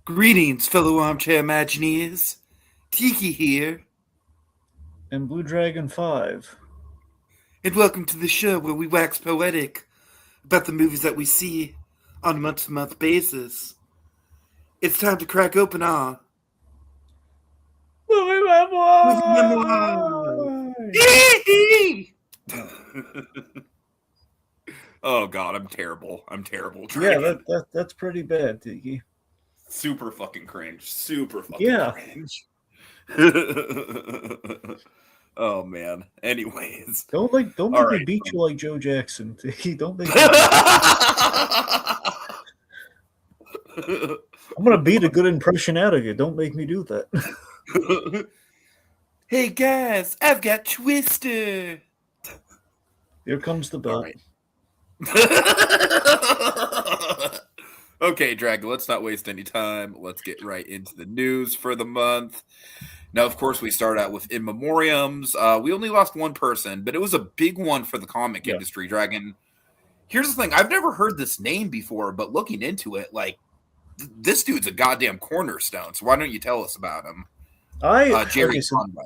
Greetings, fellow armchair Imagineers. Tiki here, and BlueDragonFIve. and welcome to the show where we wax poetic about the movies that we see on a month-to-month basis. It's time to crack open our Movie movie memoirs. Memoirs! Oh God, I'm terrible. I'm terrible. Yeah, Dragon. that's pretty bad, Tiki. Super fucking cringe. Super fucking Yeah. cringe. Oh man. Anyways. Don't make All me right. beat you like Joe Jackson, Tiki. Don't make me I'm gonna beat a good impression out of you. Don't make me do that. Hey guys, I've got Twister. Here comes the belt. All right. Okay, Dragon, let's not waste any time. Let's get right into the news for the month. Now, of course, we start out with in memoriams. We only lost one person, but it was a big one for the comic industry, Dragon. Here's the thing. I've never heard this name before, but looking into it, like, this dude's a goddamn cornerstone. So why don't you tell us about him? Jerry Conway.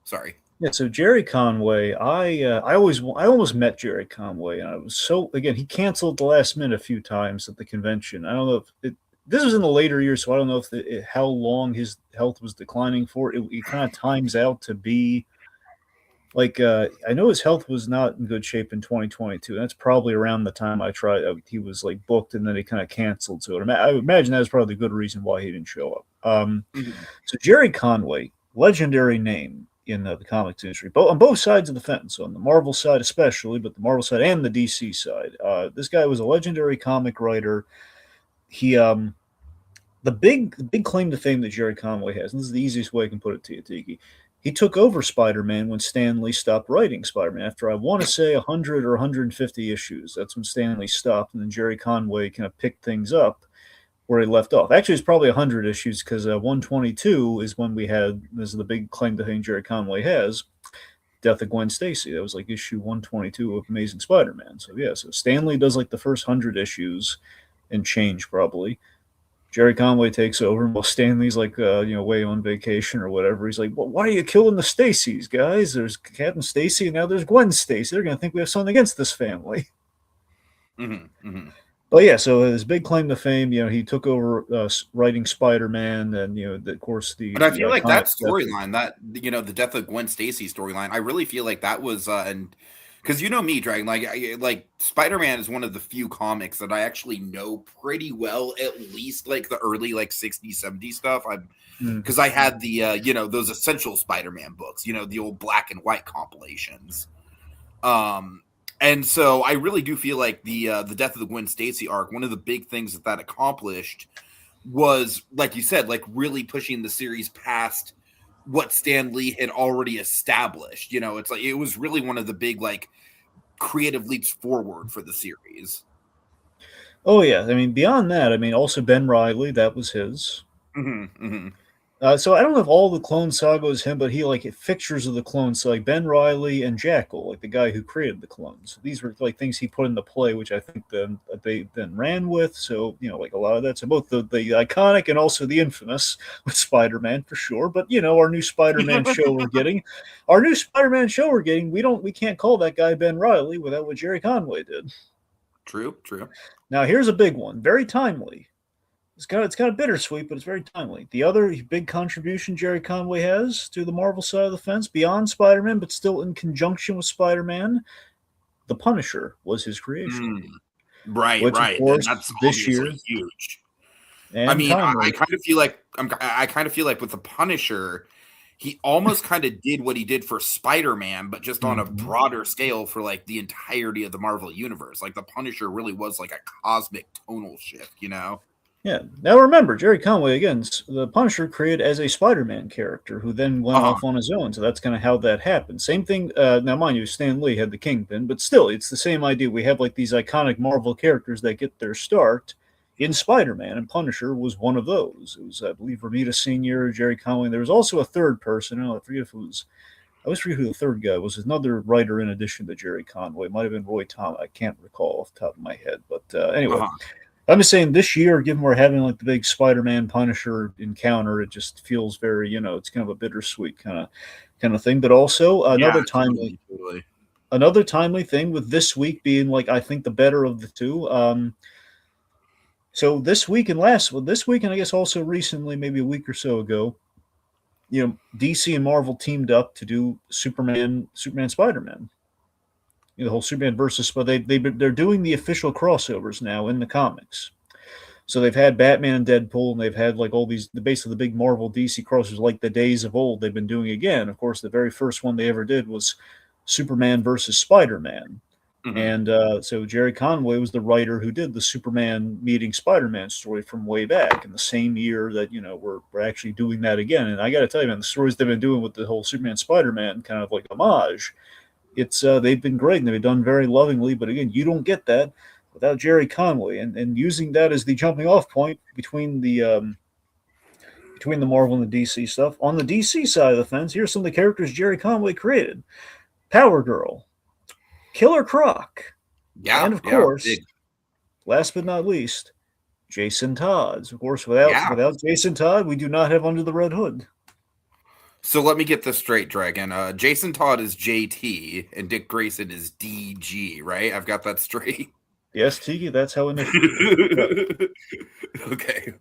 Sorry. Yeah, so Jerry Conway, I almost met Jerry Conway, and I was he canceled the last minute a few times at the convention. I don't know if this was in the later years, so I don't know if how long his health was declining for. It kind of times out to be like I know his health was not in good shape in 2022. That's probably around the time I tried. He was like booked, and then he kind of canceled. So I imagine that was probably a good reason why he didn't show up. So Jerry Conway, legendary name in the comics industry, on both sides of the fence, on the Marvel side especially, but the Marvel side and the DC side. This guy was a legendary comic writer. He the big claim to fame that Jerry Conway has, and this is the easiest way I can put it to you, Tiki. He took over Spider-Man when Stan Lee stopped writing Spider-Man. After I want to say 100 or 150 issues, that's when Stan Lee stopped, and then Jerry Conway kind of picked things up where he left off. Actually, it's probably 100 issues because 122 is when we had, this is the big claim to fame Jerry Conway has, Death of Gwen Stacy. That was like issue 122 of Amazing Spider-Man. So yeah, so Stan Lee does like the first 100 issues and change probably. Jerry Conway takes over, and while Stanley's like, way on vacation or whatever, he's like, well, why are you killing the Stacys, guys? There's Captain Stacy, and now there's Gwen Stacy. They're going to think we have something against this family. Mm-hmm, mm-hmm. But yeah, so his big claim to fame, he took over writing Spider-Man, and of course But I feel like that storyline, the Death of Gwen Stacy storyline, I really feel like that was and because me, Dragon, like Spider-Man is one of the few comics that I actually know pretty well, at least like the early like 60s, 70s stuff. Because I had the those Essential Spider-Man books, the old black and white compilations. And so I really do feel like the Death of the Gwen Stacy arc, one of the big things that accomplished was, like you said, like really pushing the series past what Stan Lee had already established. It's like it was really one of the big like creative leaps forward for the series. Oh yeah, I mean beyond that, I mean also Ben Reilly, that was his. Mm-hmm, mm-hmm. So I don't know if all the Clone Saga is him, but he like fixtures of the clones, so like Ben Reilly and Jackal, like the guy who created the clones. These were like things he put into play, which I think they then ran with. So like a lot of that. So both the iconic and also the infamous with Spider-Man for sure. But our new Spider-Man show we're getting, we can't call that guy Ben Reilly without what Jerry Conway did. True. Now here's a big one, very timely. It's kind of bittersweet, but it's very timely. The other big contribution Jerry Conway has to the Marvel side of the fence, beyond Spider-Man, but still in conjunction with Spider-Man, the Punisher was his creation. Right. Of course, that's this year huge. I mean, I kind of feel like with the Punisher, he almost kind of did what he did for Spider-Man, but just on a broader scale for like the entirety of the Marvel universe. Like the Punisher really was like a cosmic tonal shift, Yeah. Now remember, Jerry Conway, again, the Punisher created as a Spider-Man character who then went off on his own. So that's kind of how that happened. Same thing, now mind you, Stan Lee had the Kingpin, but still, it's the same idea. We have like these iconic Marvel characters that get their start in Spider-Man, and Punisher was one of those. It was, I believe, Romita Sr., Jerry Conway. There was also a third person. I forget if it was, I always forget who the third guy was. Another writer in addition to Jerry Conway. It might have been Roy Thomas. I can't recall off the top of my head. But anyway. I'm just saying this year, given we're having like the big Spider-Man Punisher encounter, it just feels very, it's kind of a bittersweet kind of thing. But also Yeah, totally. another timely thing with this week being like I think the better of the two. So this week and this week and I guess also recently, maybe a week or so ago, DC and Marvel teamed up to do Superman, Spider-Man. The whole Superman versus, but they're doing the official crossovers now in the comics. So they've had Batman and Deadpool, and they've had like all these basically the big Marvel DC crossovers like the days of old. They've been doing again. Of course, the very first one they ever did was Superman versus Spider-Man. Mm-hmm. And so Jerry Conway was the writer who did the Superman meeting Spider-Man story from way back in the same year that we're actually doing that again. And I got to tell you, man, the stories they've been doing with the whole Superman Spider-Man kind of like homage, it's they've been great and they've been done very lovingly. But again, you don't get that without Jerry Conway, and using that as the jumping off point between the Marvel and the DC stuff. On the DC side of the fence, here's some of the characters Jerry Conway created: Power Girl, Killer Croc, and of course, last but not least, Jason Todd. Of course, without Jason Todd, we do not have Under the Red Hood. So let me get this straight, Dragon. Jason Todd is JT, and Dick Grayson is DG, right? I've got that straight. Yes, Tiki, that's how initially. Okay.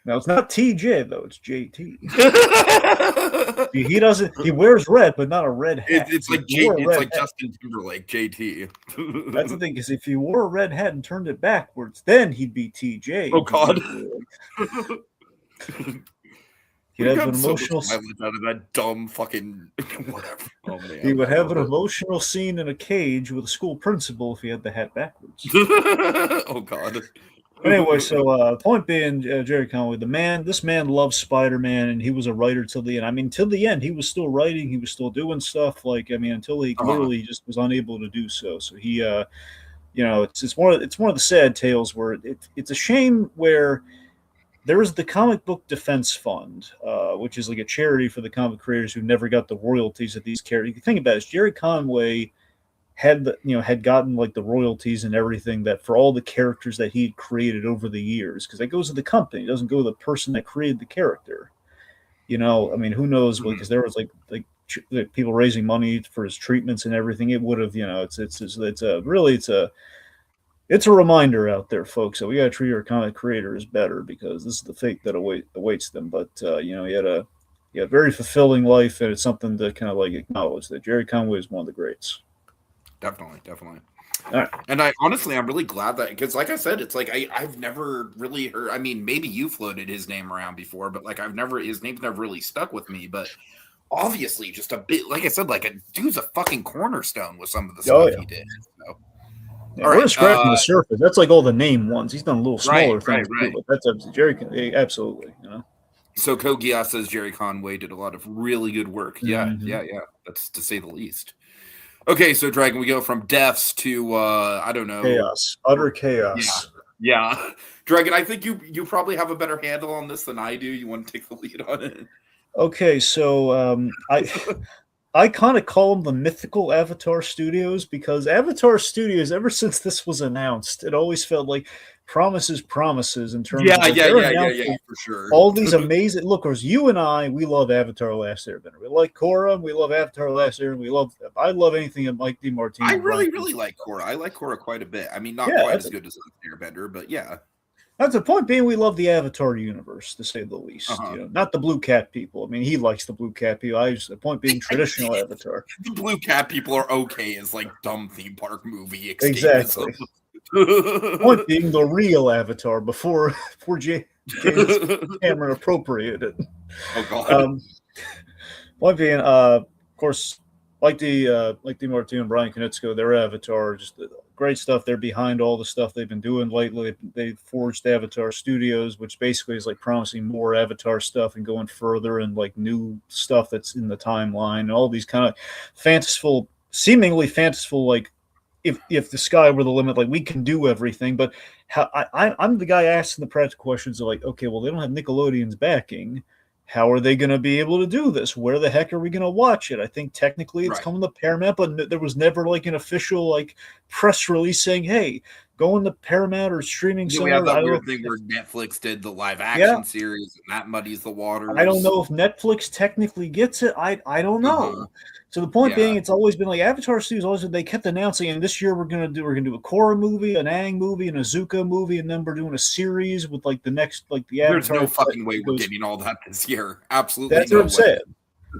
Now it's not TJ though; it's JT. He wears red, but not a red hat. It's like Justin Timberlake, JT. That's the thing, because if he wore a red hat and turned it backwards, then he'd be TJ. Oh God. He'd have an emotional out of that dumb fucking whatever. Oh, man. He would have an emotional scene in a cage with a school principal if he had the hat backwards. Oh God. Anyway, so point being, Jerry Conway, this man loves Spider-Man, and he was a writer till the end. I mean, till the end, he was still writing, he was still doing stuff. Until he literally just was unable to do so. So he, it's one of the sad tales where it's a shame where. There is the Comic Book Defense Fund, which is like a charity for the comic creators who never got the royalties of these characters. The thing about it is Jerry Conway had gotten like the royalties and everything that for all the characters that he had created over the years, because that goes to the company, it doesn't go to the person that created the character. Who knows? Because there was like people raising money for his treatments and everything. It would have, it's a reminder out there, folks, that we got to treat our comic creators better, because this is the fate that awaits them. But he had a very fulfilling life, and it's something to kind of like acknowledge that Jerry Conway is one of the greats. Definitely. All right. And I'm really glad that, because like I said, it's like I've never really heard. I mean, maybe you floated his name around before, but like his name's never really stuck with me. But obviously, just a bit, like I said, like a dude's a fucking cornerstone with some of the stuff he did. So. Yeah, we're scratching the surface. That's like all the name ones. He's done a little smaller things, too, but that's Jerry. Absolutely, So Kogia says Jerry Conway did a lot of really good work. Yeah. That's to say the least. Okay, so Dragon, we go from deaths to I don't know, chaos, utter chaos. Yeah. Dragon, I think you probably have a better handle on this than I do. You want to take the lead on it? Okay, so I kind of call them the mythical Avatar Studios, because Avatar Studios, ever since this was announced, it always felt like promises in terms of for sure. All these amazing lookers. You and we love Avatar: Last Airbender. We like Korra. We love Avatar: Last Airbender. I love anything that Mike DiMartino. I really like Korra. I like Korra quite a bit. I mean, not quite as good as Airbender, but yeah. That's the point being, we love the Avatar universe, to say the least. Not the Blue Cat people. I mean, he likes the Blue Cat people. The point being, traditional Avatar. The Blue Cat people are okay as like dumb theme park movie. Exactly. Point being, the real Avatar before James Cameron appropriated it. Oh God. Point being, of course, like DiMartino and Brian Konietzko, their Avatar, just great stuff. They're behind all the stuff they've been doing lately. They forged Avatar Studios, which basically is like promising more Avatar stuff and going further, and like new stuff that's in the timeline, and all these kind of seemingly fanciful, like if the sky were the limit, like we can do everything. But I'm the guy asking the practical questions of like, okay, well, they don't have Nickelodeon's backing. How are they going to be able to do this? Where the heck are we going to watch it? I think technically it's coming to Paramount, but there was never like an official like press release saying, hey, going to Paramount or streaming Yeah, we have somewhere. I that don't know. weird thing where Netflix did the live Yeah, action series, and that muddies the I don't waters. know if Netflix technically gets it. I don't Uh-huh. know. So the point Yeah. being, it's always been like Avatar Studios. Always they kept announcing, and this year we're gonna do a Korra movie, an Aang movie, and a Zuko movie, and then we're doing a series with like the next like the There's Avatar. no fucking way we're Goes, getting all that this year. Absolutely that's what no I'm way. saying.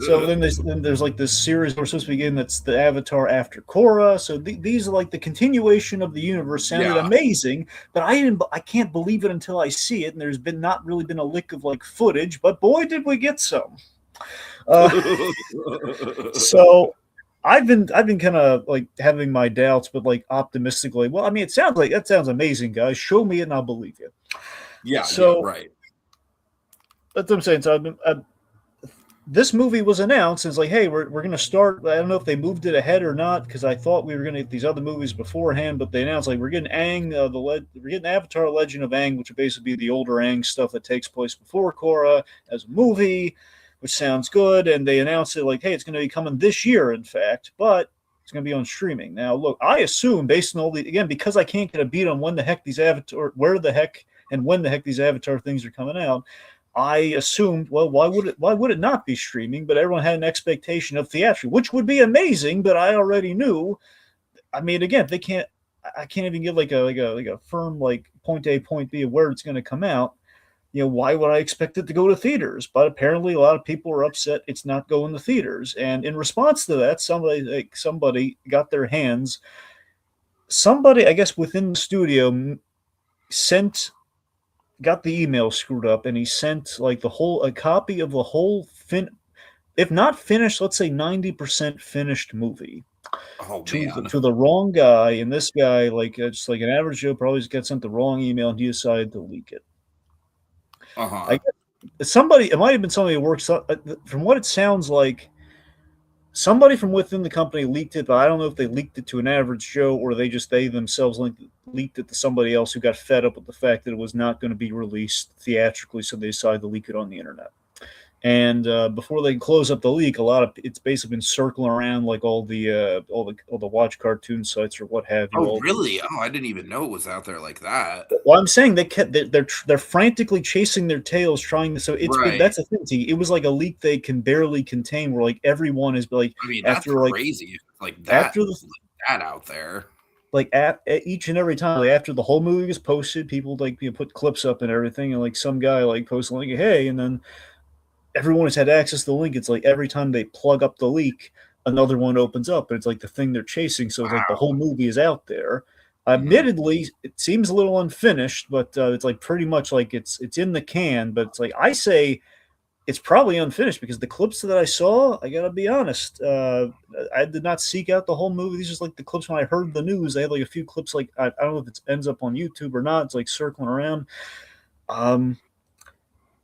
So then there's like this series we're supposed to begin that's the Avatar after Korra. So these are like the continuation of the universe. Sounded Yeah. amazing, but I can't believe it until I see it. And there's been not really been a lick of like footage, but boy did we get some. Uh, so I've been kind of like having my doubts, but like optimistically. Well, I mean, it sounds like that sounds amazing, guys. Show me it and I'll believe you. Yeah, So right. that's what I'm saying. So this movie was announced. It's like, hey, we're going to start. I don't know if they moved it ahead or not because I thought we were going to get these other movies beforehand, but they announced like we're getting Aang, we're getting Avatar: Legend of Aang, which would basically be the older Aang stuff that takes place before Korra as a movie, which sounds good. And they announced it like, hey, it's going to be coming this year, in fact, but it's going to be on streaming. Now, look, I assume based on all the again because I can't get a beat on when the heck these Avatar, where the heck and when the heck these Avatar things are coming out. I assumed, well, why would it not be streaming? But everyone had an expectation of theatrical, which would be amazing. But I already knew. I mean, again, they can't. I can't even give like a firm like point A, point B of where it's going to come out. You know, why would I expect it to go to theaters? But apparently, a lot of people are upset it's not going to theaters. And in response to that, somebody got their hands. Somebody, I guess, within the studio sent got the email screwed up and he sent like a copy of the whole if not finished, let's say 90% finished movie Oh to man. the wrong guy, and this guy like just like an average Joe probably just got sent the wrong email and he decided to leak it. I Uh-huh. guess somebody, it might have been somebody who works from what it sounds like, somebody from within the company leaked it, but I don't know if they leaked it to an average Joe or they themselves leaked it to somebody else who got fed up with the fact that it was not going to be released theatrically, so they decided to leak it on the internet. And before they close up the leak, it's basically been circling around like all the watch cartoon sites or what have you. Oh really? Oh, I didn't even know it was out there like that. Well, I'm saying they're frantically chasing their tails, trying to. So Right. that's the thing. See, it was like a leak they can barely contain, where like everyone is like I mean, that's after like crazy. Like that, after the that out there. like at each and every time, like after the whole movie was posted, people like put clips up and everything, and like some guy like posted like, hey, and then everyone has had access to the link. It's like every time they plug up the leak, another one opens up, and it's like the thing they're chasing. So it's like the whole Wow. movie is out there. Mhm. Admittedly, it seems a little unfinished, but it's like pretty much like it's in the can. But it's like I say, it's probably unfinished because the clips that I saw, I gotta be honest, I did not seek out the whole movie. These are just like the clips when I heard the news. They had like a few clips, like I don't know if it ends up on YouTube or not. It's like circling around. Um,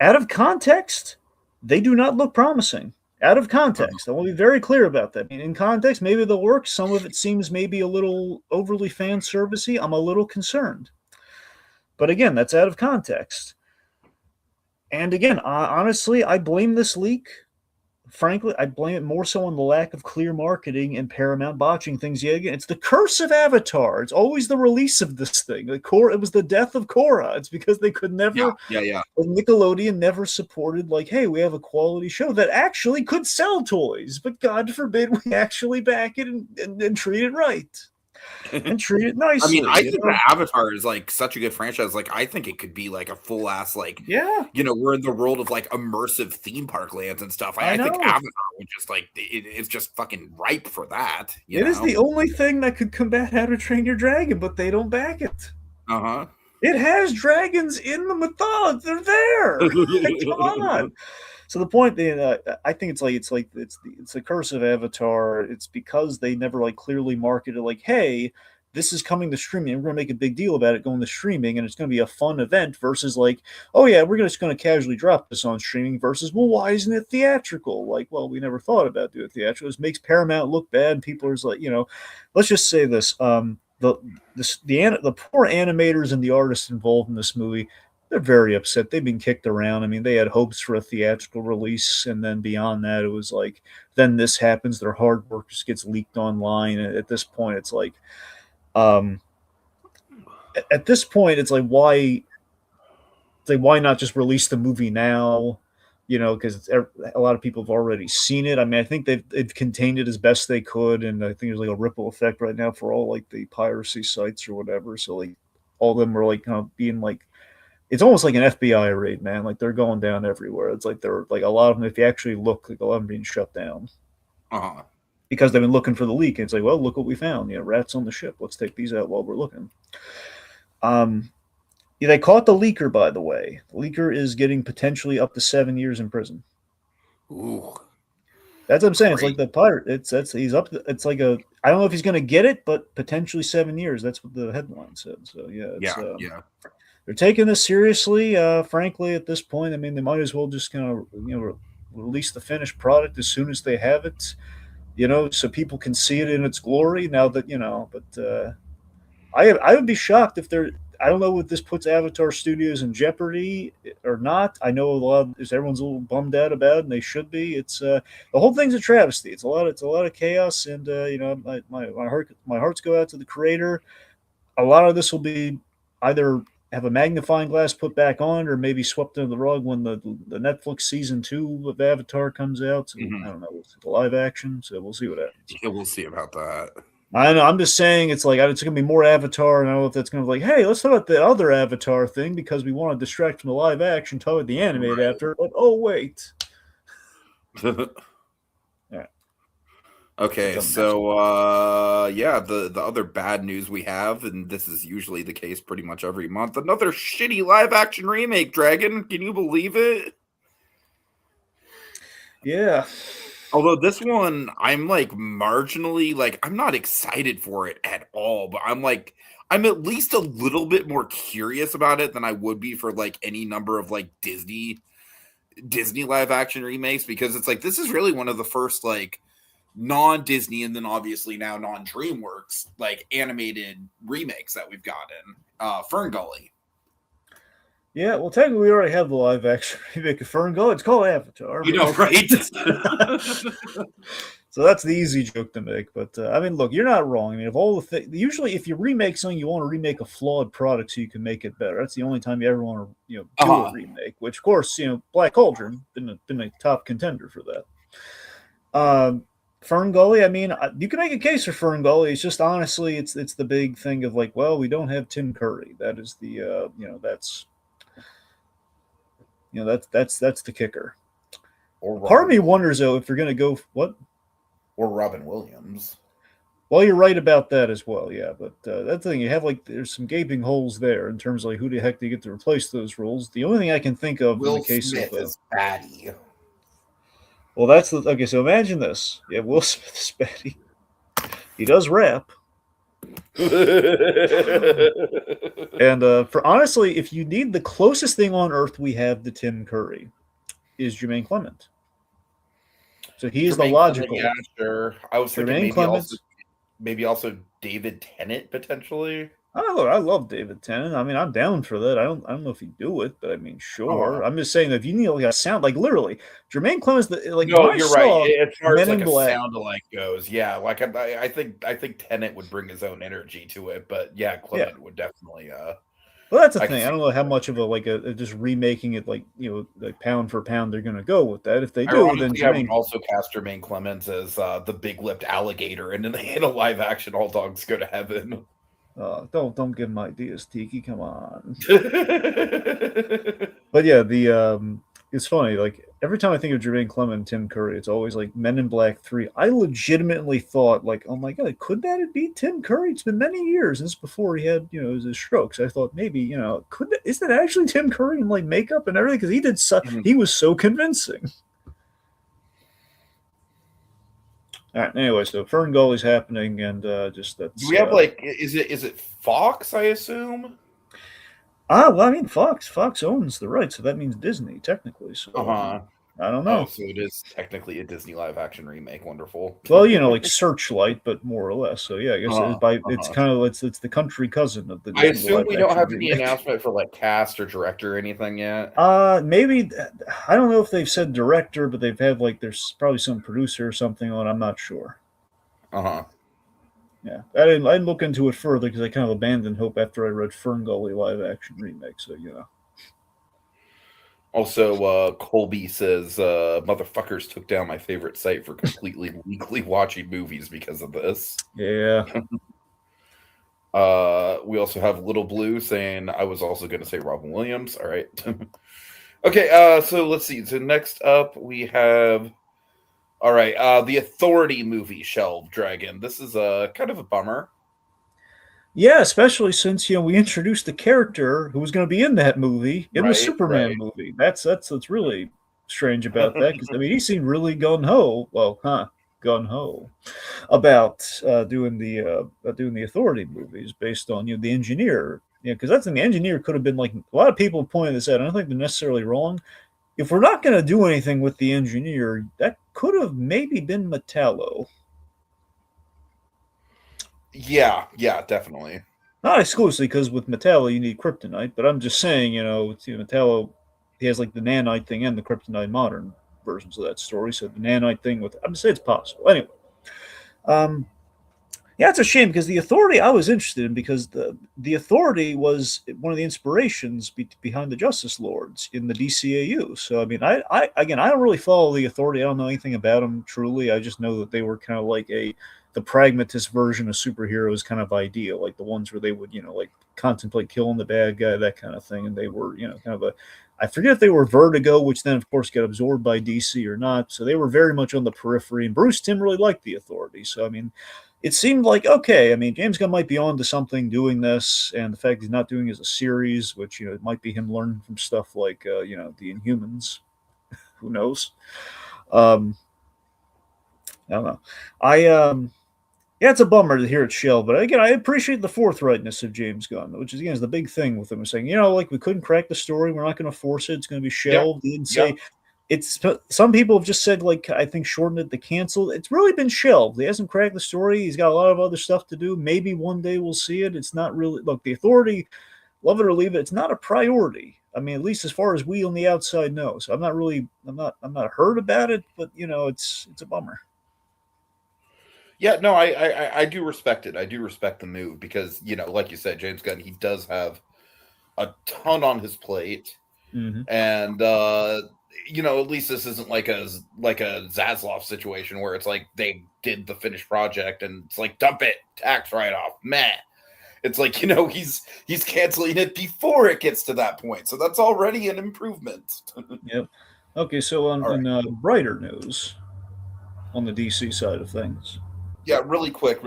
Out of context, they do not look promising. Out of Uh-huh. context, I want to be very clear about that. I mean, in context, maybe they'll work. Some of it seems maybe a little overly fan servicey. I'm a little concerned, but again, that's out of context. And again, honestly, I blame this leak. Frankly, I blame it more so on the lack of clear marketing and Paramount botching things yet again. It's the curse of Avatar. It's always the release of this thing. It was the death of Korra. It's because they could Yeah, never, yeah, yeah. Nickelodeon never supported, like, hey, we have a quality show that actually could sell toys, but God forbid we actually back it and treat it right and treat it I mean, nicely, I you think know? that Avatar is like such a good franchise. Like, I think it could be like a full ass, like, Yeah, we're in the world of like immersive theme park lands and stuff. I I think know. Avatar would just like it's just fucking ripe for that, you It is know? the only thing that could combat How to Train Your Dragon, but they don't back it. Uh huh. It has dragons in the mythology. They're there. Come on. So the point being, I think it's the curse of Avatar. It's because they never like clearly marketed like, hey, this is coming to streaming. We're going to make a big deal about it going to streaming, and it's going to be a fun event. Versus like, oh yeah, we're just going to casually drop this on streaming. Versus, well, why isn't it theatrical? Like, well, we never thought about doing theatrical. This makes Paramount look bad. And people are just like, let's just say this. The poor animators and the artists involved in this movie, they're very upset. They've been kicked around. I mean, they had hopes for a theatrical release, and then beyond that, it was like, then this happens. Their hard work just gets leaked online. And at this point, it's like, um, at this point, it's like why not just release the movie now? You know, because a lot of people have already seen it. I mean, I think they've contained it as best they could, and I think there's like a ripple effect right now for all like the piracy sites or whatever. So like all of them are like kind of being like, it's almost like an FBI raid, man. Like they're going down everywhere. It's like they're like a lot of them. If you actually look, like a lot of them being shut down because they've been looking for the leak. And it's like, well, look what we found. You know, rats on the ship. Let's take these out while we're looking. Yeah, they caught the leaker, by the way. The leaker is getting potentially up to 7 years in prison. Ooh. That's what I'm saying. It's like the pirate. He's up. It's like a. I don't know if he's going to get it, but potentially 7 years. That's what the headline said. So yeah, they're taking this seriously. Frankly, at this point, I mean, they might as well just kind of release the finished product as soon as they have it. You know, so people can see it in its glory. Now that but I would be shocked if they're. I don't know if this puts Avatar Studios in jeopardy or not. I know a lot. Everyone's a little bummed out about it, and they should be. It's the whole thing's a travesty. It's a lot of chaos, and my hearts go out to the creator. A lot of this will be either have a magnifying glass put back on, or maybe swept under the rug when the Netflix season 2 of Avatar comes out. So I don't know. It's the live action, so we'll see what happens. Yeah, we'll see about that. I know. I'm just saying it's like it's going to be more Avatar, and I don't know if that's going to be like, hey, let's talk about the other Avatar thing because we want to distract from the live action, talk about the animated after. But oh wait. All right. Okay, so the other bad news we have, and this is usually the case pretty much every month, another shitty live action remake, Dragon. Can you believe it? Yeah. Although this one, I'm like marginally like I'm not excited for it at all, but I'm at least a little bit more curious about it than I would be for like any number of like Disney live action remakes, because it's like this is really one of the first like non-Disney and then obviously now non-DreamWorks like animated remakes that we've gotten. Fern Gully. Yeah, well, technically, we already have the live action remake of Fern Gully. It's called Avatar. You know, right? So that's the easy joke to make. But I mean, look, you're not wrong. I mean, usually, if you remake something, you want to remake a flawed product so you can make it better. That's the only time you ever want to, do a remake. Which, of course, Black Cauldron been a top contender for that. Fern Gully, I mean, you can make a case for Fern Gully. It's just honestly, it's the big thing of like, well, we don't have Tim Curry. That is the that's the kicker. Part of me wonders though if you're going to go what? Or Robin Williams. Well, you're right about that as well, yeah. But that thing, you have like there's some gaping holes there in terms of like who the heck do you get to replace those roles? The only thing I can think of Will in the case Smith of is Batty. Well, that's okay. So imagine this: yeah, Will Smith is Batty. He does rap. And for honestly, if you need the closest thing on earth we have to Tim Curry, is Jermaine Clement. So he is the logical. Yeah, sure. I was thinking maybe also David Tennant potentially. I love David Tennant. I mean, I'm down for that. I don't know if he'd do it, but I mean, sure. I'm just saying that if you need like a sound, like literally, Jermaine Clement's like. No, you're right. As far as like a sound alike goes, yeah. Like I think Tennant would bring his own energy to it, but yeah, Clement would definitely. Well, that's the thing. I don't know how much of a just remaking it like like pound for pound they're going to go with that. If they do, then I would also cast Jermaine Clements as the big-lipped alligator, and in a live action, All Dogs Go to Heaven. Don't give him ideas, Tiki. Come on. But yeah, it's funny. Like every time I think of Jermaine Clement and Tim Curry, it's always like Men in Black 3. I legitimately thought like, oh my god, could that be Tim Curry? It's been many years. This is before he had his strokes. I thought maybe is that actually Tim Curry in like makeup and everything? Because he did he was so convincing. All right. Anyway, so Fern Gully's happening, and just that's. Do we have is it Fox? I assume. Well, I mean, Fox owns the rights, so that means Disney technically. So I don't know. Oh, so it is technically a Disney live action remake. Wonderful. Well, like Searchlight, but more or less. So yeah, I guess it's kind of it's the country cousin of the. I assume we don't have any announcement for like cast or director or anything yet. Maybe I don't know if they've said director, but they've had like there's probably some producer or something on. I'm not sure. Yeah, I didn't look into it further because I kind of abandoned hope after I read Ferngully live action remake. So Also, Colby says, motherfuckers took down my favorite site for completely legally watching movies because of this. yeah. We also have Little Blue saying, I was also going to say Robin Williams. All right. Okay, so let's see. So next up, we have, all right, the Authority movie shelved, Dragon. This is kind of a bummer. Yeah, especially since we introduced the character who was going to be in that movie in the Right, Superman right. movie. That's what's really strange about that because I mean he seemed really gung ho. Well, gung ho about doing the Authority movies based on the engineer. Yeah, because that's the engineer could have been like a lot of people pointed this out. I don't think they're necessarily wrong. If we're not going to do anything with the engineer, that could have maybe been Metallo. Yeah, definitely. Not exclusively, because with Metallo you need kryptonite, but I'm just saying, Metallo, he has like the nanite thing and the kryptonite modern versions of that story. So the nanite thing I'm saying it's possible. Anyway, um, yeah, it's a shame because the Authority I was interested in because the Authority was one of the inspirations behind the Justice Lords in the DCAU. So I mean, I again, I don't really follow the Authority. I don't know anything about them truly. I just know that they were kind of like the pragmatist version of superheroes kind of idea, like the ones where they would like contemplate killing the bad guy, that kind of thing. And they were kind of I forget if they were Vertigo, which then of course got absorbed by DC or not. So they were very much on the periphery. And Bruce Timm really liked the Authority. So I mean, it seemed like okay. I mean, James Gunn might be on to something doing this, and the fact he's not doing it as a series, which it might be him learning from stuff like the Inhumans. Who knows? Um, I don't know. Yeah, it's a bummer to hear it shell, but again, I appreciate the forthrightness of James Gunn, which is the big thing with him, saying like we couldn't crack the story, we're not going to force it, it's going to be Yep, shelved. He didn't yep. say it's some people have just said like I think shortened it to cancel. It's really been shelved. He hasn't cracked the story. He's got a lot of other stuff to do. Maybe one day we'll see it. It's not really look the Authority, love it or leave it. It's not a priority. I mean, at least as far as we on the outside know. So I'm not hurt about it, but it's a bummer. Yeah, no, I do respect it. I do respect the move because, like you said, James Gunn, he does have a ton on his plate. Mm-hmm. And at least this isn't like a Zaslav situation where it's like they did the finished project and it's like dump it, tax write off, meh. It's like he's canceling it before it gets to that point, so that's already an improvement. Yep. Okay, so All right. brighter news on the DC side of things. Yeah, really quick.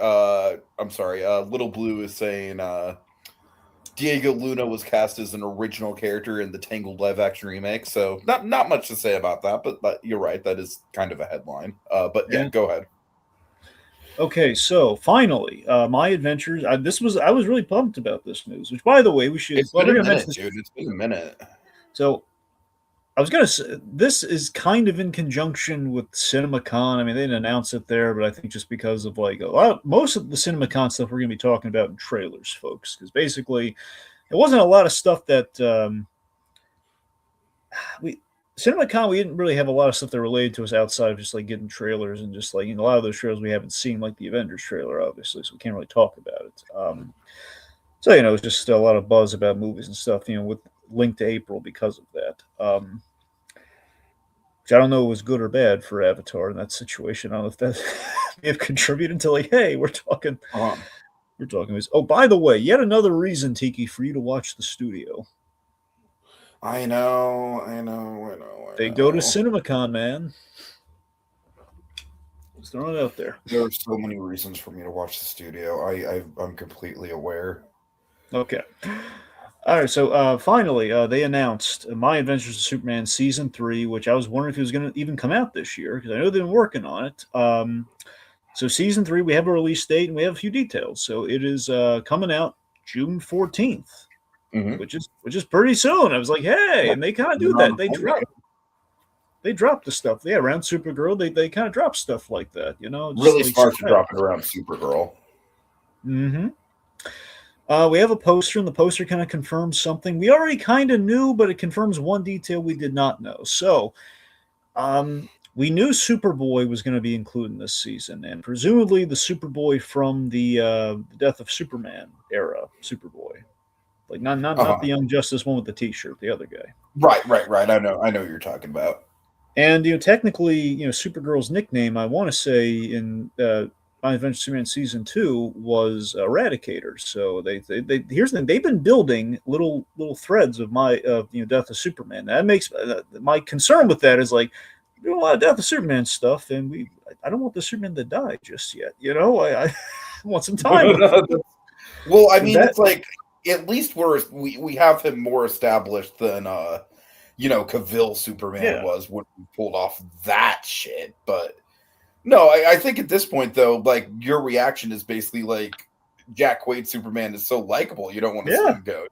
I'm sorry. Little Blue is saying Diego Luna was cast as an original character in the Tangled live action remake. So not much to say about that, but you're right. That is kind of a headline. But yeah, go ahead. Okay, so finally, my adventures. I was really pumped about this news. Which, by the way, we should. It's been a minute, dude. It's been a minute. So I was gonna say this is kind of in conjunction with CinemaCon. I mean, they didn't announce it there, but I think just because of like most of the CinemaCon stuff we're gonna be talking about in trailers, folks, because basically it wasn't a lot of stuff that we CinemaCon, we didn't really have a lot of stuff that related to us outside of just like getting trailers and just like a lot of those trailers we haven't seen, like the Avengers trailer, obviously, so we can't really talk about it. So it's just a lot of buzz about movies and stuff, with linked to April because of that. Which I don't know was good or bad for Avatar in that situation. I don't know if that may have contributed to like, hey, we're talking. We're talking this. Oh, by the way, yet another reason, Tiki, for you to watch the studio. I know. They go to CinemaCon, man. Just throwing it out there. There are so many reasons for me to watch the studio. I'm completely aware. Okay. All right. So finally, they announced My Adventures of Superman Season 3, which I was wondering if it was going to even come out this year because I know they've been working on it. So Season 3, we have a release date and we have a few details. So it is coming out June 14th. Mm-hmm. Which is pretty soon. I was like, hey, and they kind of do that. They drop the stuff. Yeah, around Supergirl, they kind of drop stuff like that. Really like smart to drop it around Supergirl. Mm-hmm. We have a poster, and the poster kind of confirms something we already kind of knew, but it confirms one detail we did not know. So, we knew Superboy was going to be included this season, and presumably the Superboy from the Death of Superman era Superboy, like not Uh-huh. the Young Justice one with the T-shirt, the other guy. Right. I know what you're talking about. And technically, Supergirl's nickname, I want to say in My Adventure Superman season 2 was Eradicator. So they here's the thing: they've been building little threads of my Death of Superman. That makes my concern with that is like doing a lot of Death of Superman stuff, and I don't want the Superman to die just yet. I want some time with it. Well, I So mean, that it's like at least we have him more established than Cavill Superman yeah was when we pulled off that shit. But no, I think at this point though, like your reaction is basically like Jack Quaid Superman is so likable, you don't want to see yeah him go,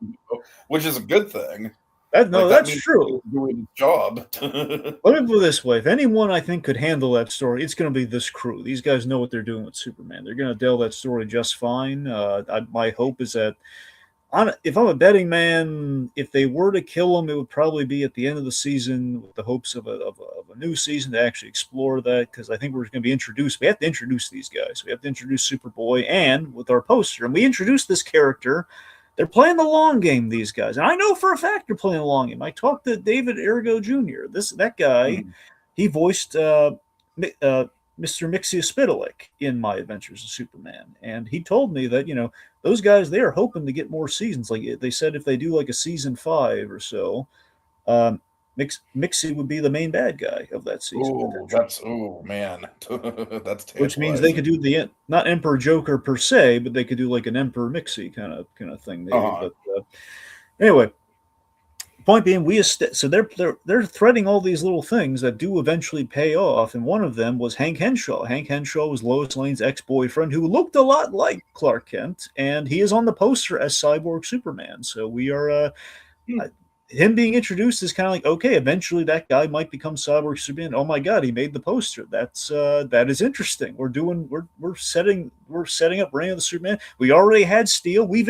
which is a good thing. no, Like that that's means true. he's doing his job. Let me put it this way: if anyone I think could handle that story, it's going to be this crew. These guys know what they're doing with Superman. They're going to tell that story just fine. My hope is that, if I'm a betting man, if they were to kill him, it would probably be at the end of the season, with the hopes of a new season to actually explore that. Because I think we're going to be introduced. We have to introduce these guys. We have to introduce Superboy, and with our poster, and we introduced this character. They're playing the long game, these guys. And I know for a fact they're playing the long game. I talked to David Ergo Jr. That guy, he voiced Mr. Mixia-Spitalik in My Adventures of Superman. And he told me that, those guys, they are hoping to get more seasons. Like they said, if they do like a season 5 or so, Mixie would be the main bad guy of that season. Man, that's Which means they tantalizing. could do the not Emperor Joker per se, but they could do like an Emperor Mixie kind of thing maybe. Uh-huh. But anyway, point being, so they're threading all these little things that do eventually pay off, and one of them was Hank Henshaw. Hank Henshaw was Lois Lane's ex-boyfriend, who looked a lot like Clark Kent, and he is on the poster as Cyborg Superman. So we are him being introduced is kind of like, okay, eventually that guy might become Cyborg Superman. Oh my god, he made the poster. That is interesting. We're setting up Reign of the Superman. We already had Steel. We have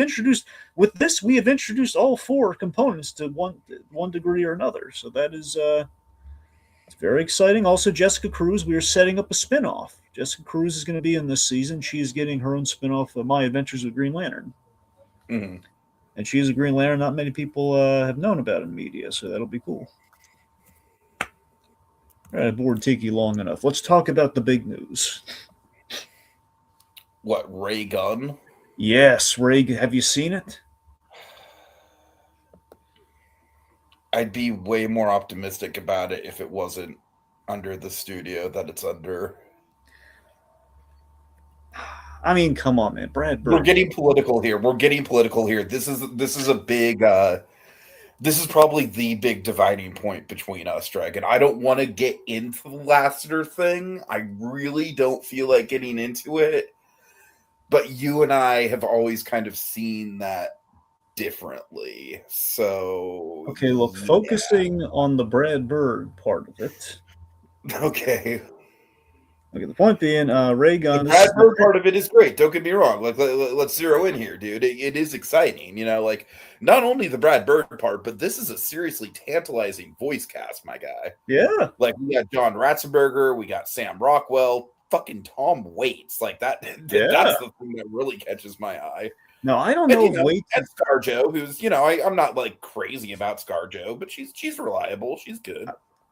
introduced all 4 components to one degree or another. So that is it's very exciting. Also, Jessica Cruz, we are setting up a spinoff. Jessica Cruz is going to be in this season. She is getting her own spinoff of My Adventures with Green Lantern. Mm-hmm. And she's a Green Lantern not many people have known about in media, so that'll be cool. All right, I bored Tiki long enough. Let's talk about the big news. What, Ray Gunn? Yes, Ray, have you seen it? I'd be way more optimistic about it if it wasn't under the studio that it's under. I mean, come on, man. Brad Bird. We're getting political here. This is a big this is probably the big dividing point between us, Dragon. I don't want to get into the Lasseter thing. I really don't feel like getting into it. But you and I have always kind of seen that differently. So Okay, look, yeah. focusing on the Brad Bird part of it. Okay. Okay, the point being, Ray Gunn. The Brad Bird part of it is great. Don't get me wrong. Like, let's zero in here, dude. It is exciting. Like not only the Brad Bird part, but this is a seriously tantalizing voice cast, my guy. Yeah. Like we got John Ratzenberger, we got Sam Rockwell, fucking Tom Waits. Like that. Yeah. That's the thing that really catches my eye. No, I don't know if Waits and ScarJo, who's I'm not like crazy about ScarJo, but she's reliable. She's good.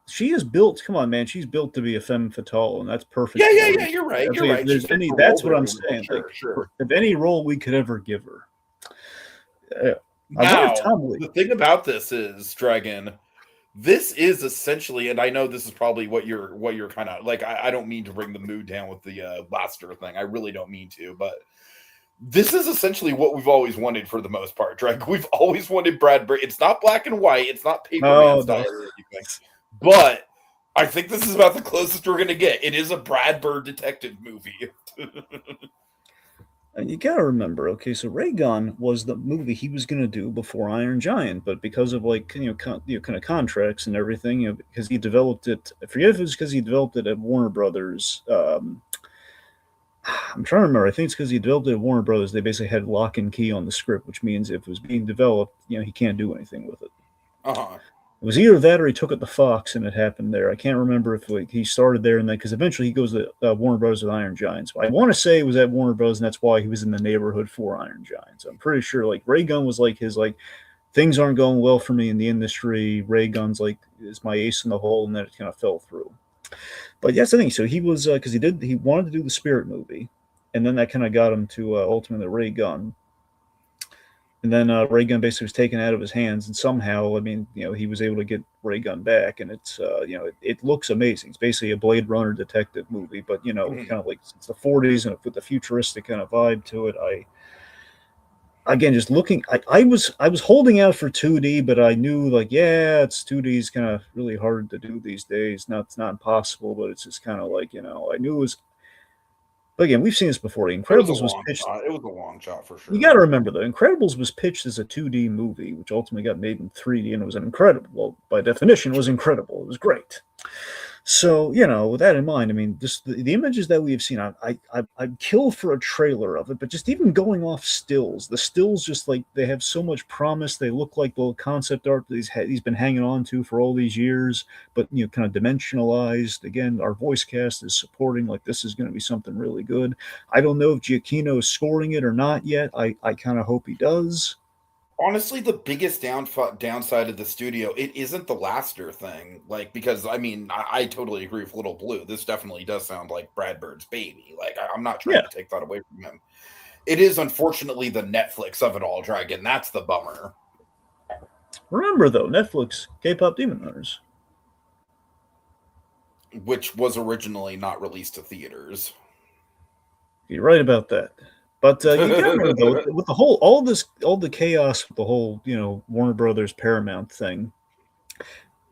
She is built. Come on, man. She's built to be a femme fatale, and that's perfect. Yeah. You're right. You're right. That's what I'm saying. Sure. If any role we could ever give her. Now, the thing about this is, Dragon, this is essentially, and I know this is probably what you're kind of like. I don't mean to bring the mood down with the Lasseter thing. I really don't mean to, but this is essentially what we've always wanted for the most part, Dragon. We've always wanted Brad Bird. It's not black and white. It's not Paperman style or anything. But I think this is about the closest we're going to get. It is a Brad Bird detective movie. And you got to remember, okay, so Ray Gunn was the movie he was going to do before Iron Giant, but because of kind of contracts and everything, because he developed it. I forget if it was because he developed it at Warner Brothers. I'm trying to remember. I think it's because he developed it at Warner Brothers. They basically had lock and key on the script, which means if it was being developed, he can't do anything with it. Uh-huh. It was either that or he took it to Fox and it happened there. I can't remember if he started there and then because eventually he goes to Warner Bros. With Iron Giants. I want to say it was at Warner Bros. And that's why he was in the neighborhood for Iron Giants. I'm pretty sure like Ray Gunn was like his like things aren't going well for me in the industry. Ray Gunn's like is my ace in the hole, and then it kind of fell through. But yes, I think so. He was because he wanted to do the Spirit movie, and then that kind of got him to ultimately Ray Gunn. And then Ray Gunn basically was taken out of his hands, and somehow, I mean, he was able to get Ray Gunn back, and it's, it looks amazing. It's basically a Blade Runner detective movie, but kind of like it's the '40s and with the futuristic kind of vibe to it. Again, just looking, I was holding out for 2D, but I knew like, yeah, it's 2D is kind of really hard to do these days. It's not impossible, but it's just kind of like I knew it was. But again, we've seen this before. The Incredibles was pitched. It was a long shot for sure. You got to remember, though, Incredibles was pitched as a 2D movie, which ultimately got made in 3D, and it was an incredible. Well, by definition, it was incredible. It was great. So, with that in mind, I mean, just the images that we have seen, I'd kill for a trailer of it, but just even going off stills, the stills just like they have so much promise. They look like the concept art that he's been hanging on to for all these years, but kind of dimensionalized. Again, our voice cast is supporting like this is going to be something really good. I don't know if Giacchino is scoring it or not yet. I kind of hope he does. Honestly, the biggest downside of the studio, it isn't the Laster thing. Like, because I mean, I totally agree with Little Blue. This definitely does sound like Brad Bird's baby. Like, I'm not trying to take that away from him. It is unfortunately the Netflix of it all, Dragon. That's the bummer. Remember though, Netflix, K-pop Demon Hunters, which was originally not released to theaters. You're right about that. But you gotta remember though, with the whole all the chaos with the whole Warner Brothers Paramount thing,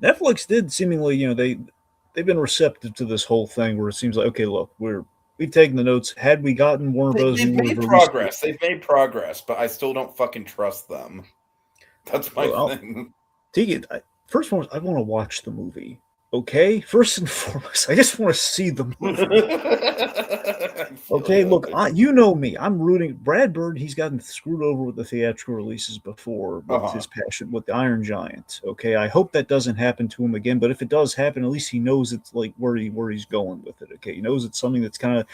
Netflix did seemingly they've been receptive to this whole thing where it seems like okay, look, we've taken the notes. Had we gotten Warner Brothers, they've made progress. They've made progress, but I still don't fucking trust them. That's my thing. Tiki, first of all, I want to watch the movie. Okay, first and foremost, I just want to see the movie. Okay, look, you know me. I'm rooting. Brad Bird, he's gotten screwed over with the theatrical releases before with his passion with the Iron Giant. Okay, I hope that doesn't happen to him again. But if it does happen, at least he knows it's like where he's going with it. Okay, he knows it's something that's kind of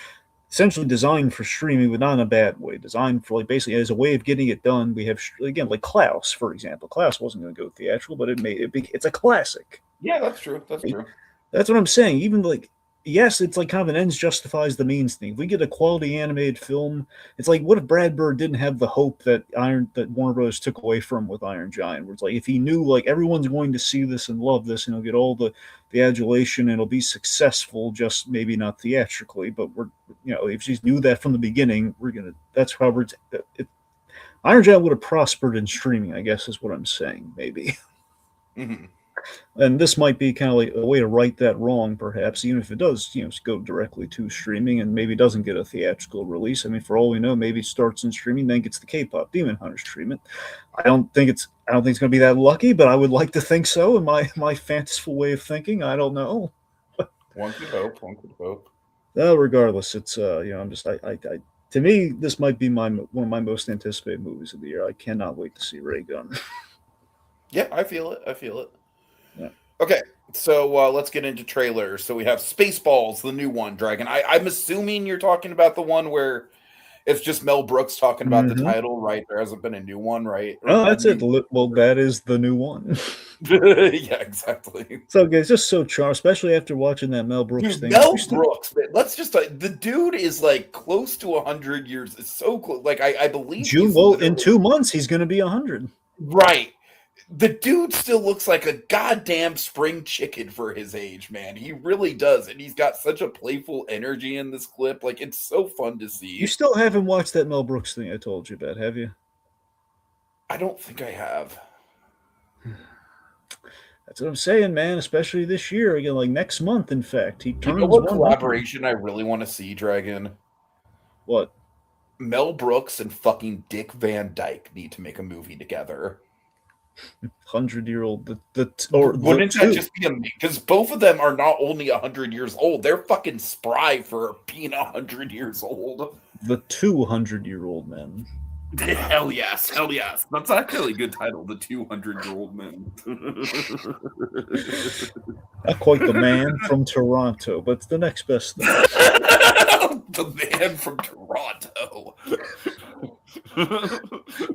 essentially designed for streaming, but not in a bad way. Designed for like basically as a way of getting it done. We have again like Klaus, for example. Klaus wasn't going to go theatrical, but it's a classic. Yeah, that's true. That's true. That's what I'm saying. Even like, yes, it's like kind of an ends justifies the means thing. If we get a quality animated film, it's like, what if Brad Bird didn't have the hope that Warner Bros. Took away from with Iron Giant? Where it's like, if he knew like everyone's going to see this and love this, and he'll get all the adulation and it'll be successful, just maybe not theatrically, but if he knew that from the beginning, that's how Iron Giant would have prospered in streaming, I guess is what I'm saying, maybe. Mm-hmm. And this might be kind of like a way to right that wrong, perhaps, even if it does, go directly to streaming and maybe doesn't get a theatrical release. I mean, for all we know, maybe it starts in streaming, then gets the K-pop Demon Hunters treatment. I don't think it's going to be that lucky, but I would like to think so. In my fanciful way of thinking, I don't know. One could hope. Regardless, it's I'm just to me, this might be one of my most anticipated movies of the year. I cannot wait to see Ray Gunn. Yeah, I feel it. Yeah. Okay, so let's get into trailers. So we have Spaceballs, the new one, Dragon. I'm assuming you're talking about the one where it's just Mel Brooks talking about the title, right? There hasn't been a new one, right? Oh, that's it. Well, that is the new one. Yeah, exactly. So, guys, just so charming, especially after watching that Mel Brooks thing. Mel Brooks, man, let's just the dude is like close to 100 years. It's so close. Like I believe in 2 months he's going to be 100. Right. The dude still looks like a goddamn spring chicken for his age, man. He really does. And he's got such a playful energy in this clip. Like, it's so fun to see. You still haven't watched that Mel Brooks thing I told you about, have you? I don't think I have. That's what I'm saying, man. Especially this year. Again, like next month, in fact. He turns what collaboration I really want to see, Dragon? What? Mel Brooks and fucking Dick Van Dyke need to make a movie together. 100-year-old wouldn't that just be amazing? Because both of them are not only 100 years old, they're fucking spry for being 100 years old. The 200-year-old men. Hell yes, hell yes. That's actually a good title, The 200-Year-Old Man. Not quite the man from Toronto, but it's the next best thing. The Man from Toronto.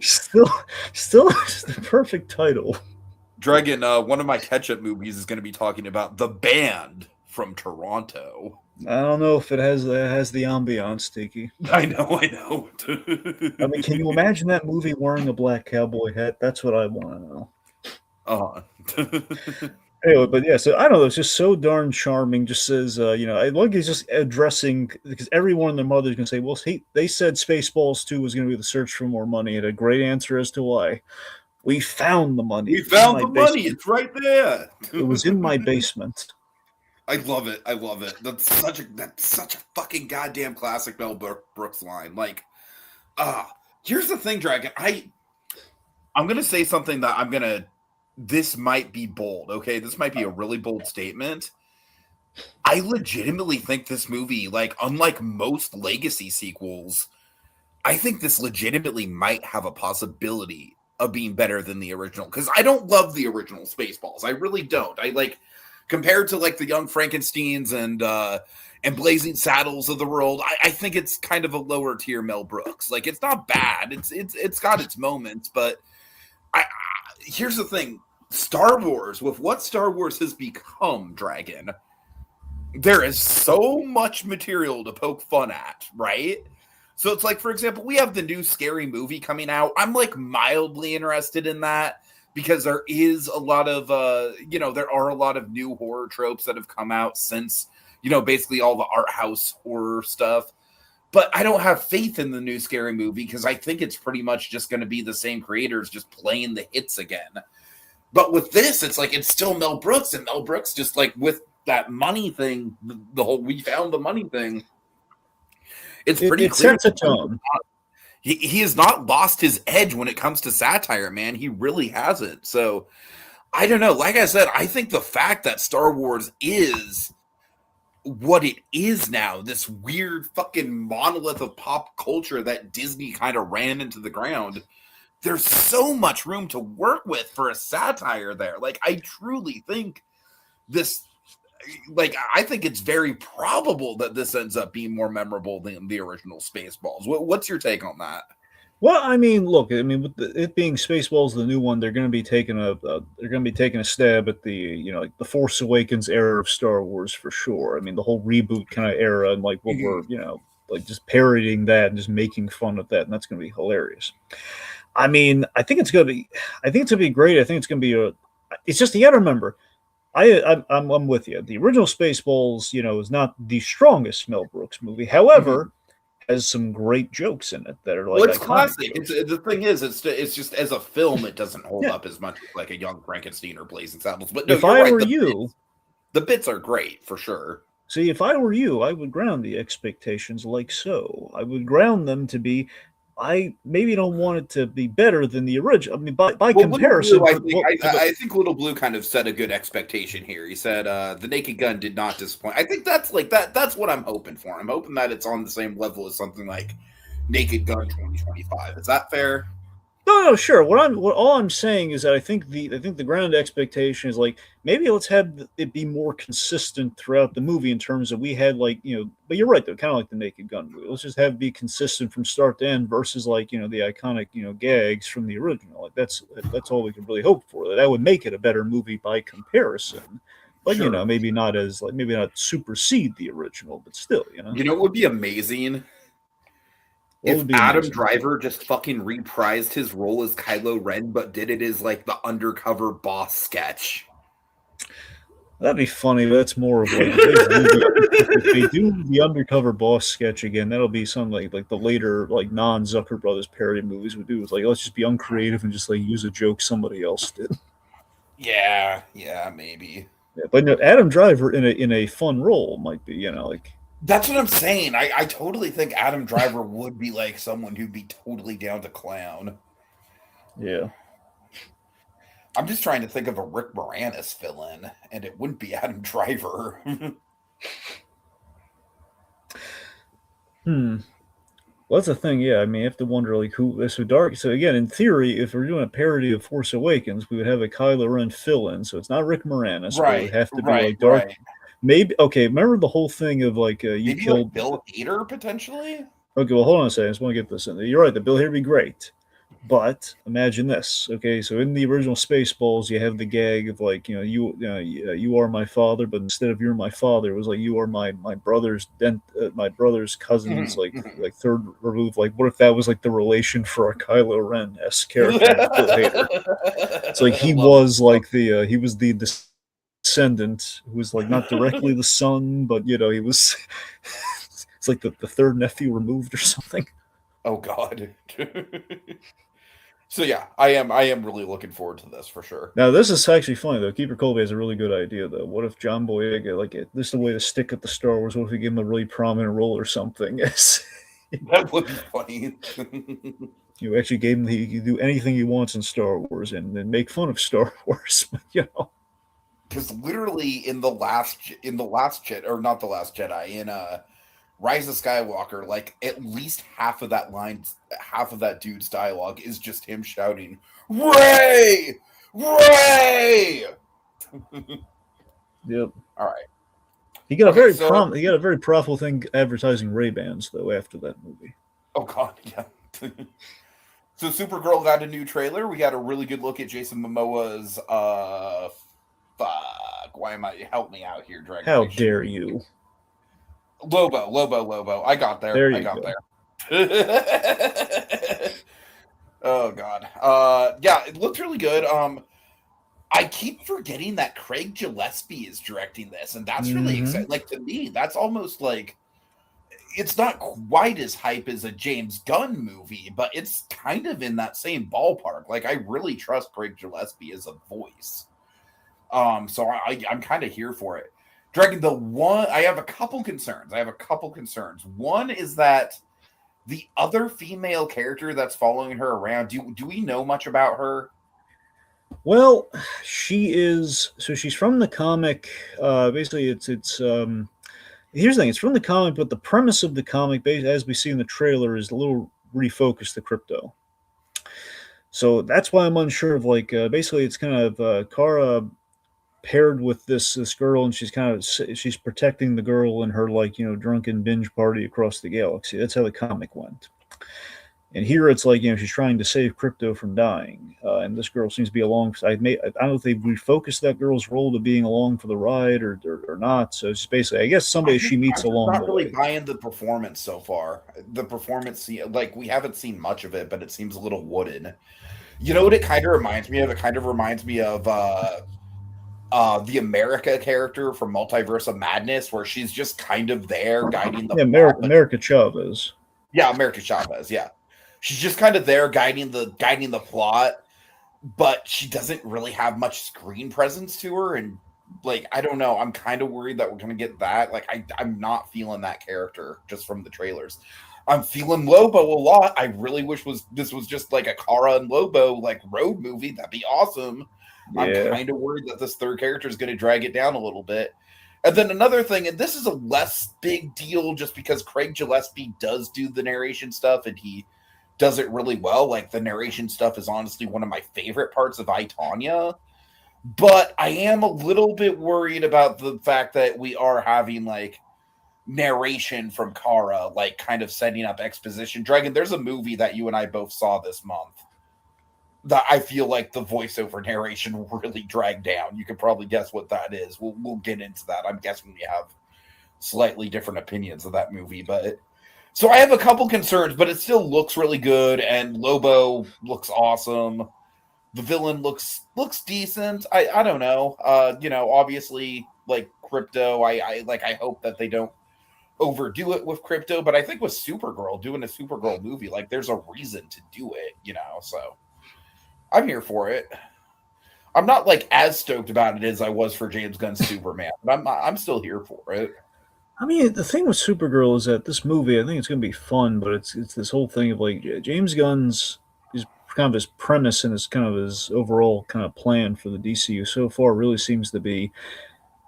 Still, it's the perfect title. Dragon, one of my catch-up movies is going to be talking about the band from Toronto. I don't know if it has the ambiance, Tiki. I know. I mean, can you imagine that movie wearing a black cowboy hat? That's what I want to know. Anyway, but yeah, so I don't know. It's just so darn charming. Just says, I like he's just addressing because everyone and their mother is going to say, well, they said Spaceballs 2 was going to be the search for more money, and a great answer as to why. We found the money. We found the money. It's right there. It was in my basement. I love it. That's such a fucking goddamn classic Mel Brooks line. Like, here's the thing, Dragon. I'm gonna say something that this might be bold, okay? This might be a really bold statement. I legitimately think this movie, like, unlike most legacy sequels, I think this legitimately might have a possibility of being better than the original. Because I don't love the original Spaceballs. I really don't. I like, compared to like the Young Frankensteins and Blazing Saddles of the world, I think it's kind of a lower tier Mel Brooks. Like, it's not bad. It's got its moments, but here's the thing. Star Wars, with what Star Wars has become, Dragon, there is so much material to poke fun at, right? So it's like, for example, we have the new Scary Movie coming out. I'm like mildly interested in that because there is a lot of, there are a lot of new horror tropes that have come out since, basically all the art house horror stuff. But I don't have faith in the new Scary Movie because I think it's pretty much just going to be the same creators just playing the hits again. But with this, it's like, it's still Mel Brooks, and Mel Brooks just like with that money thing, the whole we found the money thing. It's pretty clear. It sets a tone. He has not lost his edge when it comes to satire, man. He really hasn't. So I don't know. Like I said, I think the fact that Star Wars is what it is now, this weird fucking monolith of pop culture that Disney kind of ran into the ground, there's so much room to work with for a satire there. Like, I truly think I think it's very probable that this ends up being more memorable than the original Spaceballs. What's your take on that? Well, I mean, look, with it being Spaceballs, the new one, they're going to be taking a stab at the like the Force Awakens era of Star Wars for sure. I mean, the whole reboot kind of era, and like what we're like just parodying that and just making fun of that, and that's going to be hilarious. I mean, I think it's going to be great. I think it's going to be it's just, you got to remember, I'm with you. The original Spaceballs, is not the strongest Mel Brooks movie. However, has some great jokes in it that are like, it's classic. The thing is, it's just as a film, it doesn't hold up as much as like a Young Frankenstein or Blazing Saddles. But no, if I were you, the bits are great for sure. See, if I were you, I would ground the expectations like so. I would ground them to be, I maybe don't want it to be better than the original. I mean, by comparison, Blue, I think Little Blue kind of set a good expectation here. He said the Naked Gun did not disappoint. I think that's like that. That's what I'm hoping for. I'm hoping that it's on the same level as something like Naked Gun 2025. Is that fair? No, sure. All I'm saying is that I think the ground expectation is like, maybe let's have it be more consistent throughout the movie in terms of, we had like, but you're right though, kind of like the Naked Gun movie. Let's just have it be consistent from start to end versus like, the iconic, gags from the original. Like that's all we can really hope for. That would make it a better movie by comparison. But sure. Maybe not supersede the original, but still, what would be amazing? If Adam Driver just fucking reprised his role as Kylo Ren, but did it as like the undercover boss sketch. That'd be funny. But that's more of like, if they do the undercover boss sketch again, that'll be something like the later like non-Zucker Brothers parody movies would do. It's like, let's just be uncreative and just like use a joke somebody else did. Yeah, maybe. Yeah, but Adam Driver in a fun role might be, like. That's what I'm saying. I totally think Adam Driver would be like someone who'd be totally down to clown. Yeah. I'm just trying to think of a Rick Moranis villain, and it wouldn't be Adam Driver. Well, that's the thing. Yeah, I mean, you have to wonder like who. So dark. So again, in theory, if we're doing a parody of Force Awakens, we would have a Kylo Ren fill-in. So it's not Rick Moranis, but it would Right, have to be right, like dark. right. Maybe okay. Remember the whole thing of like you Maybe like killed. Bill Hader potentially. Okay, well, hold on a second. I just want to get this in. You're right. The bill here would be great. But imagine this, okay? So in the original Spaceballs, you have the gag of like, you are my father, but instead of you're my father, it was like you are my brother's my brother's cousin's like third remove. Like, what if that was like the relation for a Kylo Ren s character, and it was Bill Hader? It's like I love it. he was the descendant who was like not directly the son, but he was. It's like the third nephew removed or something. Oh God. So yeah, I am really looking forward to this for sure. Now this is actually funny though. Keeper Colby has a really good idea though. What if John Boyega this is the way to stick at the Star Wars? What if we give him a really prominent role or something? That would be funny. You actually gave him he can do anything he wants in Star Wars and then make fun of Star Wars. Because literally in the last Jedi, or not the last Jedi, in Rise of Skywalker, like at least half of that dude's dialogue is just him shouting, "Ray! Ray!" Yep. All right. He got Okay, so he got a very profitable thing advertising Ray Bans though after that movie. oh god, yeah. So Supergirl got a new trailer. We got a really good look at Jason Momoa's fuck. Why am I help me out here, Dragon? How dare you? Lobo. I got there. There I you got go. there. Oh god. Yeah, it looks really good. I keep forgetting that Craig Gillespie is directing this, and that's really Mm-hmm. exciting. Like to me, that's almost like it's not quite as hype as a James Gunn movie, but it's kind of in that same ballpark. Like I really trust Craig Gillespie as a voice. So I'm kind of here for it. Dragon, the one I have a couple concerns. One is that the other female character that's following her around, do we know much about her? Well, she's from the comic. Basically, it's here's the thing. It's from the comic, but the premise of the comic, as we see in the trailer, is a little refocused to crypto. So that's why I'm unsure of like basically it's kind of Kara paired with this girl, and she's protecting the girl in her like drunken binge party across the galaxy. That's how the comic went. And here it's like she's trying to save crypto from dying, and this girl seems to be along. I don't know if they refocused that girl's role to being along for the ride or not. So it's basically, I guess, somebody she I'm meets just along not the really way. buying the performance so far. The performance, like we haven't seen much of it, but it seems a little wooden. You know what it kind of reminds me of? It kind of reminds me of the America character from Multiverse of Madness, where she's just kind of there guiding the Yeah, plot, but America Chavez. yeah, America Chavez, yeah. She's just kind of there guiding the plot, but she doesn't really have much screen presence to her. And like, I don't know, I'm kind of worried that we're gonna get that. Like, I'm not feeling that character just from the trailers. I'm feeling Lobo a lot. I really wish this was just like a Kara and Lobo like road movie. That'd be awesome. I'm Yeah. kind of worried that this third character is going to drag it down a little bit. And then another thing, and this is a less big deal just because Craig Gillespie does do the narration stuff and he does it really well. Like the narration stuff is honestly one of my favorite parts of I, Tonya. But I am a little bit worried about the fact that we are having like narration from Kara, like kind of setting up exposition. Dragon, there's a movie that you and I both saw this month that I feel like the voiceover narration really dragged down. You could probably guess what that is. We'll get into that. I'm guessing we have slightly different opinions of that movie, but so I have a couple concerns, but it still looks really good, and Lobo looks awesome. The villain looks decent. I don't know. Obviously like crypto. I hope that they don't overdo it with crypto, but I think with Supergirl doing a Supergirl movie, like there's a reason to do it. So I'm here for it. I'm not like as stoked about it as I was for James Gunn's Superman, but I'm still here for it. I mean, the thing with Supergirl is that this movie, I think it's going to be fun, but it's this whole thing of like James Gunn's his kind of his premise and his kind of his overall kind of plan for the DCU so far really seems to be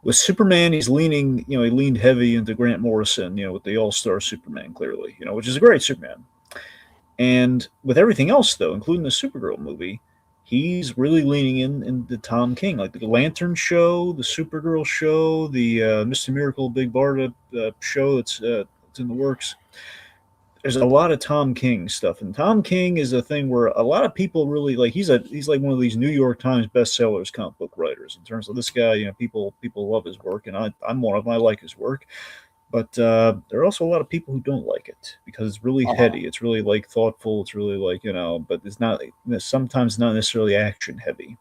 with Superman, he's leaning, he leaned heavy into Grant Morrison, with the All Star Superman, clearly, which is a great Superman. And with everything else, though, including the Supergirl movie, he's really leaning into Tom King, like the Lantern show, the Supergirl show, the Mr. Miracle Big Barda show that's in the works. There's a lot of Tom King stuff, and Tom King is a thing where a lot of people really like. He's like one of these New York Times bestsellers, comic book writers. In terms of this guy, people love his work, and I'm one of them. I like his work, but there are also a lot of people who don't like it because it's really heady. It's really like thoughtful. It's really like but it's not sometimes not necessarily action heavy.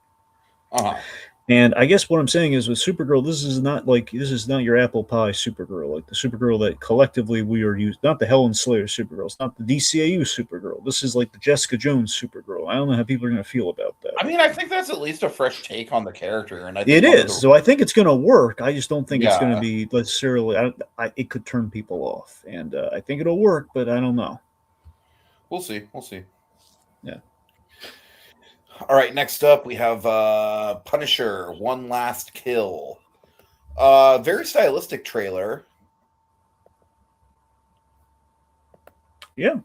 And I guess what I'm saying is with Supergirl, this is not your apple pie Supergirl, like the Supergirl that collectively we are used. Not the Helen Slayer Supergirl. It's not the DCAU Supergirl. This is like the Jessica Jones Supergirl. I don't know how people are going to feel about that. I mean, I think that's at least a fresh take on the character, and I it think is. So I think it's going to work. I just don't think it's going to be necessarily. It could turn people off, and I think it'll work, but I don't know. We'll see. We'll see. Yeah. All right, next up we have Punisher, One Last Kill. Very stylistic trailer. Yeah.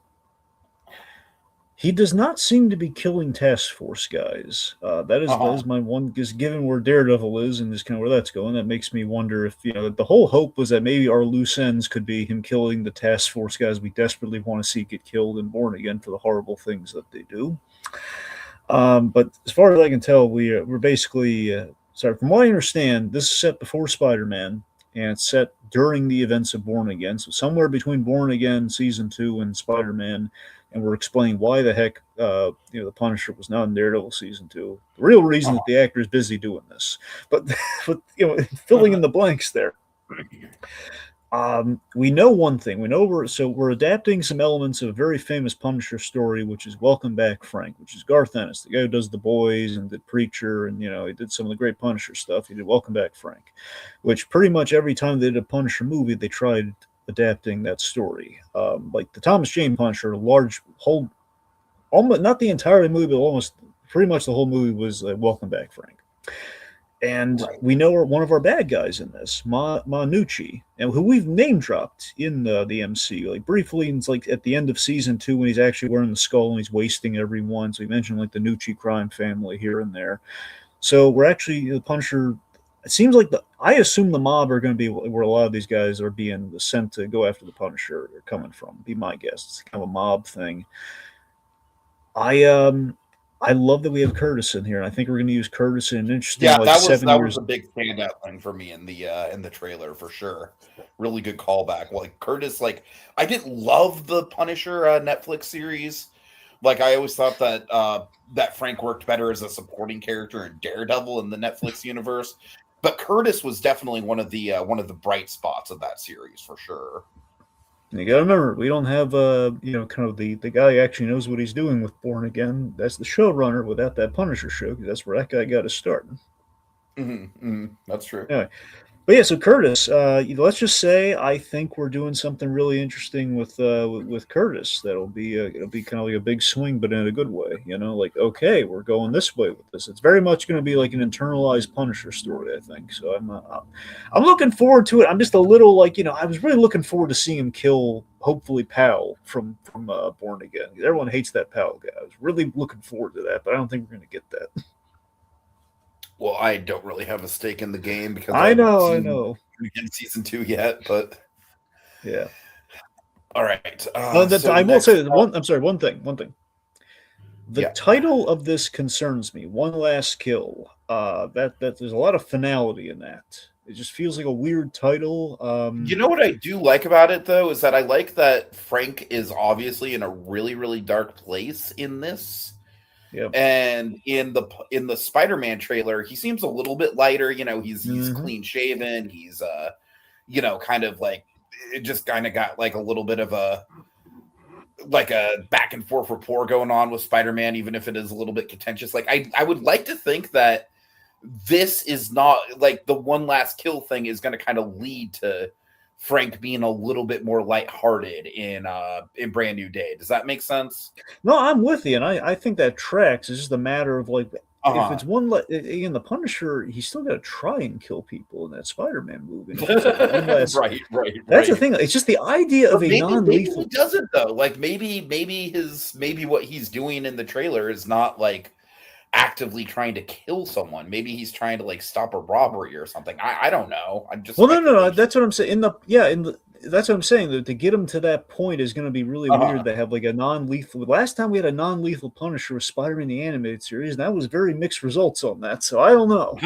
He does not seem to be killing Task Force guys. That is my one, because given where Daredevil is and just kind of where that's going, that makes me wonder if, the whole hope was that maybe our loose ends could be him killing the Task Force guys we desperately want to see get killed and born again for the horrible things that they do. But as far as I can tell, we're basically from what I understand, this is set before Spider-Man, and it's set during the events of Born Again. So somewhere between Born Again season 2 and Spider-Man, and we're explaining why the heck the Punisher was not in Daredevil season 2. The real reason that the actor is busy doing this, but filling in the blanks there. We know one thing. We know we're adapting some elements of a very famous Punisher story, which is Welcome Back, Frank, which is Garth Ennis, the guy who does The Boys and did Preacher, and he did some of the great Punisher stuff. He did Welcome Back, Frank, which pretty much every time they did a Punisher movie, they tried adapting that story. Like the Thomas Jane Punisher, almost not the entire movie, but almost pretty much the whole movie was Welcome Back, Frank. And we know one of our bad guys in this, Nucci, and who we've name dropped in the MCU, like briefly. It's like at the end of season 2 when he's actually wearing the skull and he's wasting everyone. So we mentioned like the Nucci crime family here and there. So we're actually the Punisher. It seems like I assume the mob are going to be where a lot of these guys are being sent to go after the Punisher are coming from. Be my guess. It's kind of a mob thing. I love that we have Curtis in here, and I think we're going to use Curtis in an interesting. Yeah, that was a big standout thing for me in the trailer for sure. Really good callback. Like Curtis, like I didn't love the Punisher Netflix series. Like I always thought that Frank worked better as a supporting character in Daredevil in the Netflix universe. But Curtis was definitely one of the bright spots of that series for sure. You got to remember, we don't have kind of the guy who actually knows what he's doing with Born Again. That's the showrunner without that Punisher show, because that's where that guy got his start. That's true. Anyway, but yeah, so Curtis, let's just say I think we're doing something really interesting with Curtis. It'll be kind of like a big swing, but in a good way. Like okay, we're going this way with this. It's very much going to be like an internalized Punisher story, I think. So I'm looking forward to it. I'm just a little I was really looking forward to seeing him kill hopefully Powell from Born Again. Everyone hates that Powell guy. I was really looking forward to that, but I don't think we're going to get that. Well, I don't really have a stake in the game because I know. In season 2 yet, but yeah. All right. I will say one. I'm sorry. One thing. The title of this concerns me. One Last Kill. That there's a lot of finality in that. It just feels like a weird title. You know what I do like about it though is that I like that Frank is obviously in a really, really dark place in this. Yep. And in the Spider-Man trailer, he seems a little bit lighter. He's clean shaven. He's kind of like it just kind of got like a little bit of a back and forth rapport going on with Spider-Man, even if it is a little bit contentious. Like I would like to think that this is not like the One Last Kill thing is going to kind of lead to Frank being a little bit more lighthearted in Brand New Day. Does that make sense? No, I'm with you, and I think that tracks. It's just a matter of like if Uh-huh. it's one again, the Punisher, he's still got to try and kill people in that Spider-Man movie. And if it's like one last, that's the Right. thing. It's just the idea of But a maybe he non-lethal. doesn't though. Like maybe what he's doing in the trailer is not like actively trying to kill someone. Maybe he's trying to like stop a robbery or something. I don't know. I'm just Well, no. speculation. That's what I'm saying. That's what I'm saying. That to get him to that point is going to be really weird. Uh-huh. To have like a non-lethal. Last time we had a non-lethal Punisher was Spider-Man the animated series, and that was very mixed results on that. So I don't know.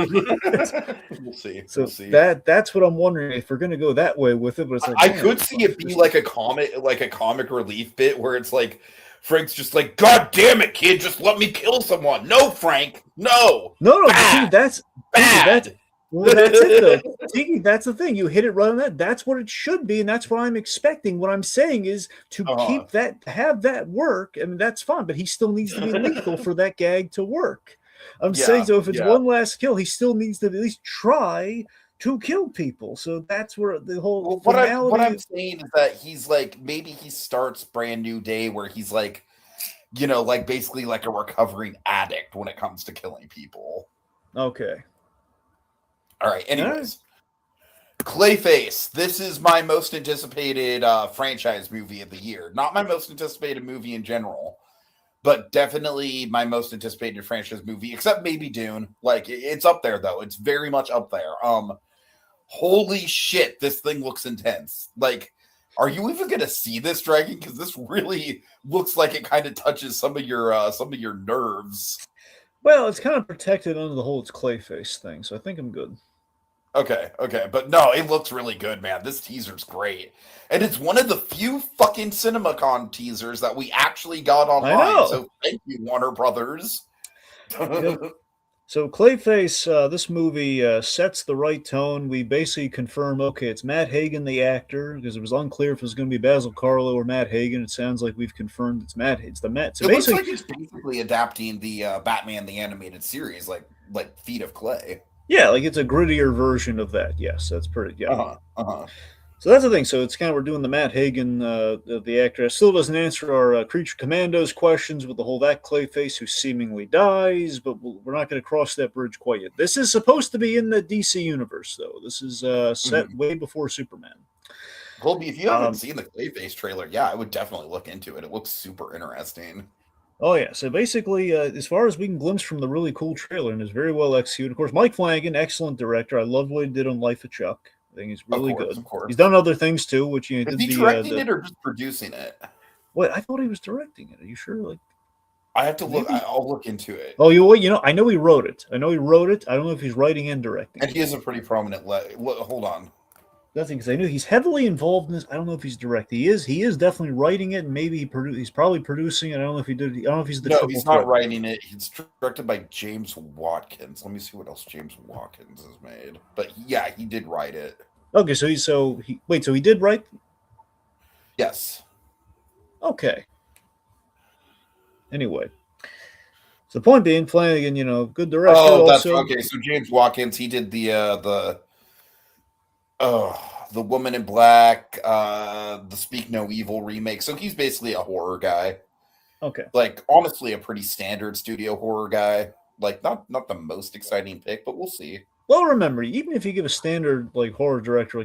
We'll see. We'll So see. that's what I'm wondering if we're going to go that way with it. But it's like, I man, could see it be like a comic relief bit where it's like Frank's just like, God damn it, kid, just let me kill someone. No, Frank, no. no. Bad. That's Bad. well, that's it though. Tiki, that's the thing. You hit it right on that. That's what it should be, and that's what I'm expecting. What I'm saying is to keep that, have that work. I mean, that's fine, but he still needs to be lethal for that gag to work. I'm saying so. If it's one last kill, he still needs to at least try to kill people. So that's where the whole Well, what I'm saying is that he's like maybe he starts Brand New Day where he's like, you know, like basically like a recovering addict when it comes to killing people. Okay. All right. Anyways, Clayface. This is my most anticipated franchise movie of the year. Not my most anticipated movie in general, but definitely my most anticipated franchise movie, except maybe Dune. Like it's up there though. It's very much up there. Holy shit, this thing looks intense. Like, are you even gonna see this, Dragon? Because this really looks like it kind of touches some of your nerves. Well, it's kind of protected under the whole it's Clayface thing, so I think I'm good. Okay, but no, it looks really good, man. This teaser's great. And it's one of the few fucking CinemaCon teasers that we actually got online. So thank you, Warner Brothers. Yep. So Clayface, this movie sets the right tone. We basically confirm, okay, it's Matt Hagen, the actor, because it was unclear if it was going to be Basil Carlo or Matt Hagen. It sounds like we've confirmed it's Matt. It's the Matt. So it looks like it's basically adapting the Batman the animated series, like Feet of Clay. Yeah, like it's a grittier version of that. Yes, that's pretty. Yeah. Uh-huh. So that's the thing. So it's kind of we're doing the Matt Hagen, the actor. Still doesn't answer our Creature Commandos questions with the whole that Clayface who seemingly dies, but we're not going to cross that bridge quite yet. This is supposed to be in the DC universe, though. This is set way before Superman. Colby, if you haven't seen the Clayface trailer, yeah, I would definitely look into it. It looks super interesting. Oh, yeah. So basically, as far as we can glimpse from the really cool trailer, and it's very well executed. Of course, Mike Flanagan, excellent director. I love what he did on Life of Chuck. I think he's really good. Of course. He's done other things, too, which Is he directing it or just producing it? What? I thought he was directing it. Are you sure? Like, I have to look. I'll look into it. Oh, I know he wrote it. I don't know if he's writing and directing. And he is a pretty prominent. Hold on. That's because I knew he's heavily involved in this. I don't know if he's directing. He is definitely writing it, and maybe he's probably producing it. I don't know if he did. I don't know if he's the. No, he's not writing it. He's directed by James Watkins. Let me see what else James Watkins has made. But yeah, he did write it. Okay, so he did write. Yes. Okay. Anyway, so the point being, Flanagan, good director. Oh, that's okay. So James Watkins, he did the Woman in Black, the Speak No Evil remake. So he's basically a horror guy. Okay. Like honestly, a pretty standard studio horror guy. Like not the most exciting pick, but we'll see. Well, remember, even if you give a standard like horror director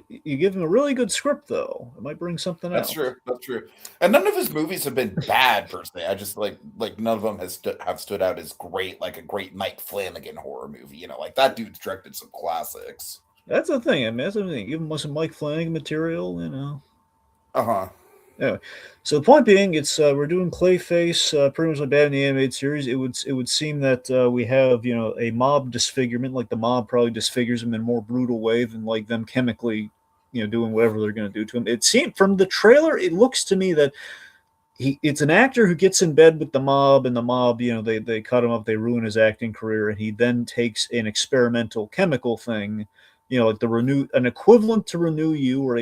you give him a really good script, though, it might bring something out. That's true. And none of his movies have been bad per se. I just like none of them have stood out as great, like a great Mike Flanagan horror movie. Like that dude's directed some classics. That's the thing. I mean, that's the thing. Give him some Mike Flanagan material, Anyway, so the point being, it's we're doing Clayface, pretty much like Batman the animated series. It would seem that we have a mob disfigurement, like the mob probably disfigures him in a more brutal way than like them chemically, doing whatever they're going to do to him. It seemed from the trailer, it looks to me that it's an actor who gets in bed with the mob, and the mob, they cut him up, they ruin his acting career, and he then takes an experimental chemical thing, like an equivalent to Renew You, or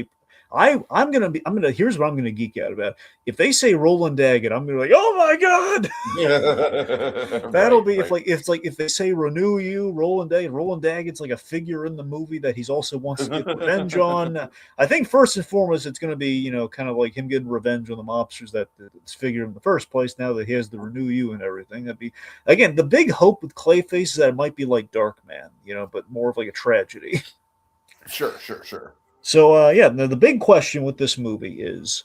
I'm gonna here's what I'm gonna geek out about. If they say Roland Daggett, I'm gonna be like, oh my god. That'll be if they say renew you, Roland Daggett's like a figure in the movie that he's also wants to get revenge on. I think first and foremost it's gonna be, kind of like him getting revenge on the mobsters that's figured in the first place, now that he has the renew you and everything. That'd be, again, the big hope with Clayface is that it might be like Darkman, but more of like a tragedy. Sure. So the big question with this movie is,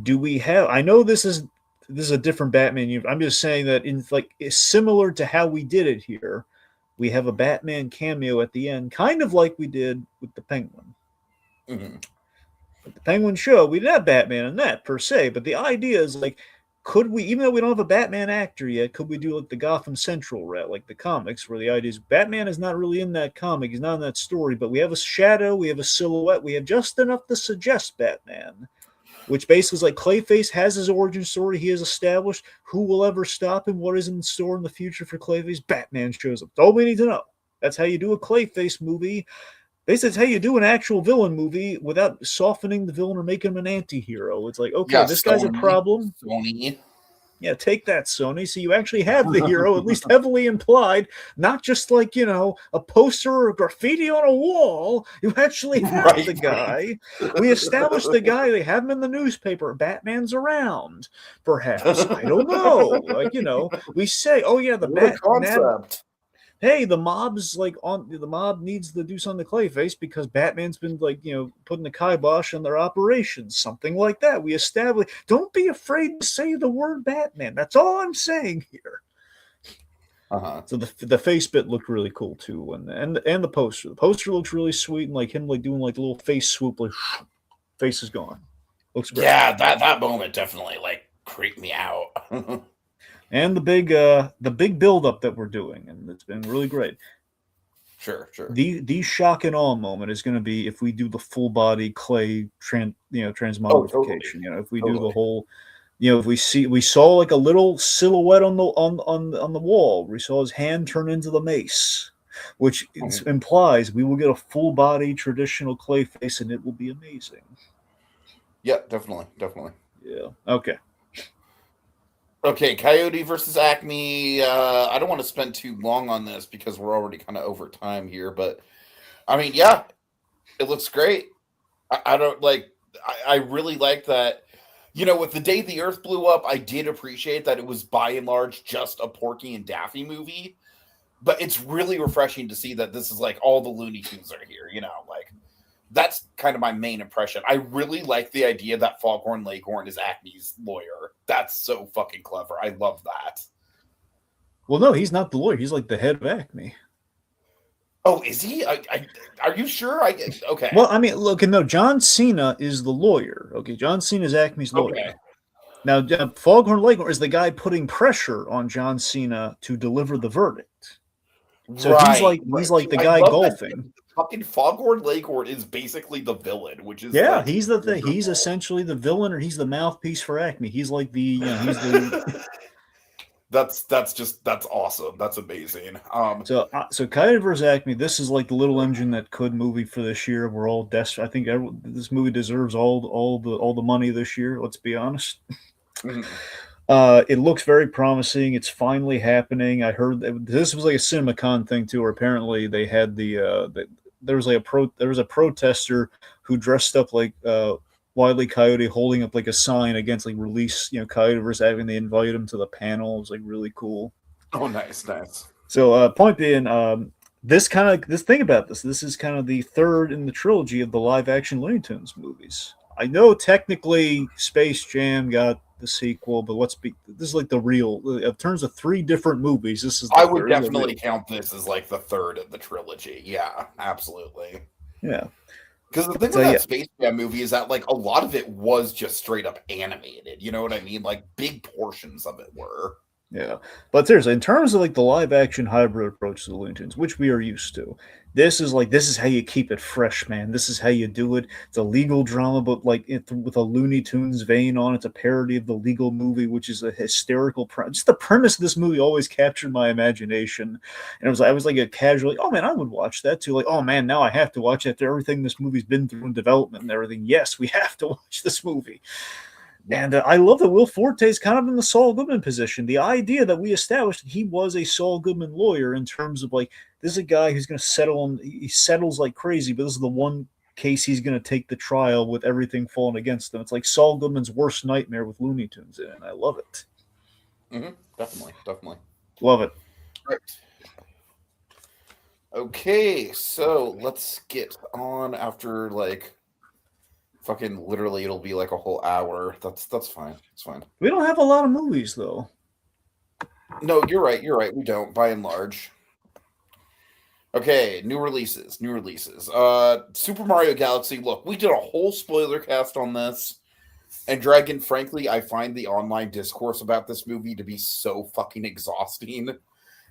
do we have, I know this is a different Batman. I'm just saying that it's similar to how we did it here. We have a Batman cameo at the end, kind of like we did with the Penguin. Mm-hmm. But the Penguin show, we didn't have Batman in that per se, but the idea is like, could we, even though we don't have a Batman actor yet, could we do like the Gotham Central route, like the comics, where the idea is Batman is not really in that comic, he's not in that story, but we have a shadow, we have a silhouette, we have just enough to suggest Batman, which basically is like Clayface has his origin story, he has established. Who will ever stop him? What is in store in the future for Clayface? Batman shows up. All we need to know. That's how you do a Clayface movie. Basically, it's how you do an actual villain movie without softening the villain or making him an anti-hero. It's like, okay, this guy's a problem. Sony. Yeah, take that, Sony. So you actually have the hero, at least heavily implied, not just like, a poster or a graffiti on a wall. You actually have the guy. We established the guy. They have him in the newspaper. Batman's around, perhaps. I don't know. Like, we say, oh, yeah, the concept. Hey, the mob needs to do something to Clayface because Batman's been putting the kibosh on their operations, something like that. We establish. Don't be afraid to say the word Batman. That's all I'm saying here. So the face bit looked really cool too, and the poster. The poster looks really sweet, and like him doing like a little face swoop, like face is gone. Looks great. Yeah, that moment definitely creeped me out. And the big build up that we're doing, and it's been really great. Sure. The shock and awe moment is going to be if we do the full body Clay transmogrification. Totally. If we do the whole, if we saw like a little silhouette on the wall. We saw his hand turn into the mace, which implies we will get a full body traditional Clayface, and it will be amazing. Yeah, definitely. Yeah. Okay. Okay, Coyote versus Acme. I don't want to spend too long on this because we're already kind of over time here, but I mean, yeah, it looks great. I really like that. With The Day the Earth Blew Up, I did appreciate that it was by and large just a Porky and Daffy movie, but it's really refreshing to see that this is like all the Looney Tunes are here. That's kind of my main impression. I really like the idea that Foghorn Leghorn is Acme's lawyer. That's so fucking clever. I love that. Well, no, he's not the lawyer. He's like the head of Acme. Oh, is he? Are you sure? Okay. Well, I mean, look, no, John Cena is the lawyer. Okay, John Cena is Acme's lawyer. Okay. Now, Foghorn Leghorn is the guy putting pressure on John Cena to deliver the verdict. So he's like the guy golfing. Fucking Foghorn Leghorn is basically the villain, which is he's the thing. He's essentially the villain, or he's the mouthpiece for Acme. He's like he's the. That's awesome. That's amazing. So Coyote vs. Acme. This is like the little engine that could movie for this year. We're all desperate. I think this movie deserves all the money this year. Let's be honest. Mm-hmm. It looks very promising. It's finally happening. I heard this was like a CinemaCon thing too, where apparently they had there was a protester who dressed up like Wile E. Coyote, holding up like a sign against like release Coyote versus Acme. They invited him to the panel. It was like really cool. Oh, nice. So point being, this thing about this is kind of the third in the trilogy of the live action Looney Tunes movies. I know technically Space Jam got the sequel, but this is like the real, in terms of three different movies, this is I would definitely count this as like the third of the trilogy. Yeah, absolutely. Yeah. Because the thing with that Space Jam movie is that like a lot of it was just straight up animated. You know what I mean? Like big portions of it were. Yeah, but seriously, in terms of like the live action hybrid approach to the Looney Tunes, which we are used to, this is how you keep it fresh, man. This is how you do it. It's a legal drama, but with a Looney Tunes vein on. It's a parody of the legal movie, which is a hysterical. Just the premise of this movie always captured my imagination, and I was like a casual, like, oh man, I would watch that too. Like, oh man, now I have to watch after everything this movie's been through in development and everything. Yes, we have to watch this movie. Yeah. And I love that Will Forte is kind of in the Saul Goodman position. The idea that we established that he was a Saul Goodman lawyer in terms of like, this is a guy who's going to settle him. He settles like crazy, but this is the one case he's going to take the trial with everything falling against him. It's like Saul Goodman's worst nightmare with Looney Tunes in it. And I love it. Mm-hmm. Definitely. Love it. Right. Okay, so let's get on after like fucking literally it'll be like a whole hour. That's fine. It's fine. We don't have a lot of movies though. No, you're right. We don't, by and large. Okay, new releases. Super Mario Galaxy. Look, we did a whole spoiler cast on this. And Dragon, frankly, I find the online discourse about this movie to be so fucking exhausting.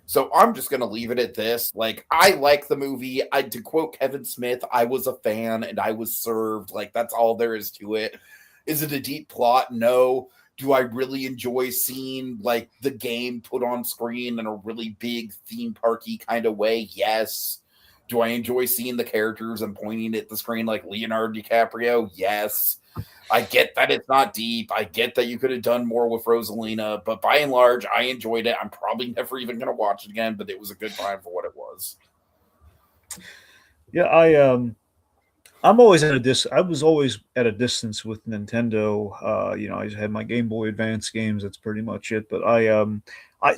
So I'm just going to leave it at this. Like, I like the movie. To quote Kevin Smith, I was a fan and I was served. Like, that's all there is to it. Is it a deep plot? No. Do I really enjoy seeing, like, the game put on screen in a really big theme parky kind of way? Yes. Do I enjoy seeing the characters and pointing at the screen like Leonardo DiCaprio? Yes. I get that it's not deep. I get that you could have done more with Rosalina, but by and large, I enjoyed it. I'm probably never even going to watch it again, but it was a good time for what it was. Yeah, I'm always at a I was always at a distance with Nintendo. You know, I had my Game Boy Advance games. That's pretty much it. But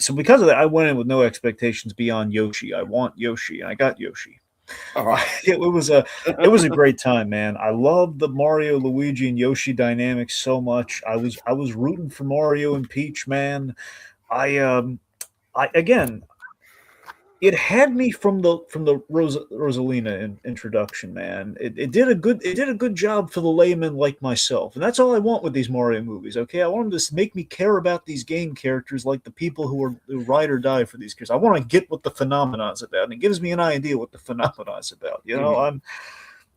so because of that, I went in with no expectations beyond Yoshi. I want Yoshi, and I got Yoshi. It was a great time, man. I loved the Mario, Luigi, and Yoshi dynamics so much. I was rooting for Mario and Peach, man. I again, it had me from the Rosalina introduction, man. It did a good job for the layman like myself, and that's all I want with these Mario movies. Okay, I want them to make me care about these game characters like the people who ride or die for these characters. I want to get what the phenomenon's about, and it gives me an idea what the phenomenon's about. You know,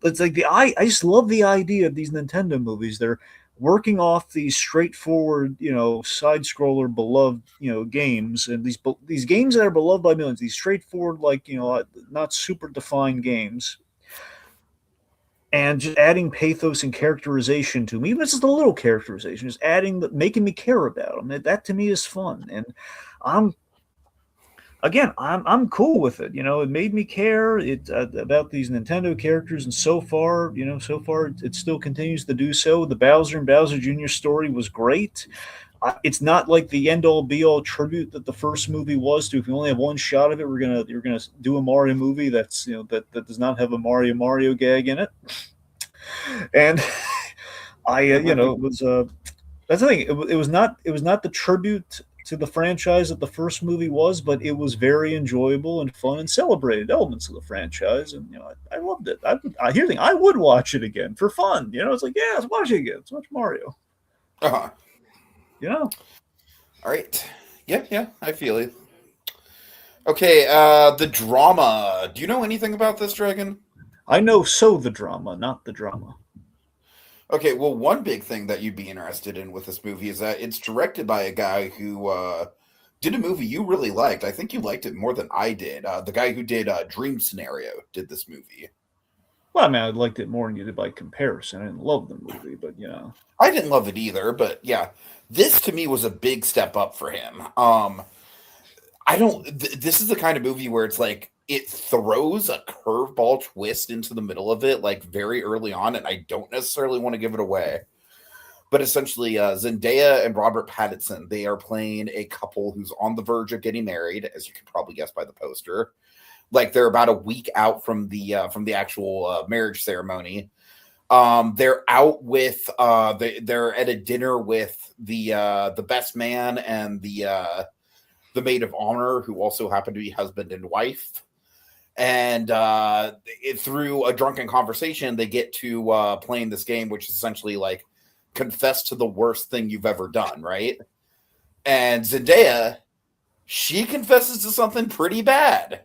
it's like I just love the idea of these Nintendo movies. They're working off these straightforward, you know, side scroller beloved, you know, games, and these games that are beloved by millions, these straightforward, like, you know, not super defined games, and just adding pathos and characterization to them, even if it's just a little characterization, just making me care about them. That to me is fun, and I'm I'm cool with it. You know, it made me care about these Nintendo characters, and so far, it still continues to do so. The Bowser and Bowser Jr. story was great. It's not like the end all be all tribute that the first movie was to. If you only have one shot of it, you're gonna do a Mario movie that's, you know, that does not have a Mario gag in it. And you know, it was that's the thing. It was not the tribute to the franchise that the first movie was, but it was very enjoyable and fun and celebrated elements of the franchise, and you know, I loved it. Here's the thing: I would watch it again for fun. You know, it's like, yeah, let's watch it again. Let's watch Mario. You know. All right. Yeah, I feel it. Okay, the drama. Do you know anything about this, Dragon? I know the drama, not the drama. Okay, well, one big thing that you'd be interested in with this movie is that it's directed by a guy who did a movie you really liked. I think you liked it more than I did. The guy who did Dream Scenario did this movie. Well, I mean, I liked it more than you did by comparison. I didn't love the movie, but you know. I didn't love it either, but yeah, this to me was a big step up for him. This is the kind of movie where it's like, it throws a curveball twist into the middle of it, like very early on, and I don't necessarily want to give it away. But essentially, Zendaya and Robert Pattinson, they are playing a couple who's on the verge of getting married, as you can probably guess by the poster. Like, they're about a week out from the actual marriage ceremony. They're out with they're at a dinner with the best man and the maid of honor, who also happen to be husband and wife. And through a drunken conversation, they get to playing this game, which is essentially like, confess to the worst thing you've ever done, right? And Zendaya she confesses to something pretty bad.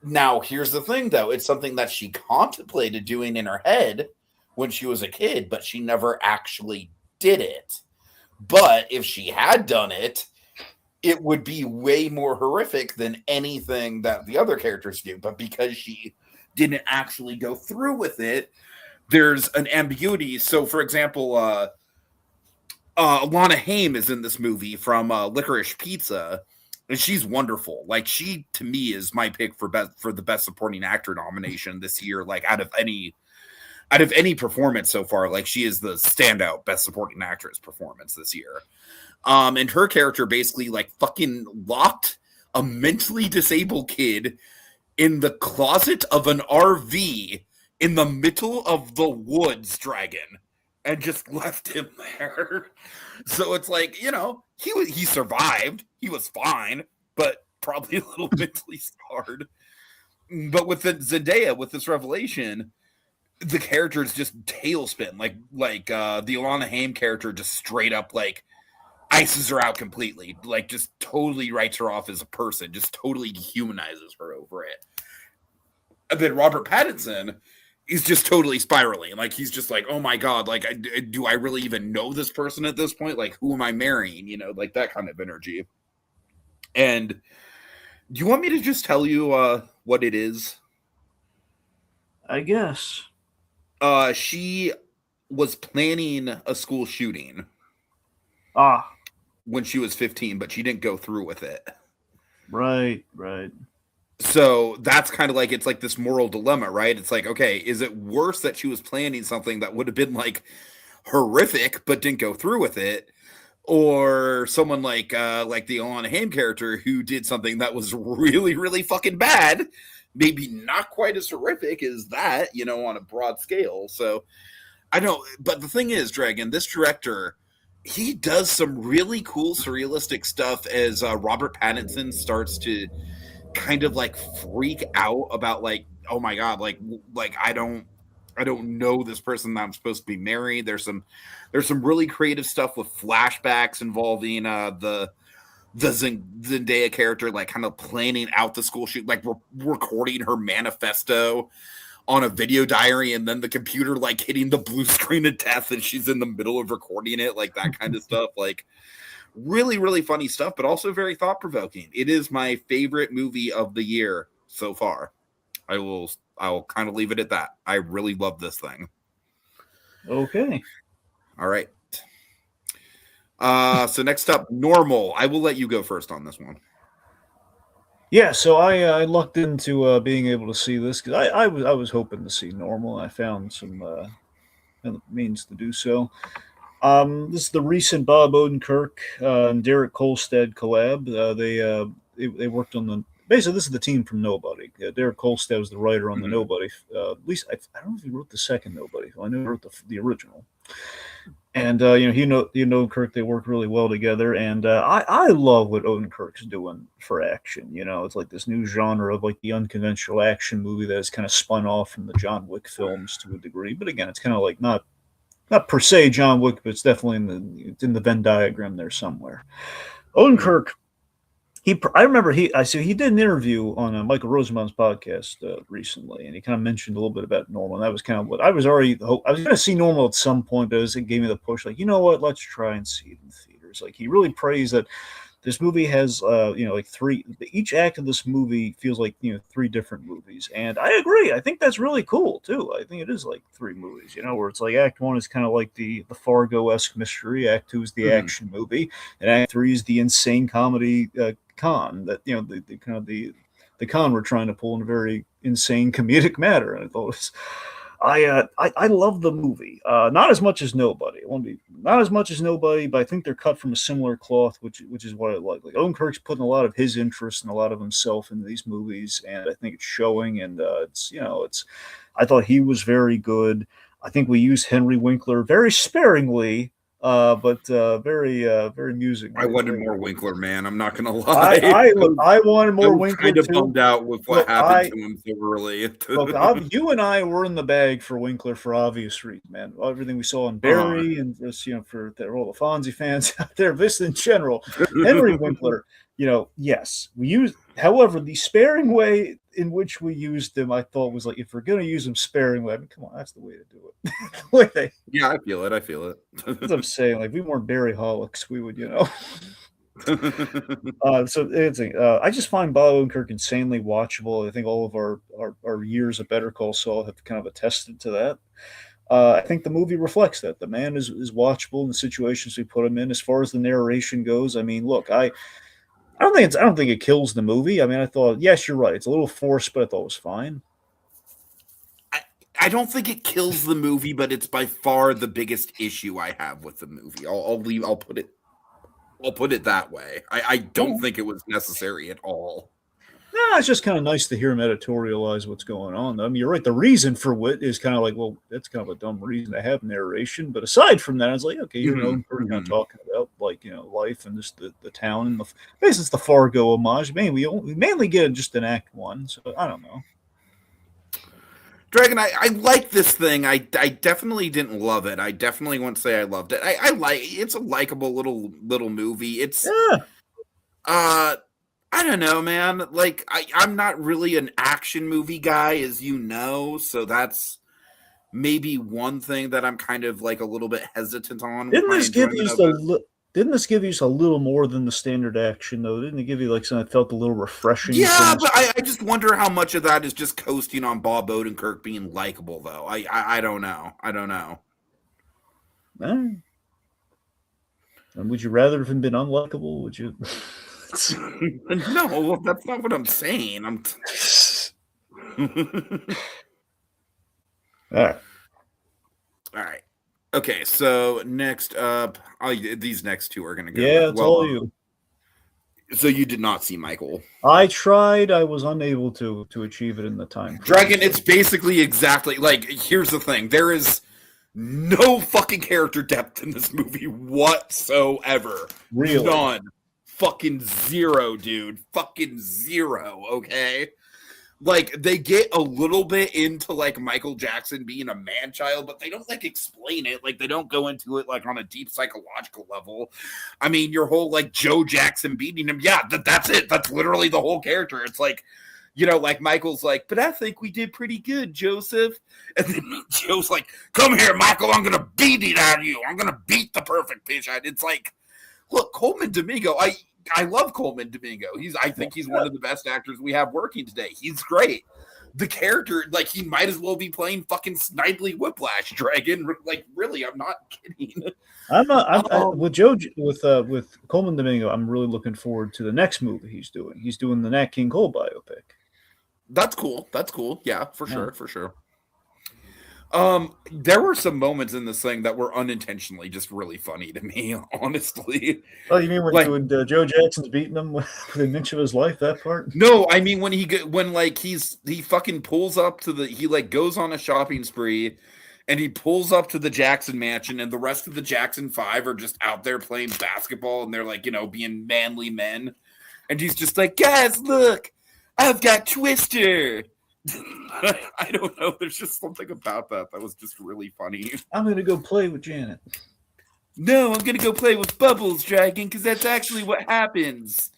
Now, here's the thing, though. It's something that she contemplated doing in her head when she was a kid, but she never actually did it. But if she had done it, it would be way more horrific than anything that the other characters do. But because she didn't actually go through with it, there's an ambiguity. So, for example, Alana Haim is in this movie from Licorice Pizza, and she's wonderful. Like, she to me is my pick for the best supporting actor nomination this year. Like, out of any performance so far, like, she is the standout best supporting actress performance this year. And her character basically like fucking locked a mentally disabled kid in the closet of an RV in the middle of the woods, Dragon, and just left him there. So it's like, he survived. He was fine, but probably a little mentally scarred. But with the Zendaya, with this revelation, the character is just tailspin. Like the Alana Haim character just straight up like ices her out completely. Like, just totally writes her off as a person. Just totally dehumanizes her over it. And then Robert Pattinson is just totally spiraling. Like, he's just like, oh my God, like, do I really even know this person at this point? Like, who am I marrying? Like that kind of energy. And do you want me to just tell you what it is? I guess. She was planning a school shooting. When she was 15, but she didn't go through with it. Right. So that's kind of like, it's like this moral dilemma, right? It's like, okay, is it worse that she was planning something that would have been like horrific but didn't go through with it, or someone like the Alana Haim character who did something that was really, really fucking bad, maybe not quite as horrific as that, on a broad scale. So I don't. But the thing is, Dragon, this director, he does some really cool surrealistic stuff as Robert Pattinson starts to kind of like freak out about like, oh my God, like I don't know this person that I'm supposed to be married. There's some really creative stuff with flashbacks involving the Zendaya character, like kind of planning out the school shoot, like recording her manifesto on a video diary, and then the computer like hitting the blue screen of death and she's in the middle of recording it, like that kind of stuff. Like, really, really funny stuff, but also very thought-provoking. It is my favorite movie of the year so far. I'll kind of leave it at that. I really love this thing. Okay. All right. So next up, Normal. I will let you go first on this one. Yeah, so I lucked into being able to see this because I was hoping to see Normal. I found some means to do so. This is the recent Bob Odenkirk and Derek Kolstad collab. They worked on basically this is the team from Nobody. Derek Kolstad was the writer on the Nobody. At least I don't know if he wrote the second Nobody. I know he wrote the original. And Odenkirk, they work really well together, and I love what Odenkirk's doing for action. It's like this new genre of like the unconventional action movie that is kind of spun off from the John Wick films to a degree. But again, it's kind of like not per se John Wick, but it's definitely in the Venn diagram there somewhere. Odenkirk, I remember he did an interview on Michael Rosenbaum's podcast recently, and he kind of mentioned a little bit about Normal. And that was kind of what I was going to see Normal at some point, but it gave me the push, like, you know what, let's try and see it in theaters. Like, he really praised that this movie has, like each act of this movie feels like, 3 different movies. And I agree. I think that's really cool, too. I think it is like 3 movies, where it's like Act 1 is kind of like the Fargo-esque mystery. Act 2 is the action movie. And Act 3 is the insane comedy con that, the kind of the con we're trying to pull in a very insane comedic manner. And I thought it was... I love the movie. Not as much as Nobody. It won't be not as much as Nobody, but I think they're cut from a similar cloth, which is what I like. Like, Odenkirk's putting a lot of his interest and a lot of himself into these movies, and I think it's showing. And I thought he was very good. I think we used Henry Winkler very sparingly But very very amusing. I wanted Very more good. Winkler, man. I'm not gonna I lie. I look. I wanted I more was Winkler kind of too. bummed out with what Look, happened to him so early. you and I were in the bag for Winkler for obvious reasons, man. Everything we saw in Uh-huh. Barry, and just, for all the Fonzie fans out there, this in general, Henry Winkler. Yes, we use. However, the sparing way in which we used him, I thought was like, if we're going to use him sparingly, I mean, come on, that's the way to do it. The way they, Yeah, I feel it. I feel it. as I'm saying, like we weren't Barry Holics, we would. So it's I just find Bob Odenkirk insanely watchable. I think all of our years of Better Call Saul have kind of attested to that. I think the movie reflects that. The man is watchable in the situations we put him in. As far as the narration goes, I mean, look, I don't think it kills the movie. I mean, I thought, yes, you're right. It's a little forced, but I thought it was fine. I don't think it kills the movie, but it's by far the biggest issue I have with the movie. I'll put it that way. I don't think it was necessary at all. No, it's just kind of nice to hear him editorialize what's going on. I mean, you're right. The reason for wit is kind of like, well, that's kind of a dumb reason to have narration. But aside from that, it's like, okay, you're kind of talking about like life and just the town and basically it's the Fargo homage. We mainly get just in Act One, so I don't know. Dragon, I like this thing. I definitely didn't love it. I definitely won't say I loved it. I like it's a likable little movie. It's I don't know, man. Like I'm not really an action movie guy, as you know, so that's maybe one thing that I'm kind of like a little bit hesitant on. Didn't this give you Didn't this give you a little more than the standard action, though? Didn't it give you like something that felt a little refreshing? Yeah, but I just wonder how much of that is just coasting on Bob Odenkirk being likable, though. I don't know. I don't know. And would you rather have been unlikable? Would you? No, that's not what I'm saying. All right. Okay, so next up, these next two are going to go. Yeah, it's all you. So you did not see Michael. I tried. I was unable to achieve it in the time. Dragon, it's basically exactly like, here's the thing. There is no fucking character depth in this movie whatsoever. Really? None. Fucking zero, dude. Fucking zero, okay? Like, they get a little bit into, like, Michael Jackson being a man-child, but they don't, like, explain it. Like, they don't go into it, like, on a deep psychological level. I mean, your whole, like, Joe Jackson beating him, yeah, that's it. That's literally the whole character. It's like, like, Michael's like, but I think we did pretty good, Joseph. And then Joe's like, come here, Michael, I'm going to beat it out of you. I'm going to beat the perfect pitch. It's like, look, Coleman Domingo, I love Coleman Domingo. I think he's one of the best actors we have working today. He's great. The character, like, he might as well be playing fucking Snidely Whiplash, Dragon. Like, really, I'm not kidding. With Coleman Domingo. I'm really looking forward to the next movie he's doing. He's doing the Nat King Cole biopic. That's cool. Yeah, for sure. There were some moments in this thing that were unintentionally just really funny to me, honestly. Oh, you mean when Joe Jackson's beating him within an inch of his life? That part? No, I mean when he fucking pulls up to he goes on a shopping spree, and he pulls up to the Jackson mansion, and the rest of the Jackson 5 are just out there playing basketball, and they're like, being manly men, and he's just like, guys, look, I've got Twister. I don't know. There's just something about that was just really funny. I'm going to go play with Janet. No, I'm going to go play with Bubbles, Dragon, because that's actually what happens.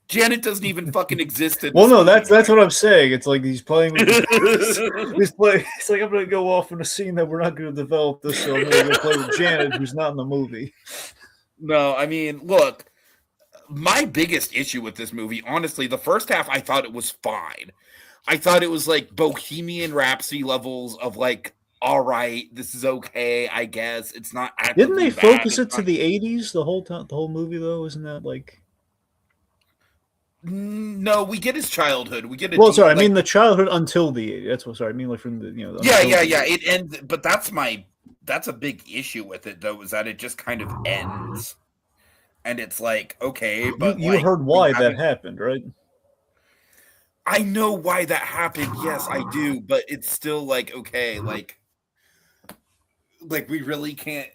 Janet doesn't even fucking exist in Well, no, that's what I'm saying. It's like he's playing with it's like, I'm going to go off in a scene that we're not going to develop this, so I'm going to go play with Janet, who's not in the movie. No, I mean, look, my biggest issue with this movie, honestly, the first half, I thought it was fine. I thought it was like Bohemian Rhapsody levels of like, all right, this is okay, I guess. It's not. Didn't they focus it to the 80s the whole movie though? Isn't that like? No, we get his childhood. We get. Well, sorry, I mean the childhood until the 80s. That's what. Sorry, I mean like from the Yeah. It ends, but that's a big issue with it though, is that it just kind of ends, and it's like, okay, but you heard why that happened, right? I know why that happened. Yes, I do. But it's still like, okay, like we really can't.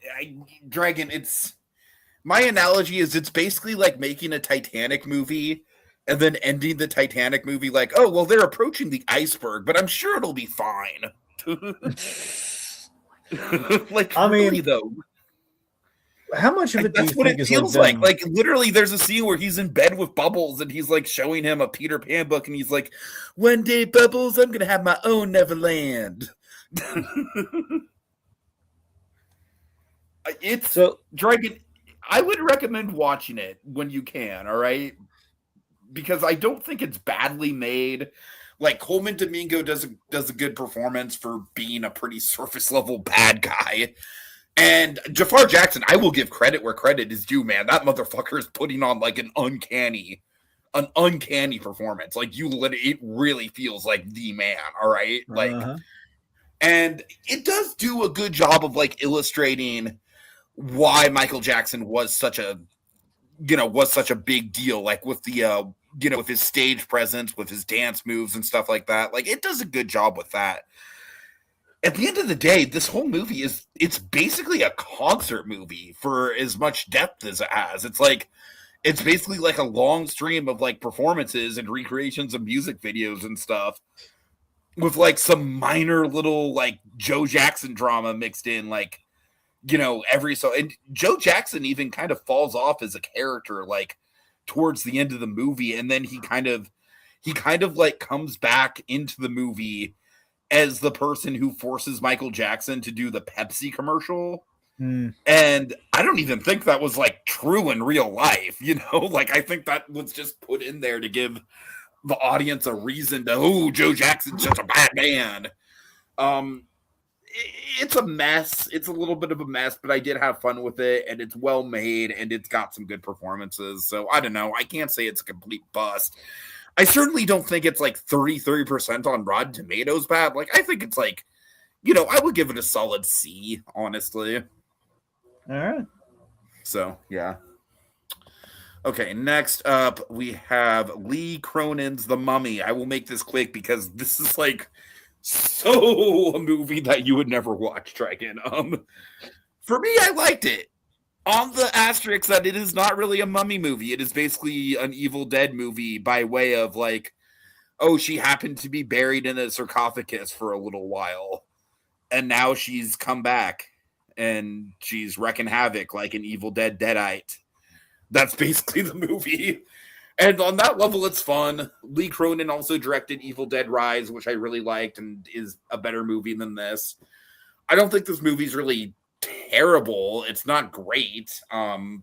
Dragon. It's my analogy is it's basically like making a Titanic movie and then ending the Titanic movie like, oh well, they're approaching the iceberg, but I'm sure it'll be fine. Like, I really mean, though. how much of it do you That's what think it is feels like like. them? Like literally, there's a scene where he's in bed with Bubbles, and he's like showing him a Peter Pan book, and he's like, "One day, Bubbles, I'm gonna have my own Neverland." It's So Dragon. I would recommend watching it when you can. All right, because I don't think it's badly made. Like Coleman Domingo does a good performance for being a pretty surface level bad guy. And Jafar Jackson, I will give credit where credit is due, man. That motherfucker is putting on like an uncanny performance. Like it really feels like the man. All right, like, and it does do a good job of like illustrating why Michael Jackson was such a big deal. Like with the with his stage presence, with his dance moves and stuff like that. Like it does a good job with that. At the end of the day, this whole movie it's basically a concert movie for as much depth as it has. It's basically like a long stream of like performances and recreations of music videos and stuff with like some minor little like Joe Jackson drama mixed in, like, every so, and Joe Jackson even kind of falls off as a character like towards the end of the movie, and then he kind of like comes back into the movie as the person who forces Michael Jackson to do the Pepsi commercial. And I don't even think that was like true in real life, like I think that was just put in there to give the audience a reason to, oh, Joe Jackson's such a bad man. It's a mess. It's a little bit of a mess, but I did have fun with it, and it's well made, and it's got some good performances. So I don't know. I can't say it's a complete bust. I certainly don't think it's like 33% on Rotten Tomatoes bad. Like, I think it's like, I would give it a solid C, honestly. all right. So, yeah. Okay, next up, we have Lee Cronin's The Mummy. I will make this quick because this is like so a movie that you would never watch, Dragon. For me, I liked it. On the asterisk that it is not really a mummy movie. It is basically an Evil Dead movie by way of like, oh, she happened to be buried in a sarcophagus for a little while, and now she's come back and she's wrecking havoc like an Evil Dead Deadite. That's basically the movie. And on that level, it's fun. Lee Cronin also directed Evil Dead Rise, which I really liked and is a better movie than this. I don't think this movie's really terrible. It's not great. But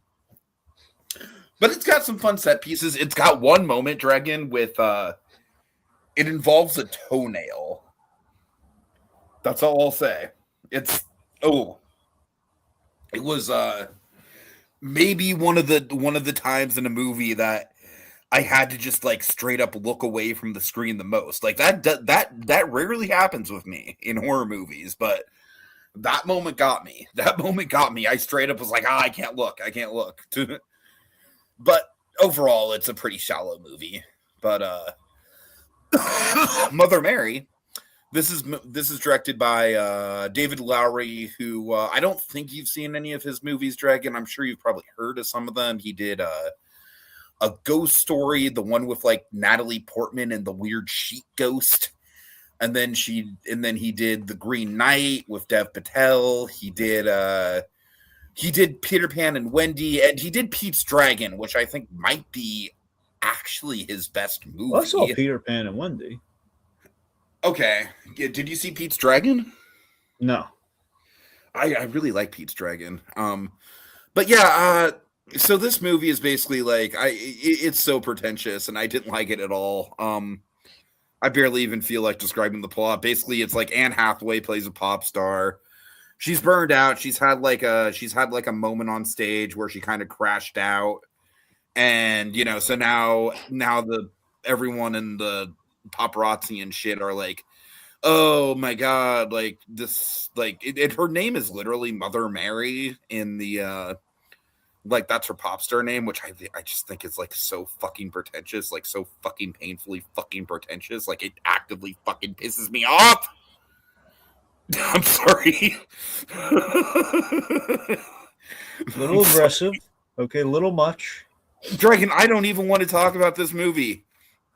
it's got some fun set pieces. It's got one moment, Dragon, with it involves a toenail. That's all I'll say. It was maybe one of the times in a movie that I had to just like straight up look away from the screen the most. Like that rarely happens with me in horror movies, but that moment got me. I straight up was like, I can't look. But overall, it's a pretty shallow movie. But Mother Mary, this is directed by David Lowery, who I don't think you've seen any of his movies, Dragon. I'm sure you've probably heard of some of them. He did a Ghost Story, the one with like Natalie Portman and the weird sheet ghost. And then he did The Green Knight with Dev Patel. He did Peter Pan and Wendy, and he did Pete's Dragon, which I think might be actually his best movie. Well, I saw Peter Pan and Wendy. Okay. Yeah, did you see Pete's Dragon? No. I really like Pete's Dragon. But yeah, so this movie is basically like it's so pretentious, and I didn't like it at all. I barely even feel like describing the plot. Basically, it's like Anne Hathaway plays a pop star. She's burned out. She's had like a moment on stage where she kind of crashed out, and so now everyone in the paparazzi and shit are like, oh my god, like this, like her name is literally Mother Mary in the like that's her pop star name, which I just think is like so fucking pretentious, like so fucking painfully fucking pretentious. Like it actively fucking pisses me off. I'm sorry. A little aggressive. Okay, a little much. Dragon, I don't even want to talk about this movie.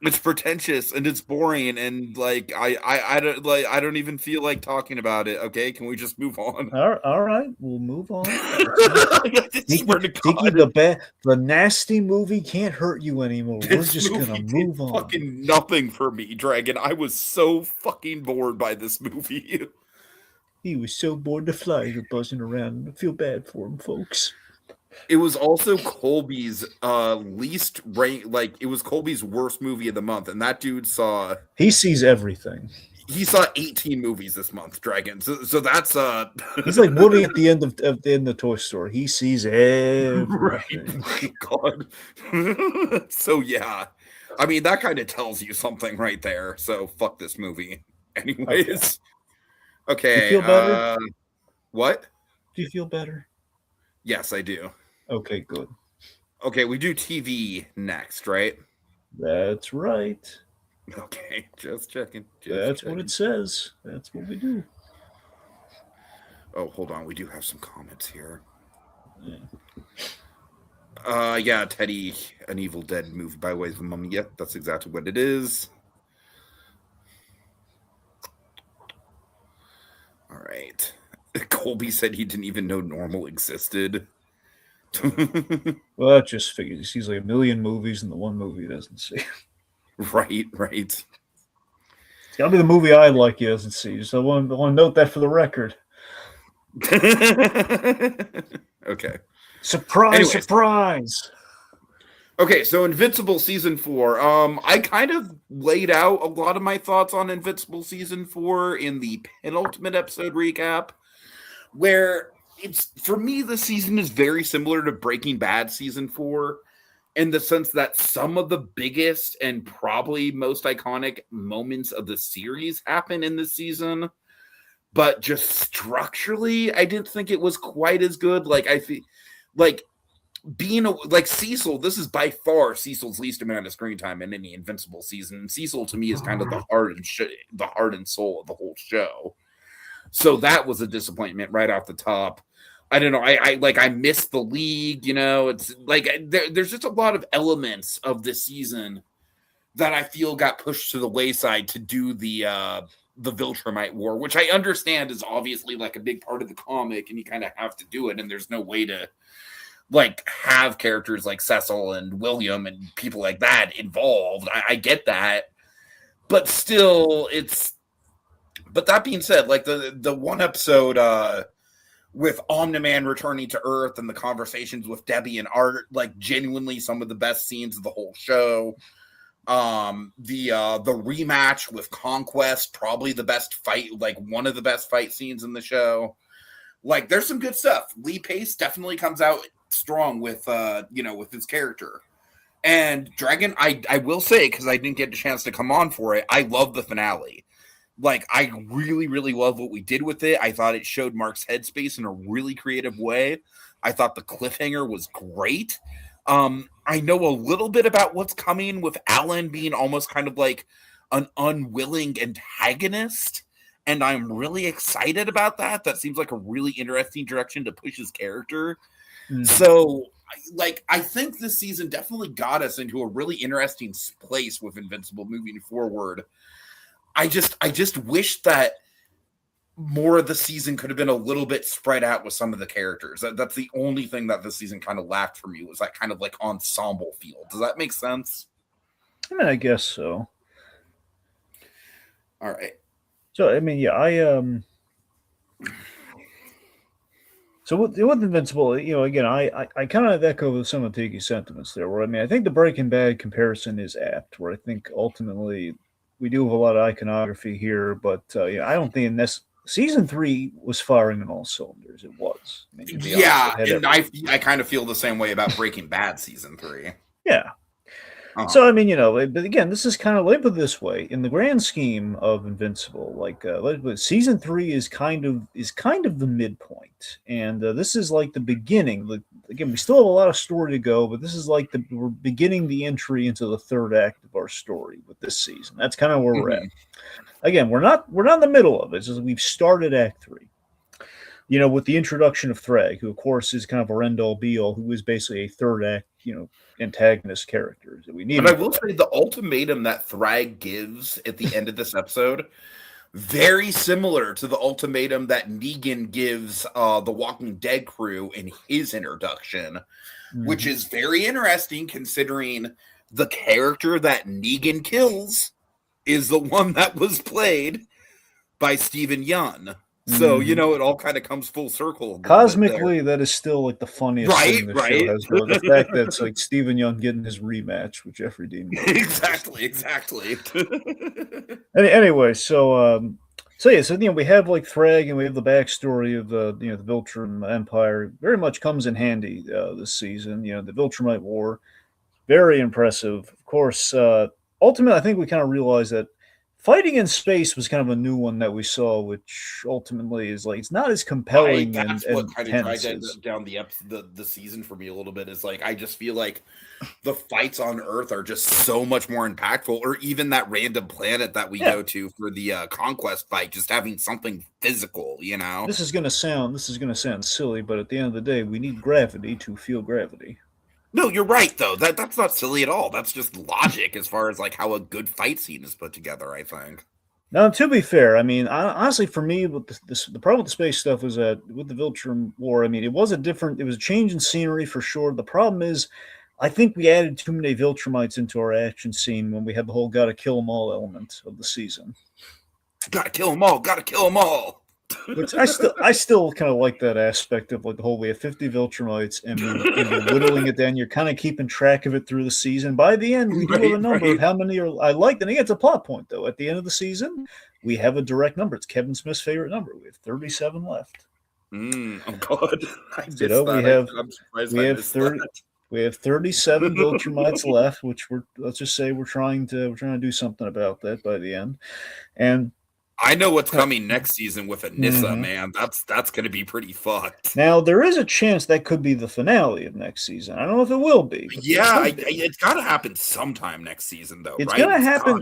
It's pretentious and it's boring and like I don't even feel like talking about it. Okay, can we just move on? All right, we'll move on. Tiki, the nasty movie can't hurt you anymore. We're just gonna move on. Fucking nothing for me, Dragon. I was so fucking bored by this movie. He was so bored the flies were buzzing around. I feel bad for him, folks. It was also Colby's least rank, like it was Colby's worst movie of the month, and that dude he sees everything. He saw 18 movies this month, Dragon. So that's he's like Woody at the end of Toy Story. He sees everything. Right. God. So yeah. I mean that kind of tells you something right there. So fuck this movie. Anyways. Okay. Do you feel better? What? Do you feel better? Yes, I do. Okay, good. Okay, we do TV next, right? That's right. Okay, just checking. That's what it says. That's what we do. Oh, hold on. We do have some comments here. Yeah. Yeah, Teddy, an Evil Dead movie by way of the Mummy. Yeah, that's exactly what it is. All right. Colby said he didn't even know Normal existed. Well, that just figures. He sees like a million movies, and the one movie he doesn't see. Right. It's got to be the movie I like he doesn't see. Just I want to note that for the record. Okay. Surprise! Okay, so Invincible Season 4. I kind of laid out a lot of my thoughts on Invincible Season 4 in the penultimate episode recap, where it's, for me, the season is very similar to Breaking Bad Season 4 in the sense that some of the biggest and probably most iconic moments of the series happen in this season, but just structurally, I didn't think it was quite as good. Like, I feel like being like Cecil, this is by far Cecil's least amount of screen time in any Invincible season. And Cecil to me is kind of the heart and soul of the whole show. So that was a disappointment right off the top. I don't know. I missed the league. You know, it's like there's just a lot of elements of this season that I feel got pushed to the wayside to do the Viltrumite War, which I understand is obviously like a big part of the comic, and you kind of have to do it, and there's no way to like have characters like Cecil and William and people like that involved. I get that, but still, it's. But that being said, like the one episode with Omni-Man returning to Earth and the conversations with Debbie and Art, like genuinely some of the best scenes of the whole show. The rematch with Conquest, probably the best fight, like one of the best fight scenes in the show. Like there's some good stuff. Lee Pace definitely comes out strong with with his character. And Dragon, I will say, because I didn't get a chance to come on for it, I love the finale. Like, I really, really love what we did with it. I thought it showed Mark's headspace in a really creative way. I thought the cliffhanger was great. I know a little bit about what's coming with Alan being almost kind of like an unwilling antagonist. And I'm really excited about that. That seems like a really interesting direction to push his character. Mm-hmm. So, like, I think this season definitely got us into a really interesting place with Invincible moving forward. I just wish that more of the season could have been a little bit spread out with some of the characters. That's the only thing that this season kind of lacked for me, was that kind of like ensemble feel. Does that make sense? I mean, I guess so. All right. So, I mean, yeah, So with Invincible, again, I kind of echo some of Tiki's sentiments there, where, I mean, I think the Breaking Bad comparison is apt, where I think ultimately we do have a lot of iconography here, but I don't think in this season 3 was firing on all cylinders. It was. I mean, yeah, and I kind of feel the same way about Breaking Bad season 3. Yeah. Uh-huh. So, I mean, but again, this is kind of, let me put it this way, in the grand scheme of Invincible, like season 3 is kind of the midpoint, and this is like the beginning. Again, we still have a lot of story to go, but this is like we're beginning the entry into the third act of our story with this season. That's kind of where we're at. again, we're not in the middle of it. It's just we've started Act 3. With the introduction of Thrag, who of course is kind of our end all be all, who is basically a third act, antagonist character that we need. But I will say the ultimatum that Thrag gives at the end of this episode, very similar to the ultimatum that Negan gives the Walking Dead crew in his introduction, which is very interesting considering the character that Negan kills is the one that was played by Stephen Yeun. So, it all kind of comes full circle. Cosmically, that is still like the funniest thing the show has done. The fact that it's like Stephen Yeun getting his rematch with Jeffrey Dean Morgan. Exactly. Anyway, so we have like Thrag and we have the backstory of the Viltrum Empire. Very much comes in handy this season. The Viltrumite War, very impressive. Of course, ultimately, I think we kind of realized that fighting in space was kind of a new one that we saw, which ultimately is like it's not as compelling. That's what kind of dragged down the season for me a little bit. Is like I just feel like the fights on Earth are just so much more impactful, or even that random planet that we go to for the conquest fight, just having something physical. This is gonna sound silly, but at the end of the day, we need gravity to feel gravity. No, you're right though. That's not silly at all. That's just logic as far as like how a good fight scene is put together, I think. Now, to be fair, I mean, honestly, for me, with the problem with the space stuff was that with the Viltrum War, I mean, it was a change in scenery for sure. The problem is, I think we added too many Viltrumites into our action scene when we had the whole "gotta kill them all" element of the season. Gotta kill them all. Gotta kill them all. Which I still kind of like that aspect of like the whole we have 50 Viltrumites and you're whittling it down. You're kind of keeping track of it through the season. By the end, we do have a number of how many are. I like that. It's a plot point though. At the end of the season, we have a direct number. It's Kevin Smith's favorite number. We have 37 left. Oh God! We have 37 Viltrumites left, which let's just say we're trying to do something about that by the end, and. I know what's coming next season with Anissa, man. That's going to be pretty fucked. Now, there is a chance that could be the finale of next season. I don't know if it will be. Yeah, it's got to happen sometime next season, though. It's going to happen.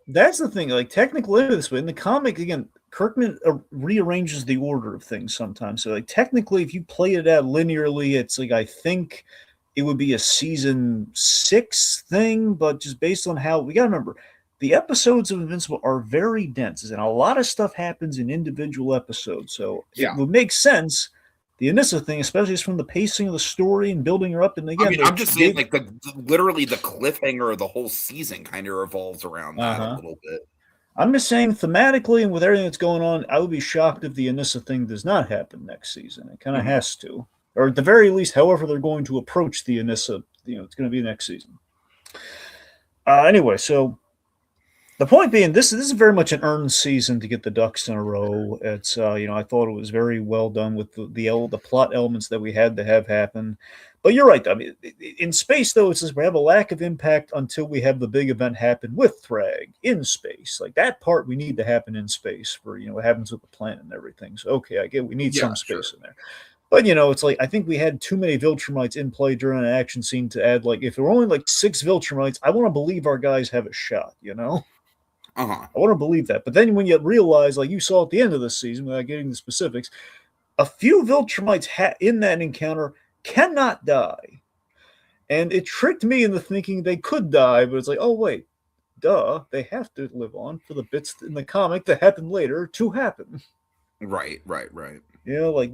That's the thing. Like, technically, this way in the comic, again, Kirkman rearranges the order of things sometimes. So, like, technically, if you play it out linearly, it's like I think it would be a season 6 thing, but just based on how we got to remember. The episodes of Invincible are very dense, and a lot of stuff happens in individual episodes. So it would make sense. The Anissa thing, especially from the pacing of the story and building her up. And again, I'm just saying, like literally the cliffhanger of the whole season kind of revolves around that a little bit. I'm just saying, thematically and with everything that's going on, I would be shocked if the Anissa thing does not happen next season. It kind of has to, or at the very least, however they're going to approach the Anissa, it's going to be next season. Anyway, so. The point being, this is very much an earned season to get the ducks in a row. It's I thought it was very well done with the plot elements that we had to have happen. But you're right. I mean, in space though, it's just we have a lack of impact until we have the big event happen with Thrag in space. Like that part, we need to happen in space for what happens with the planet and everything. So okay, I get we need some space in there. But it's like I think we had too many Viltrumites in play during an action scene to add. Like if there were only like 6 Viltrumites, I want to believe our guys have a shot. I want to believe that. But then when you realize, like you saw at the end of the season, without getting the specifics, a few Viltrumites in that encounter cannot die. And it tricked me into thinking they could die, but it's like, oh, wait, duh, they have to live on for the bits in the comic that happen later to happen. Right.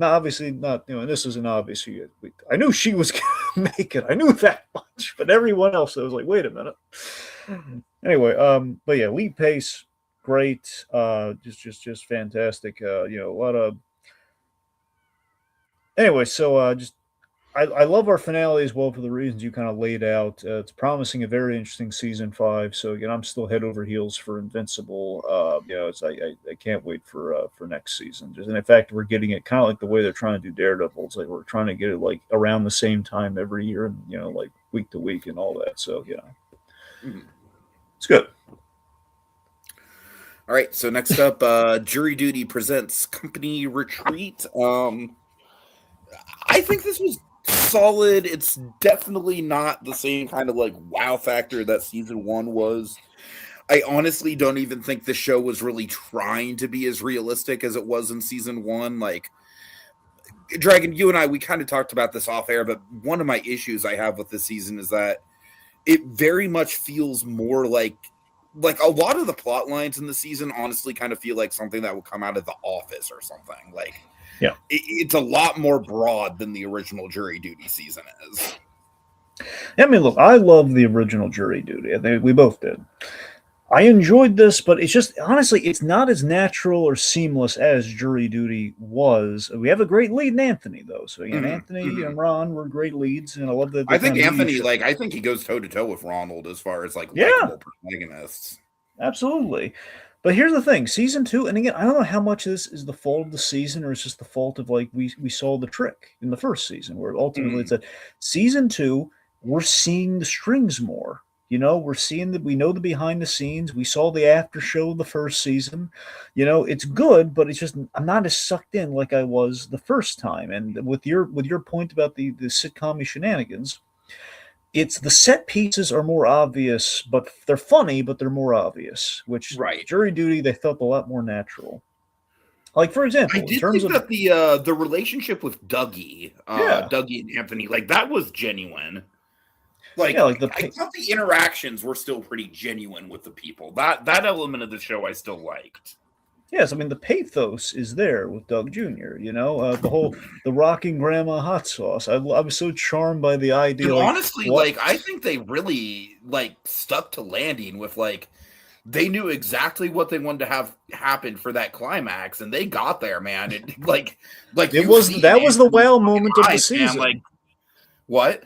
Obviously not, and this isn't obvious. I knew she was going to make it. I knew that much. But everyone else, I was like, wait a minute. Anyway, but yeah, lead pace, great, just fantastic. A lot of. Anyway, so I love our finale as well for the reasons you kind of laid out. It's promising a very interesting season 5. So again, I'm still head over heels for Invincible. I can't wait for next season. And in fact, we're getting it kind of like the way they're trying to do Daredevil. It's like we're trying to get it like around the same time every year, and like week to week and all that. So it's good. All right, so next up, Jury Duty presents Company Retreat. I think this was solid. It's definitely not the same kind of like wow factor that season 1 was. I honestly don't even think the show was really trying to be as realistic as it was in season 1. Like, Dragon, you and I, we kind of talked about this off air, but one of my issues I have with this season is that it very much feels more like a lot of the plot lines in the season honestly kind of feel like something that would come out of The Office or something. Like, yeah, it's a lot more broad than the original Jury Duty season is. I mean, look, I love the original Jury Duty. We both did. I enjoyed this, but it's just honestly, it's not as natural or seamless as Jury Duty was. We have a great lead in Anthony, though. So again, Anthony and Ron were great leads, and I love that. I think Anthony, I think he goes toe to toe with Ronald as far as likable protagonists. Absolutely. But here's the thing: season 2, and again, I don't know how much of this is the fault of the season or it's just the fault of we saw the trick in the first season, where ultimately it's that season 2 we're seeing the strings more. We're seeing that we know the behind the scenes. We saw the after show of the first season. It's good, but it's just I'm not as sucked in like I was the first time. And with your point about the sitcom shenanigans, it's the set pieces are more obvious, but they're funny, but they're more obvious. Which Jury Duty they felt a lot more natural. Like, for example, I did think that the relationship with Dougie and Anthony, that was genuine. I thought the interactions were still pretty genuine with the people. That element of the show I still liked. Yes, I mean the pathos is there with Doug Jr. The rocking grandma hot sauce. I was so charmed by the idea. And honestly, I think they really stuck to landing with they knew exactly what they wanted to have happen for that climax, and they got there, man. That was the wow moment of the season. Man, what?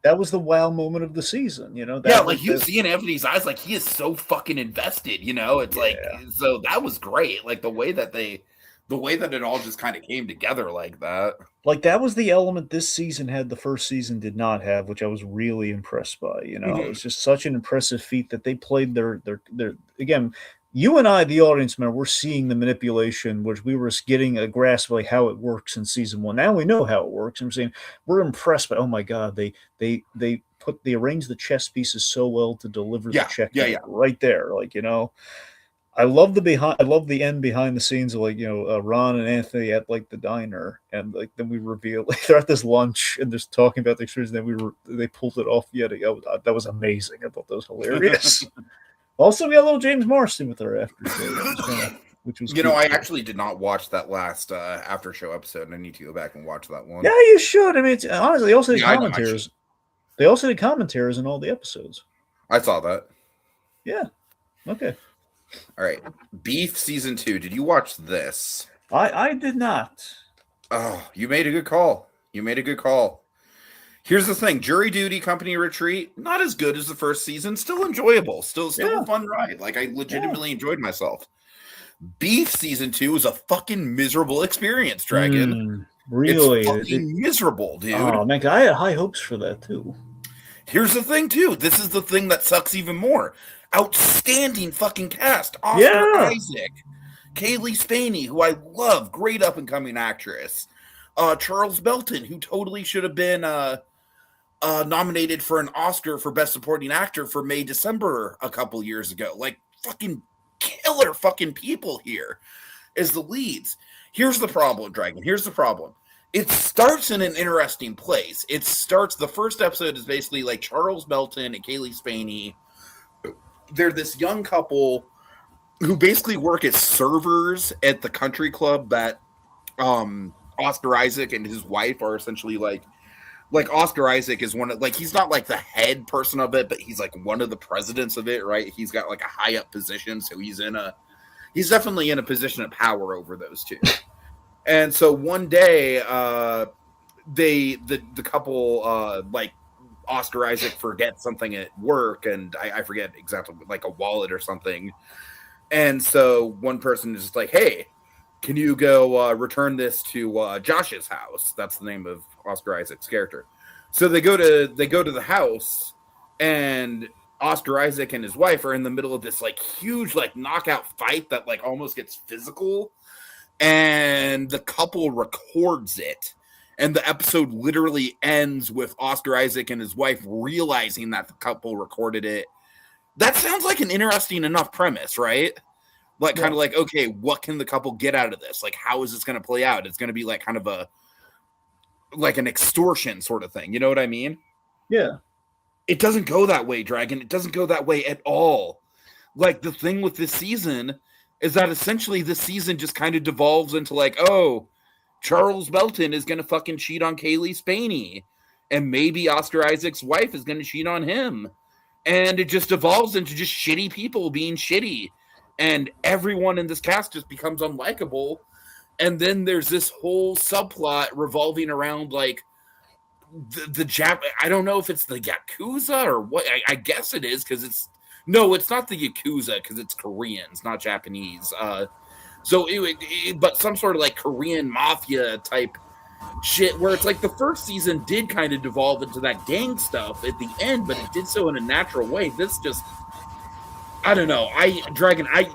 That was the wow moment of the season, you see in Anthony's eyes, he is so fucking invested, it's so that was great. The way that it all just kind of came together like that. That was the element this season had the first season did not have, which I was really impressed by. It was just such an impressive feat that they played their again. You and I, the audience member, we're seeing the manipulation, which we were getting a grasp of how it works in season 1. Now we know how it works. I'm saying we're impressed by. Oh my god, they arranged the chess pieces so well to deliver the check right there. I love the end behind the scenes of Ron and Anthony at the diner, and then we reveal they're at this lunch and just talking about the experience. And then they pulled it off yet. That was amazing. I thought that was hilarious. Also, we got a little James Marsden with our after show, which was cool. I actually did not watch that last after show episode. I need to go back and watch that one. Yeah, you should. I mean, honestly, they also did commentaries. They also did commentaries in all the episodes. I saw that. Yeah. Okay. All right. Beef season 2. Did you watch this? I did not. Oh, you made a good call. Here's the thing: Jury Duty, Company Retreat, not as good as the first season. Still enjoyable. Still a fun ride. I legitimately enjoyed myself. Beef season 2 was a fucking miserable experience, Dragon. Really? It's fucking miserable, dude. Oh man, I had high hopes for that too. Here's the thing, too. This is the thing that sucks even more. Outstanding fucking cast. Oscar Isaac, Kaylee Spaney, who I love, great up and coming actress. Charles Belton, who totally should have been nominated for an Oscar for Best Supporting Actor for May December a couple years ago. Fucking killer fucking people here as the leads. Here's the problem, Dragon. Here's the problem. It starts in an interesting place. The first episode is basically Charles Belton and Kaylee Spaney. They're this young couple who basically work as servers at the country club that Oscar Isaac and his wife are essentially Oscar Isaac is one of he's not the head person of it, but he's one of the presidents of it, right? He's got a high up position, so he's definitely in a position of power over those two. And so one day, the couple Oscar Isaac forgets something at work, and I forget exactly, a wallet or something. And so one person is just hey, can you go return this to Josh's house? That's the name of Oscar Isaac's character. So they go to the house, and Oscar Isaac and his wife are in the middle of this huge knockout fight that almost gets physical, and the couple records it, and the episode literally ends with Oscar Isaac and his wife realizing that the couple recorded it that sounds like an interesting enough premise, right? Like, kind of like, okay, what can the couple get out of this? Like, how is this going to play out? It's going to be like kind of like an extortion sort of thing. You know what I mean? Yeah. It doesn't go that way, Dragon. It doesn't go that way at all. Like, the thing with this season is that essentially this season just kind of devolves into like, oh, Charles Belton is going to fucking cheat on Kaylee Spaney. And maybe Oscar Isaac's wife is going to cheat on him. And it just evolves into just shitty people being shitty. And everyone in this cast just becomes unlikable. And then there's this whole subplot revolving around like the Jap. I don't know if it's the Yakuza or what. I guess it is because it's not the Yakuza because it's Korean. It's not Japanese. But some sort of like Korean mafia type shit where it's like the first season did kind of devolve into that gang stuff at the end, but it did so in a natural way. This just, I don't know.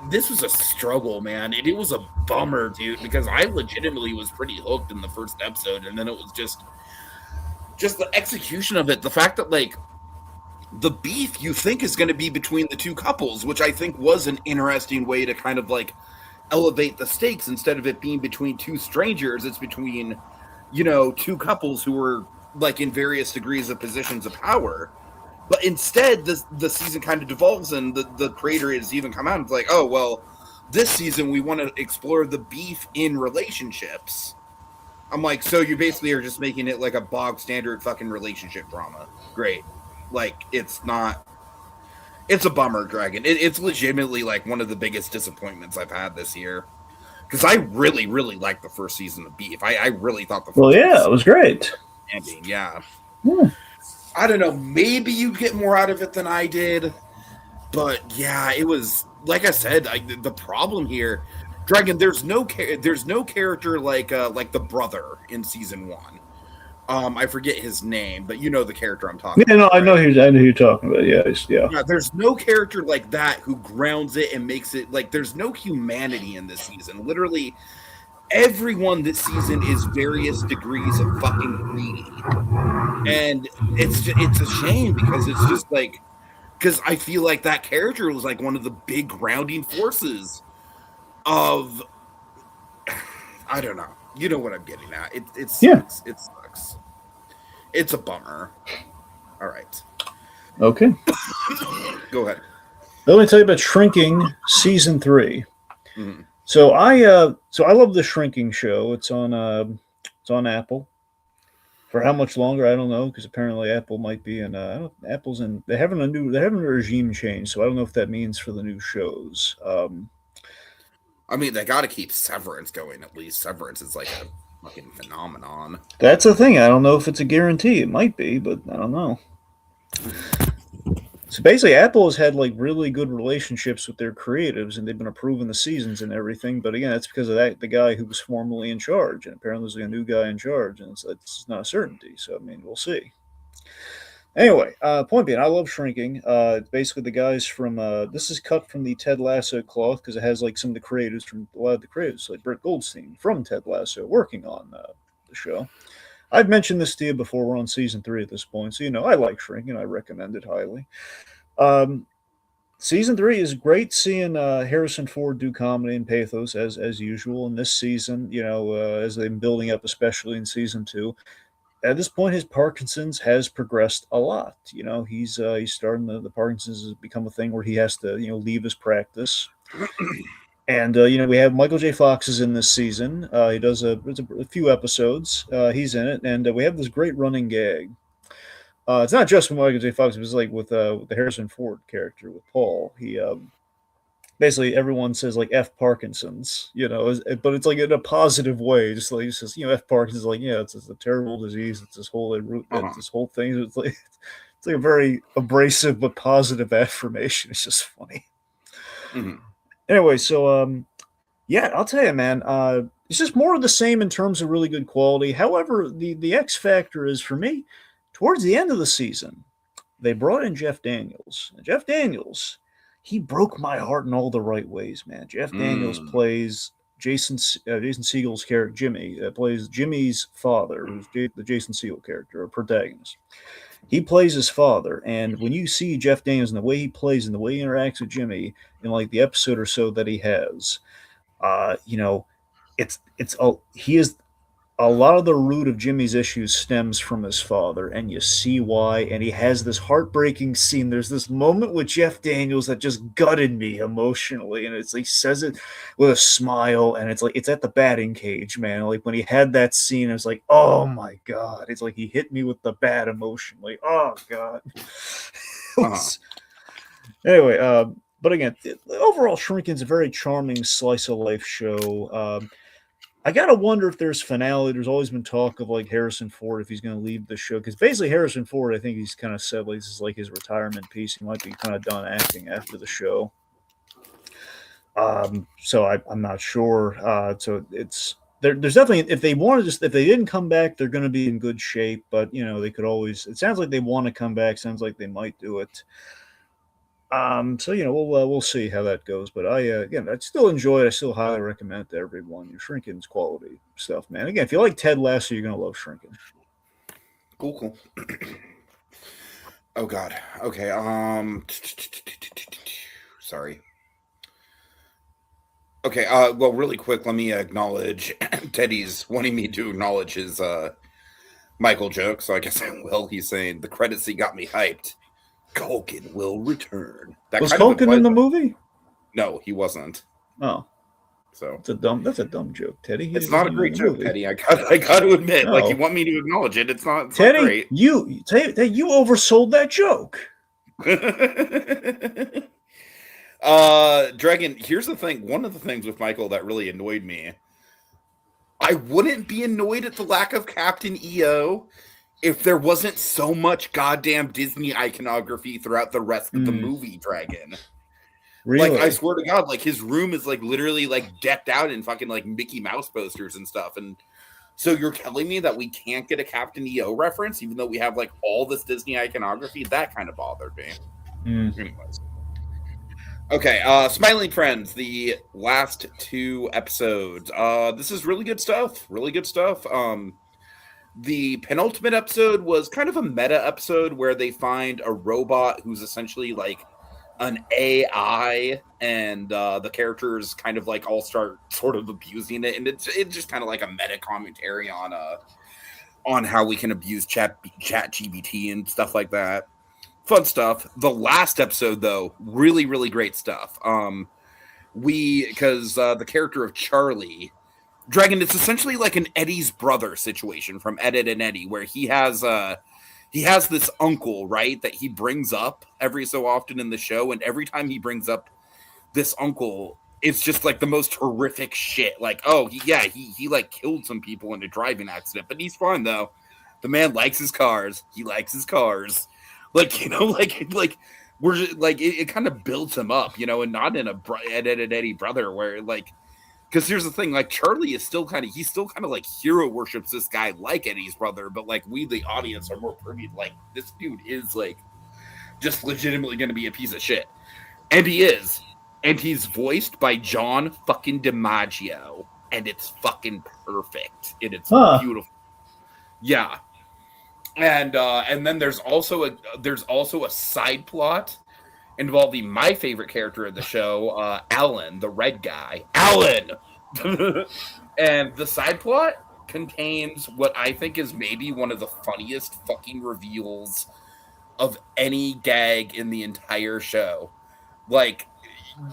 This was a struggle, man. It was a bummer, dude, because I legitimately was pretty hooked in the first episode, and then it was just the execution of it. The fact that like the beef you think is going to be between the two couples, which I think was an interesting way to kind of like elevate the stakes. Instead of it being between two strangers, it's between, two couples who were like in various degrees of positions of power. But instead, the season kind of devolves, and the creator has even come out and it's like, oh, well, this season we want to explore the beef in relationships. I'm like, so you basically are just making it like a bog standard fucking relationship drama. Great. Like, it's a bummer, Dragon. It's legitimately like one of the biggest disappointments I've had this year. Because I really, really liked the first season of Beef. I really thought the first it was great. Ending, yeah. I don't know. Maybe you get more out of it than I did. But yeah, it was, like I said, the problem here, Dragon, there's no character like the brother in season 1. I forget his name, but you know the character I'm talking about. Yeah, no, I know who you're talking about. Yeah. There's no character like that who grounds it and makes it like there's no humanity in this season. Literally, everyone this season is various degrees of fucking greedy, and it's a shame because it's just like because I feel like that character was like one of the big grounding forces of I don't know. You know what I'm getting at. It sucks. Yeah. It sucks. It's a bummer. All right. Okay. Go ahead. Let me tell you about Shrinking season 3. Mm-hmm. So I love the Shrinking show. It's on Apple. For how much longer, I don't know, because apparently Apple might be in Apple's in they're having a regime change, so I don't know if that means for the new shows. I mean, they got to keep Severance going. At least Severance is like a fucking phenomenon. That's the thing. I don't know if it's a guarantee. It might be, but I don't know. So basically, Apple has had like really good relationships with their creatives, and they've been approving the seasons and everything. But again, that's because of the guy who was formerly in charge, and apparently there's a new guy in charge, and it's not a certainty. So I mean, we'll see. Anyway, point being, I love Shrinking. Basically, the guys from this is cut from the Ted Lasso cloth because it has like some of the creators from a lot of the creators, like Brett Goldstein from Ted Lasso, working on the show. I've mentioned this to you before. We're on season 3 at this point, so I like Shrinking. I recommend it highly. Season 3 is great. Seeing Harrison Ford do comedy and pathos as usual. In this season, as they've been building up, especially in season 2. At this point, his Parkinson's has progressed a lot. He's starting the Parkinson's has become a thing where he has to leave his practice. And we have Michael J. Fox is in this season. He does a few episodes. He's in it, and we have this great running gag. It's not just with Michael J. Fox; it was like with the Harrison Ford character with Paul. He basically everyone says like F Parkinson's, but it's like in a positive way. Just like he says, F Parkinson's, like it's a terrible disease. It's this whole this whole thing. It's like a very abrasive but positive affirmation. It's just funny. Mm-hmm. Anyway, so I'll tell you, man. It's just more of the same in terms of really good quality. However, the X factor is for me towards the end of the season. They brought in Jeff Daniels. Jeff Daniels. He broke my heart in all the right ways, man. Jeff Daniels plays Jason Segel's character, Jimmy. Plays Jimmy's father, who's the Jason Segel character, or protagonist. He plays his father, and when you see Jeff Daniels and the way he plays and the way he interacts with Jimmy in like the episode or so that he has, you know, he is a lot of the root of Jimmy's issues stems from his father, and you see why. And he has this heartbreaking scene. There's this moment with Jeff Daniels that just gutted me emotionally, and it's like he says it with a smile, and it's like it's at the batting cage, man. Like when he had that scene, I was like, oh my god! It's like he hit me with the bat emotion. Like, oh god. Anyway, but again, overall, Shrinkin's a very charming slice of life show. I gotta wonder if there's finale. There's always been talk of like Harrison Ford if he's going to leave the show, because basically Harrison Ford, I think he's kind of said like this is like his retirement piece. He might be kind of done acting after the show. So I'm not sure. So it's there's definitely if they want to if they didn't come back, they're going to be in good shape. But you know they could always. It sounds like they want to come back. Sounds like they might do it. So you know we'll see how that goes, but again I still enjoy it. I still highly recommend it to everyone. Your Shrinkin's quality stuff, man. Again, if you like Ted Lasso, you're gonna love Shrinkin. Cool. Oh God. Okay. Sorry. Okay. Well, really quick, let me acknowledge Teddy's wanting me to acknowledge his Michael joke. So I guess I will. He's saying the credits scene got me hyped. Culkin will return. Was Culkin in the movie? No, he wasn't. Oh, so that's a dumb joke, Teddy. It's not a great joke, Teddy. I got to admit, like you want me to acknowledge it. It's not Teddy. Not great. You oversold that joke. Dragon. Here's the thing. One of the things with Michael that really annoyed me. I wouldn't be annoyed at the lack of Captain EO. If there wasn't so much goddamn Disney iconography throughout the rest of the movie, Dragon. Really? Like, I swear to God, like, his room is, like, literally, like, decked out in fucking, like, Mickey Mouse posters and stuff. And so you're telling me that we can't get a Captain EO reference, even though we have, like, all this Disney iconography? That kind of bothered me. Anyways. Okay, Smiling Friends, the last 2 episodes. This is really good stuff. Really good stuff. The penultimate episode was kind of a meta episode where they find a robot who's essentially like an AI, and the characters kind of like all start sort of abusing it, and it's just kind of like a meta commentary on how we can abuse chat GBT and stuff like that. Fun stuff. The last episode though, really really great stuff. Because the character of Charlie. Dragon, it's essentially like an Eddie's brother situation from Ed, Edd and Eddy, where he has this uncle, right, that he brings up every so often in the show, and every time he brings up this uncle, it's just like the most horrific shit. Like, oh, he like killed some people in a driving accident, but he's fine though. The man likes his cars. He likes his cars. Like, you know, like we're just, like it kind of builds him up, you know, and not in a Ed, Edd and Eddy brother where like. Because here's the thing, like Charlie is still kind of like hero worships this guy like Eddie's brother, but like we, the audience, are more privy. Like this dude is like just legitimately going to be a piece of shit, and he is, and he's voiced by John fucking DiMaggio, and it's fucking perfect, and it's beautiful. Yeah, and then there's also a side plot involving my favorite character of the show, Alan, the red guy. Alan! And the side plot contains what I think is maybe one of the funniest fucking reveals of any gag in the entire show. Like,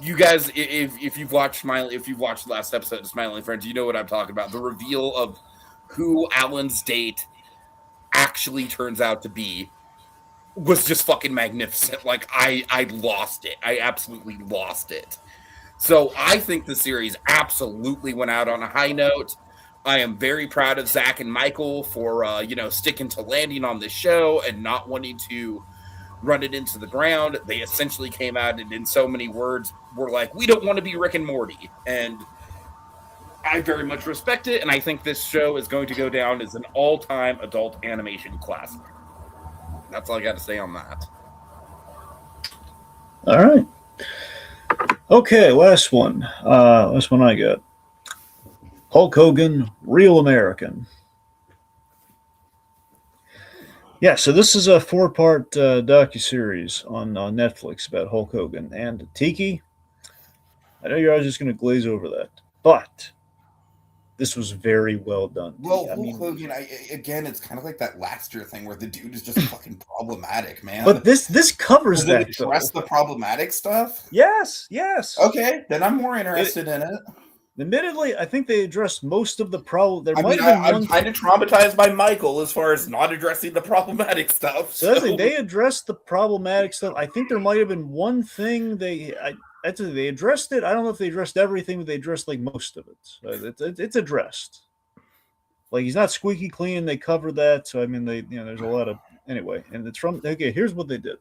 you guys, if you've watched the last episode of Smiling Friends, you know what I'm talking about. The reveal of who Alan's date actually turns out to be was just fucking magnificent. Like, I lost it. I absolutely lost it. So I think the series absolutely went out on a high note. I am very proud of Zach and Michael for, sticking to landing on this show and not wanting to run it into the ground. They essentially came out and in so many words were like, we don't want to be Rick and Morty. And I very much respect it. And I think this show is going to go down as an all-time adult animation classic. That's all I got to say on that. All right. Okay, last one. Last one I got. Hulk Hogan, Real American. Yeah, so this is a four-part docuseries on Netflix about Hulk Hogan. And Tiki, I know you're always just going to glaze over that, but this was very well done, Well, Tiki. I Hulk mean, Hogan, again, it's kind of like that last year thing where the dude is just fucking problematic, but man. this covers Does it that address though. the problematic stuff? Yes, yes. Okay, then I'm more It interested in it. admittedly, I think they addressed most of the problem. There I might mean, have been I'm one. kind of traumatized by Michael as far as not addressing the problematic stuff. So that's the thing. So They addressed the problematic stuff. I think there might have been one thing that's they addressed it. I don't know if they addressed everything, but they addressed like most of it. So it's addressed. Like he's not squeaky clean. They covered that. So I mean, there's a lot of anyway, and it's from okay. Here's what they did.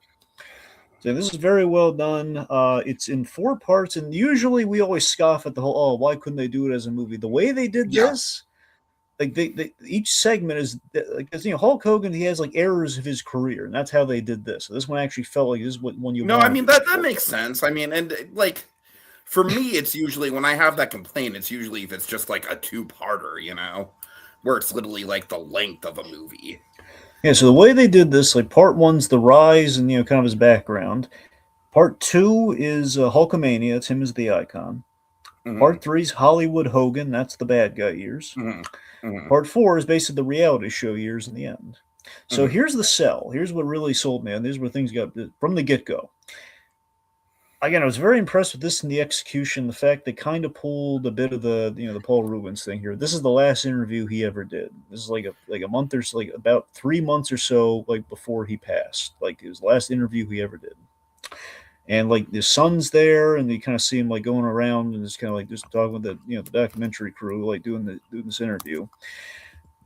So this is very well done. It's in four parts, and usually we always scoff at the whole. Oh, why couldn't they do it as a movie? The way they did yeah, this, like they each segment is because Hulk Hogan he has like errors of his career, and that's how they did this. So this one actually felt like this is what one you no, I wanted mean to be. that makes sense. I mean, and like for me, it's usually when I have that complaint, it's usually if it's just like a two-parter, where it's literally like the length of a movie. Yeah, so the way they did this, like part one's the rise and kind of his background. Part two is Hulkamania. It's him as the icon. Hmm. Part three is Hollywood Hogan. That's the bad guy years. Hmm. Hmm. Part four is basically the reality show years in the end. So Hmm. here's the sell. Here's what really sold me, and these were things got from the get go. Again, I was very impressed with this and the execution. The fact they kind of pulled a bit of the Paul Rubens thing here. This is the last interview he ever did. This is like a month or so, like about 3 months or so like before he passed. Like it was the last interview he ever did. And like the son's there, and you kind of see him like going around and just kind of like just talking with the documentary crew, like doing this interview.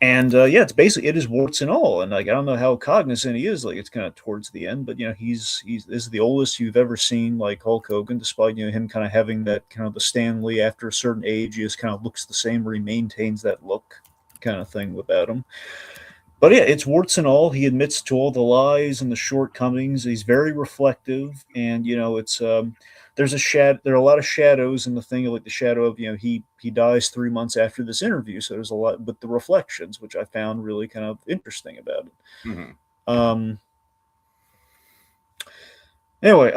And yeah, it's basically it is warts and all. And like I don't know how cognizant he is. Like it's kind of towards the end, but he's this is the oldest you've ever seen like Hulk Hogan, despite him kind of having that kind of the Stanley after a certain age, he just kind of looks the same, or he maintains that look kind of thing about him. But yeah, it's warts and all. He admits to all the lies and the shortcomings. He's very reflective, and it's there are a lot of shadows in the thing, like the shadow of he dies 3 months after this interview. So there's a lot, but the reflections, which I found really kind of interesting about it. Hmm. Um, anyway,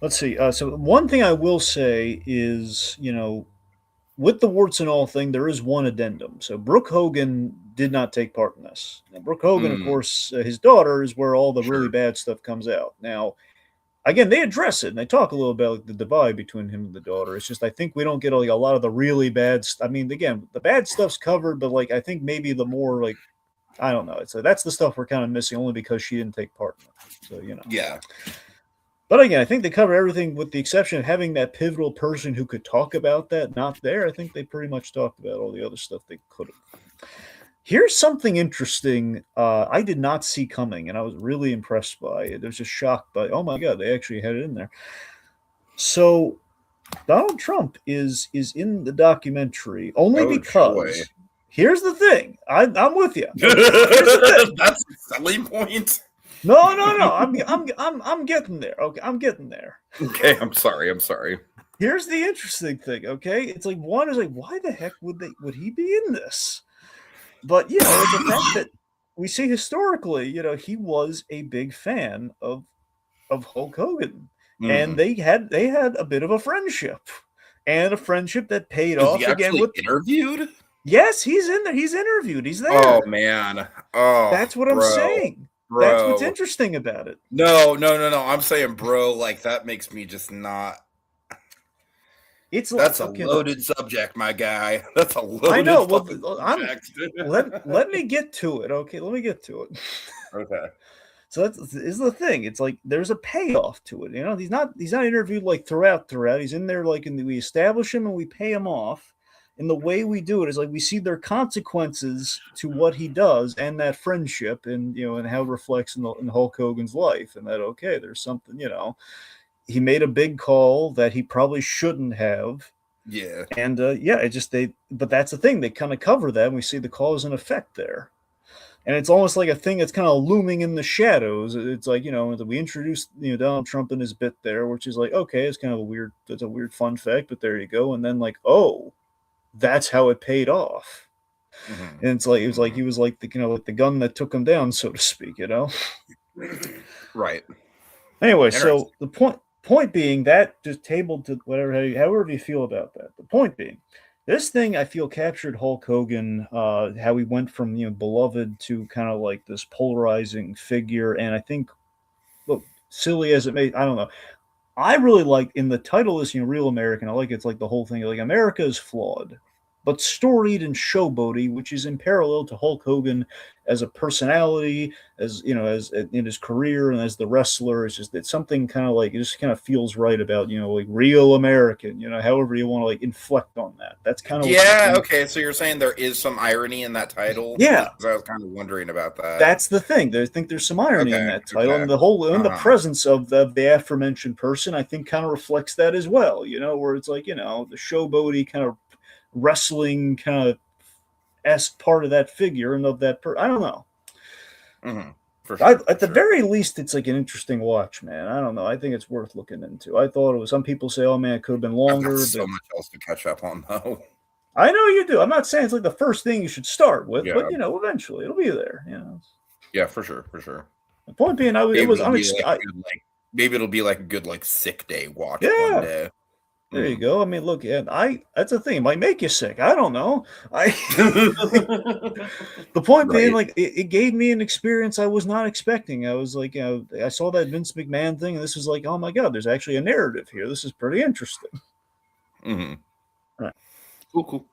let's see. So one thing I will say is, with the warts and all thing, there is one addendum. So Brooke Hogan did not take part in this. Now, Brooke Hogan, of Mm, course, his daughter is where all the really sure. bad stuff comes out. Now, again, they address it and they talk a little about like, the divide between him and the daughter. It's just I think we don't get like a lot of the really bad. I mean, again, the bad stuff's covered, but like I think maybe the more like I don't know. So that's the stuff we're kind of missing only because she didn't take part in it. So. Yeah. But again, I think they cover everything with the exception of having that pivotal person who could talk about that not there. I think they pretty much talked about all the other stuff they could have. Here's something interesting I did not see coming, and I was really impressed by it. I was just shocked by, oh my God, they actually had it in there. So Donald Trump is in the documentary only Oh joy. because here's the thing. I'm with you. Okay, here's the thing. That's a selling point. No, no, no. I'm getting there. Okay, I'm getting there. Okay, I'm sorry. I'm sorry. Here's the interesting thing, okay? It's like one is like, why the heck would he be in this? But it's a fact that we see historically, he was a big fan of Hulk Hogan. And Mm. they had a bit of a friendship. And a friendship that paid Was he off again actually with interviewed? yes, he's in there. He's interviewed. He's Oh there. man. Oh, That's what I'm bro. saying. That's what's Bro. interesting about it. No, no, no, no. I'm saying, bro, like that makes me just not. It's like That's a okay, look. loaded subject, my guy. That's a I know. loaded fucking Well, I'm subject. let me get to it. Okay, let me get to it. Okay. So that's is the thing. It's like there's a payoff to it. He's not interviewed like throughout. He's in there like we establish him and we pay him off. And the way we do it is like we see their consequences to what he does and that friendship and how it reflects in Hulk Hogan's life and that okay, there's something he made a big call that he probably shouldn't have. Yeah. And yeah, but that's the thing. They kind of cover that and we see the cause and effect there. And it's almost like a thing that's kind of looming in the shadows. It's like we introduced Donald Trump in his bit there, which is like okay, it's a weird fun fact, but there you go. And then like oh, that's how it paid off. Mm-hmm. And it's like it was like Mm-hmm. he was like the like the gun that took him down, so to speak. Right. Anyway, Interesting. so the point being that just tabled to whatever however you feel about that. The point being, this thing I feel captured Hulk Hogan, how he went from beloved to kind of like this polarizing figure, and I think look silly as it may, I don't know. I really like in the title is Real American. I like it's like the whole thing like America is flawed, but storied and showboaty, which is in parallel to Hulk Hogan as a personality, as as in his career and as the wrestler. It's something kind of like it just kind of feels right about like real American. However you want to like inflect on that. That's kind of what the Yeah. thing. Okay. So you're saying there is some irony in that title? Yeah, Because I was kind of wondering about that. that's the thing. I think there's some irony in Okay. that title, Okay. and the whole and the Uh-huh. presence of the aforementioned person, I think, kind of reflects that as well. Where it's like the showboaty kind of wrestling kind of esque part of that figure and of that I don't know. Mm-hmm. For sure. For At the sure. very least, it's like an interesting watch, man. I don't know. I think it's worth looking into. I thought it was. Some people say, "Oh man, it could have been I've got longer," so but much else to catch up on, though. I know you do. I'm not saying it's like the first thing you should start with, but Yeah. eventually it'll be there. Yeah. For sure. For sure. The point being, it Maybe was it'll be like unexpected. a good, like maybe it'll be like a good like sick day watch one Yeah, day. there you Mm-hmm. go. I mean, look, yeah, that's the thing. It might make you sick. I don't know. I The point being, Right. like, it gave me an experience I was not expecting. I was like, I saw that Vince McMahon thing, and this was like, oh my god, there's actually a narrative here. This is pretty interesting. Mm-hmm. Right. Cool. Cool.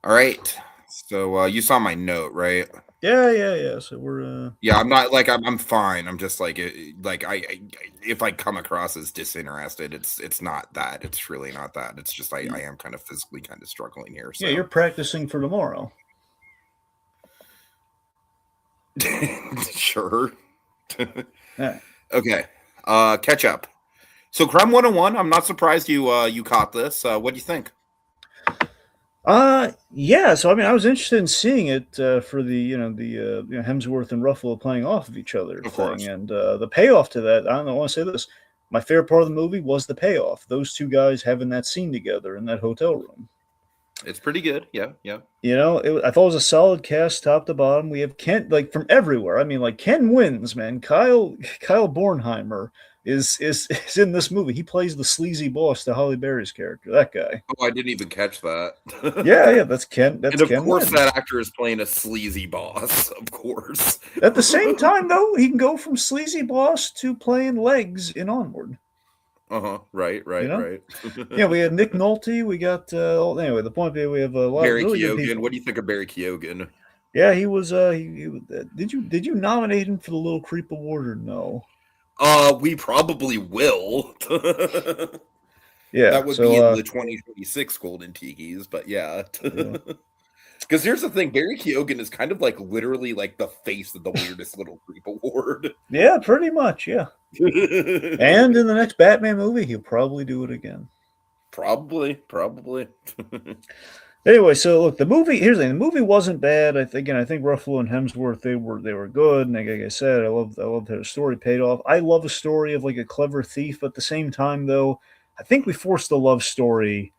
All right. So you saw my note, right? Yeah. So we're Yeah, I'm not like I'm fine. I'm just like like if I come across as disinterested, it's not that. It's really not that. It's just I am kind of physically kind of struggling here. yeah, you're So practicing for tomorrow. sure. Yeah. Okay. Catch up. So Crime 101, I'm not surprised you caught this. What do you think? Yeah. So I mean, I was interested in seeing it for the Hemsworth and Ruffalo playing off of each other Of thing, course. and the payoff to that. I don't know. I want to say this. My favorite part of the movie was the payoff. Those two guys having that scene together in that hotel room. It's pretty good. Yeah, yeah. I thought it was a solid cast, top to bottom. We have Ken, like from everywhere. I mean, like Ken wins, man. Kyle Bornheimer is in this movie. He plays the sleazy boss to Holly Berry's character. That guy. Oh, I didn't even catch that. Yeah. That's Ken. And That's of Ken course wins. that actor is playing a sleazy boss, of course. At the same time, though, he can go from sleazy boss to playing legs in Onward. Uh-huh. Right, You right, know. right. Yeah, we had Nick Nolte. We got anyway. The point being, we have a lot of Barry really good Keoghan. people. What do you think of Barry Keoghan? Yeah, he was. Did you nominate him for the Little Creep Award or no? We probably will. Yeah. That would be in So the 2026 Golden Tikis, but yeah. yeah. Because here's the thing, Barry Keoghan is kind of like literally like the face of the weirdest little creep award. Yeah, pretty much. Yeah. And in the next Batman movie, he'll probably do it again. Probably. Anyway, so look, the movie. Here's the thing: the movie wasn't bad. I think Ruffalo and Hemsworth they were good. And like I said, I loved how the story paid off. I love a story of like a clever thief. At the same time, though, I think we forced the love story.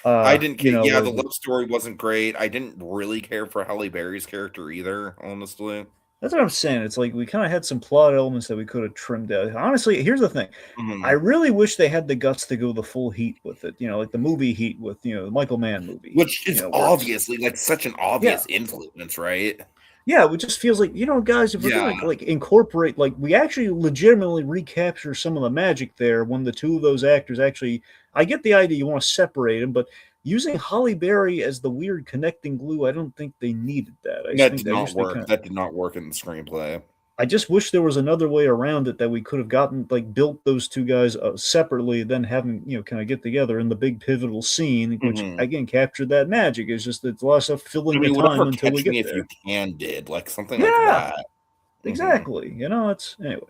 I didn't care. Yeah, Where the love story wasn't great. I didn't really care for Halle Berry's character either, honestly. that's what I'm saying. It's like we kind of had some plot elements that we could have trimmed out. Honestly, here's the thing. I Mhm. really wish they had the guts to go the full Heat with it. Like the movie Heat with the Michael Mann movie. Which is where obviously like such an obvious influence, right? yeah, it just feels like guys, if we're Yeah. gonna like incorporate, like we actually legitimately recapture some of the magic there when the two of those actors actually. I get the idea you want to separate them, but using Holly Berry as the weird connecting glue, I don't think they needed that. That did I not wish they work. kind of. That did not work in the screenplay. I just wish there was another way around it that we could have gotten like built those two guys separately, then having kind of get together in the big pivotal scene, which Mhm. again captured that magic. It's just it's a lot of stuff I filling mean, the time whatever until we Catch Me get If You there. Can did, like something like Yeah, that. Mhm. exactly. It's anyway.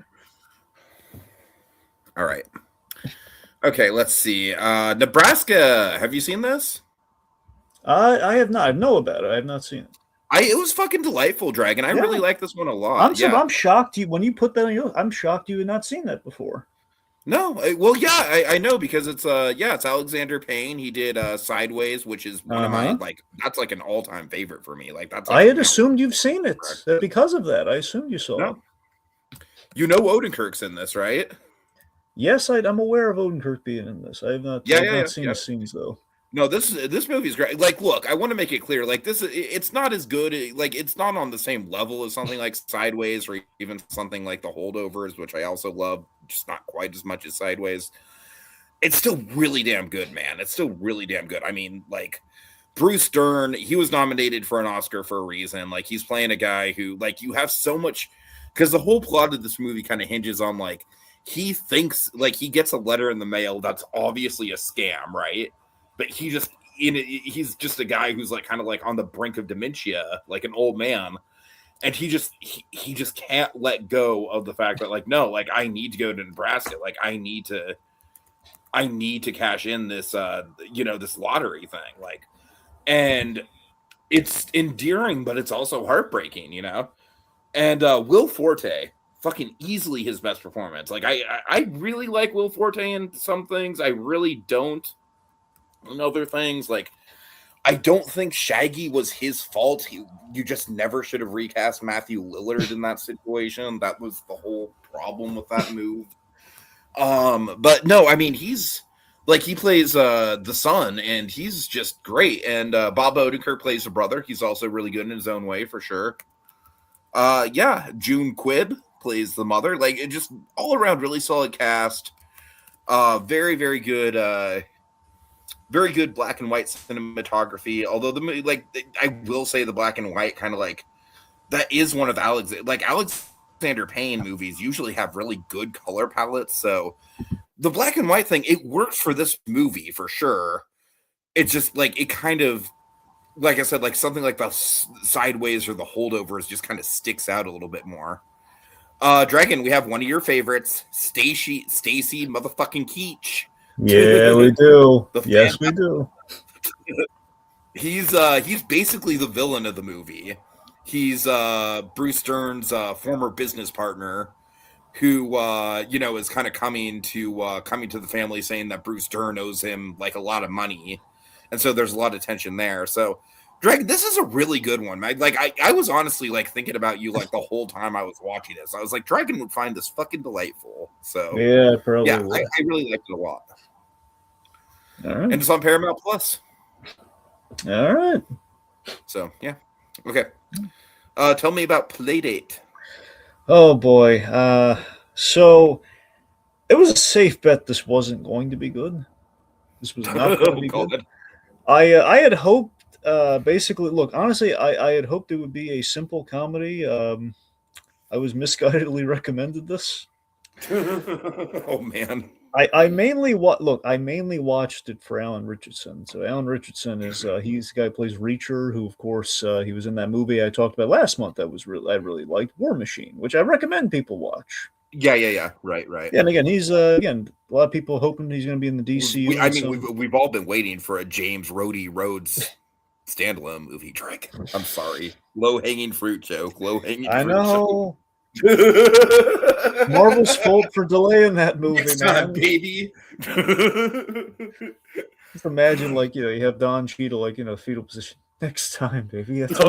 All right. Okay, let's see. Nebraska. Have you seen this? I have not. I know about it. I have not seen it. It was fucking delightful, Dragon. I really Yeah, like this one a lot. Yeah. I'm shocked you when you put that on your. I'm shocked you had not seen that before. No, well, yeah, I know because it's it's Alexander Payne. He did Sideways, which is one of my that's like an all time favorite for me. Like that's like I a had master. assumed you've seen it because of that. I assumed you saw it. No, you know Odenkirk's in this, right? Yes, I'm aware of Odenkirk being in this. I have not. I've not seen the scenes though. No, this movie is great. Like, look, I want to make it clear. Like, it's not as good. Like, it's not on the same level as something like Sideways or even something like The Holdovers, which I also love, just not quite as much as Sideways. It's still really damn good, man. It's still really damn good. I mean, like, Bruce Dern, he was nominated for an Oscar for a reason. Like, he's playing a guy who, like, you have so much, because the whole plot of this movie kind of hinges on, like, he thinks, like, he gets a letter in the mail that's obviously a scam, right? But he's just a guy who's like kind of like on the brink of dementia, like an old man, and he just can't let go of the fact that like no, like I need to go to Nebraska, like I need to cash in this this lottery thing, like, and it's endearing, but it's also heartbreaking, And Will Forte, fucking easily his best performance. Like I really like Will Forte in some things, I really don't. And other things, like I don't think Shaggy was his fault. You just never should have recast Matthew Lillard in that situation. That was the whole problem with that move. But no, I mean he's like he plays the son, and he's just great. And Bob Odenkirk plays the brother. He's also really good in his own way for sure. June Quibb plays the mother. Like it just all around really solid cast. Very very good. Very good black and white cinematography. Although I will say the black and white kind of like that is one of Alexander Payne movies usually have really good color palettes. So the black and white thing, it works for this movie for sure. It's just like it kind of, like I said, like something like the Sideways or the Holdovers just kind of sticks out a little bit more. Dragon, we have one of your favorites, Stacy motherfucking Keach. Yeah, we do. Yes, we do. He's basically the villain of the movie. He's Bruce Dern's former business partner, who is kind of coming to the family saying that Bruce Dern owes him like a lot of money, and so there's a lot of tension there. So, Dragon, this is a really good one. I was honestly like thinking about you like the whole time I was watching this. I was like, Dragon would find this fucking delightful. So yeah, probably. Yeah, I really liked it a lot. All right. And it's on Paramount Plus. All right. So, yeah. Okay. Tell me about Playdate. Oh, boy. So it was a safe bet this wasn't going to be good. This was not going to be good. I had hoped, basically, look, honestly, I had hoped it would be a simple comedy. I was misguidedly recommended this. Oh, man. I mainly watched it for Alan Richardson. So Alan Richardson is he's the guy who plays Reacher, who of course he was in that movie I talked about last month. I really liked, War Machine, which I recommend people watch. Yeah. Right. Yeah, and again, he's again a lot of people hoping he's going to be in the DCU. We've all been waiting for a James Rhodey Rhodes standalone movie. Dragon. I'm sorry, low hanging fruit joke. I know. Marvel's fault for delaying that movie, next man. Time, baby. Just imagine, like, you have Don Cheadle, like, fetal position. Next time, baby. That's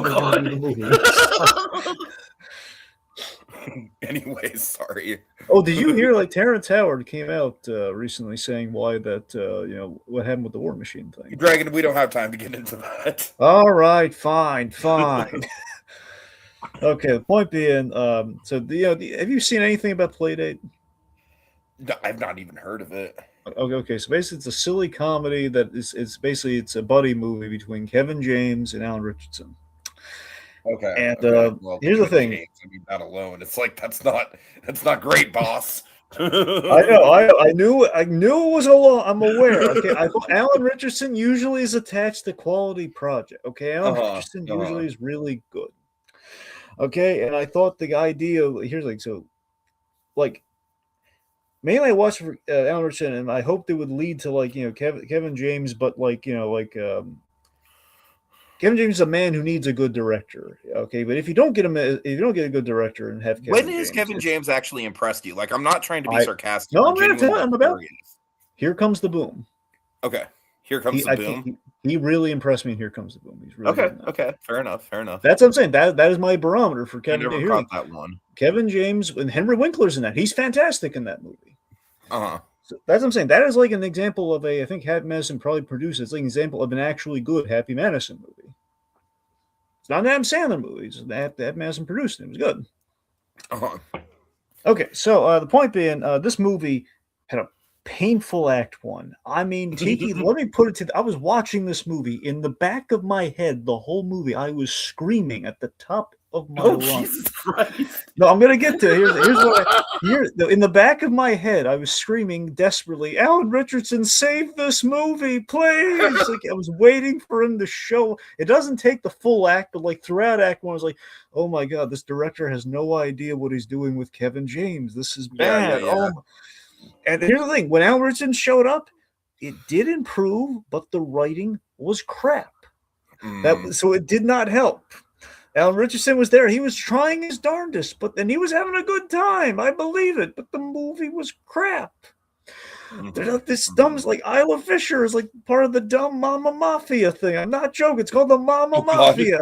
Anyways, sorry. Oh, did you hear, like, Terrence Howard came out recently saying why that, what happened with the War Machine thing? Dragon, we don't have time to get into that. All right, fine. Okay, the point being, have you seen anything about Playdate? No, I've not even heard of it. Okay, so basically it's a silly comedy that it's basically it's a buddy movie between Kevin James and Alan Richardson. Okay. And here's the thing. James, I mean, that alone, it's like that's not great, boss. I know. I knew it was a lot. I'm aware. Okay, I thought Alan Richardson usually is attached to quality project. Okay, Alan Richardson usually is really good. Okay, and I thought the idea mainly I watched Alan Richardson, and I hoped it would lead to Kevin James, but Kevin James is a man who needs a good director. Okay, but if you don't get a good director and have When Kevin has James, Kevin James actually impressed you? Like, I'm not trying to be I sarcastic. no, I'm I'm going to tell you, genuinely I'm about. curious. Here Comes the Boom. Okay, Here Comes the I think Boom. he really impressed me in Here Comes the Boom. He's really Okay, good. okay, fair enough. That's what I'm saying. That is my barometer for Kevin. I never caught that one. Kevin James and Henry Winkler's in that. He's fantastic in that movie. Uh-huh. So that's what I'm saying. That is like an example of I think Happy Madison probably produced. It's like an example of an actually good Happy Madison movie. It's not an Adam Sandler movie. It's that Madison produced it. It was good. Uh-huh. Okay, so the point being, this movie had a painful act one. I mean, Tiki, let me put it to I was watching this movie. In the back of my head, the whole movie, I was screaming at the top of my lungs. Jesus Christ. No, I'm gonna get to here's what in the back of my head, I was screaming desperately, Alan Richardson, save this movie, please. Like I was waiting for him to show. It doesn't take the full act, but like throughout act one, I was like, oh my god, this director has no idea what he's doing with Kevin James. This is bad. Yeah. Oh, and here's the thing: when Alan Richardson showed up, it did improve, but the writing was crap. So it did not help. Alan Richardson was there. He was trying his darndest, but then he was having a good time. I believe it, but the movie was crap. This dumb, like Isla Fisher is like part of the dumb Mama Mafia thing. I'm not joking. It's called the Mama Mafia.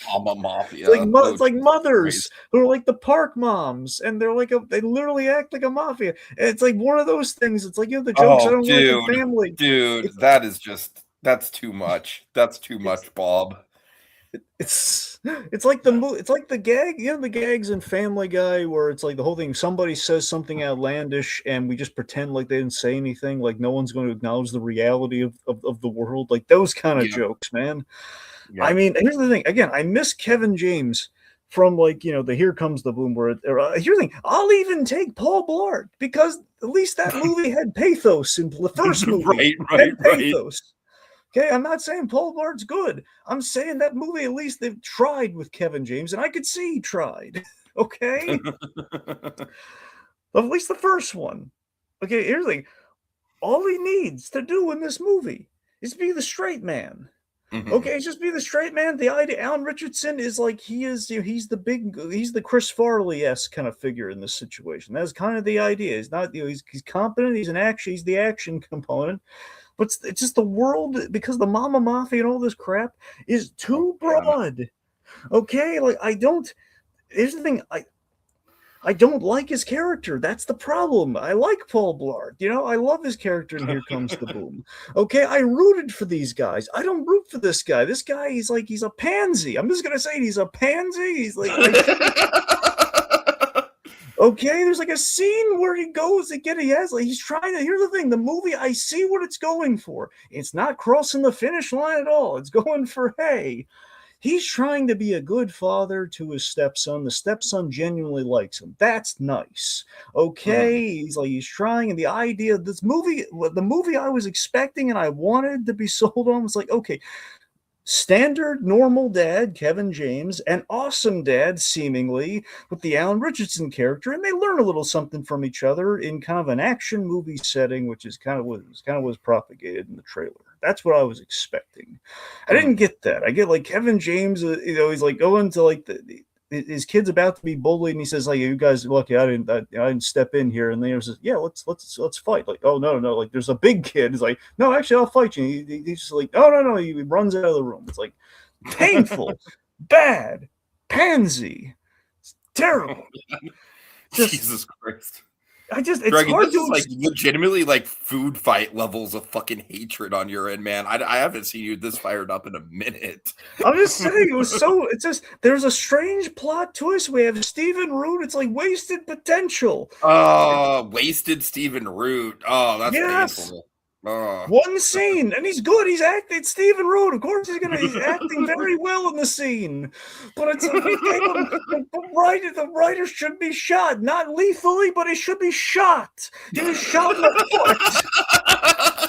Mama Mafia. It's like mothers who are like the park moms, and they're like they literally act like a mafia. And it's like one of those things. It's like the jokes I don't like in family. Dude, that's too much. That's too much, Bob. It's like the gag, the gags in Family Guy where it's like the whole thing. Somebody says something outlandish, and we just pretend like they didn't say anything. Like no one's going to acknowledge the reality of the world. Like those kind of jokes, man. Yeah. I mean, here's the thing. Again, I miss Kevin James from the Here Comes the Boom. Where here's the thing. I'll even take Paul Blart because at least that movie had pathos in the first movie. Right. Pathos. Okay, I'm not saying Paul Blart's good. I'm saying that movie, at least they've tried with Kevin James, and I could see he tried. Okay? At least the first one. Okay, here's the thing. All he needs to do in this movie is be the straight man. Okay, just be the straight man. The idea, Alan Richardson is like, he's the Chris Farley-esque kind of figure in this situation. That's kind of the idea. He's not, he's competent, he's the action component. But it's just the world, because the Mama Mafia and all this crap is too broad. Okay, like here's the thing, I don't like his character. That's the problem. I like Paul Blart. I love his character in Here Comes the Boom. Okay, I rooted for these guys. I don't root for this guy. This guy, he's a pansy. I'm just gonna say he's a pansy. He's like okay, there's like a scene where he goes again. He's trying to. Here's the thing: the movie, I see what it's going for. It's not crossing the finish line at all. It's going for hey. He's trying to be a good father to his stepson. The stepson genuinely likes him. That's nice. Okay, he's trying, and the idea of this movie, the movie I was expecting and I wanted to be sold on was like, okay. Standard normal dad, Kevin James, and awesome dad, seemingly, with the Alan Richardson character, and they learn a little something from each other in kind of an action movie setting, which is kind of was propagated in the trailer. That's what I was expecting. I didn't get that. I get like Kevin James, he's like going to like his kid's about to be bullied, and he says, like, you guys are lucky I didn't step in here. And then he says, yeah, let's fight. Like, oh no, like there's a big kid. He's like, no, actually I'll fight you. He's just like, no. He runs out of the room. It's like painful, bad, pansy. It's terrible. Jesus Christ. It's Dragon, hard this to is like legitimately like food fight levels of fucking hatred on your end, man. I haven't seen you this fired up in a minute. I'm just saying it's just there's a strange plot twist. We have Stephen Root. It's like wasted potential. Wasted Stephen Root. Oh, that's painful. One scene, and he's good. He's acting. Stephen Root, of course, he's acting very well in the scene. But it's like, the writer should be shot, not lethally, but he should be shot. He was shot in the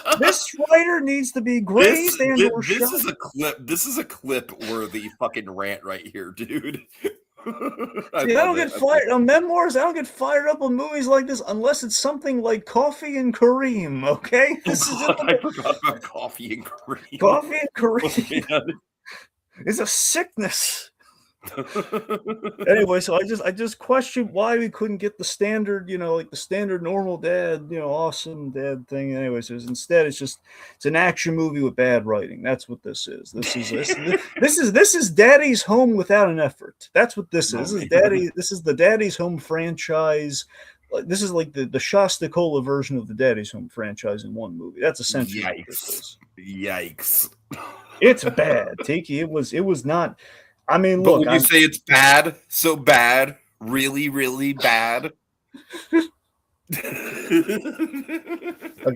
foot. This writer needs to be grazed or shot. This is a clip worthy fucking rant right here, dude. I don't get fired on Memoirs. I don't get fired up on movies like this unless it's something like Coffee and Kareem. Okay, I forgot about Coffee and Kareem. Coffee and Kareem. It's a sickness. Anyway, so I just questioned why we couldn't get the standard, like the standard normal dad, awesome dad thing. Anyways, instead it's an action movie with bad writing. That's what this is. This is Daddy's Home without an effort. That's what this is. This is the Daddy's Home franchise. This is like the Shostakola version of the Daddy's Home franchise in one movie. That's essentially what this is. Yikes. It's bad, Tiki. It was not. I mean, but look. When you say it's bad, so bad, really, really bad. Okay,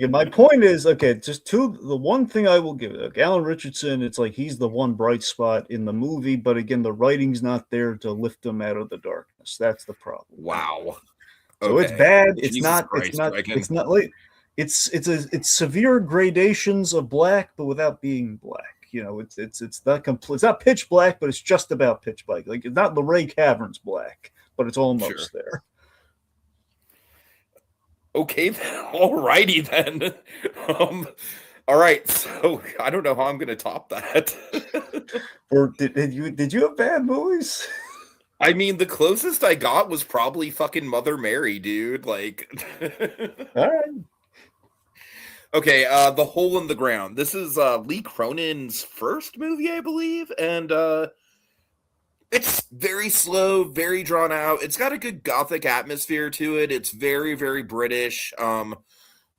my point is, the one thing I will give it. Alan Richardson, it's like he's the one bright spot in the movie, but again, the writing's not there to lift him out of the darkness. That's the problem. Wow. So it's bad. It's Jesus not. Christ, it's not. It's not like. It's severe gradations of black, but without being black. It's not complete. It's not pitch black, but it's just about pitch black. Like it's not Luray Caverns black, but it's almost there. Okay, then. Alrighty then. All right, so I don't know how I'm going to top that. Or did you have bad movies? I mean, the closest I got was probably fucking Mother Mary, dude. Like, all right. Okay, The Hole in the Ground. This is Lee Cronin's first movie, I believe, and it's very slow, very drawn out. It's got a good gothic atmosphere to it. It's very, very British.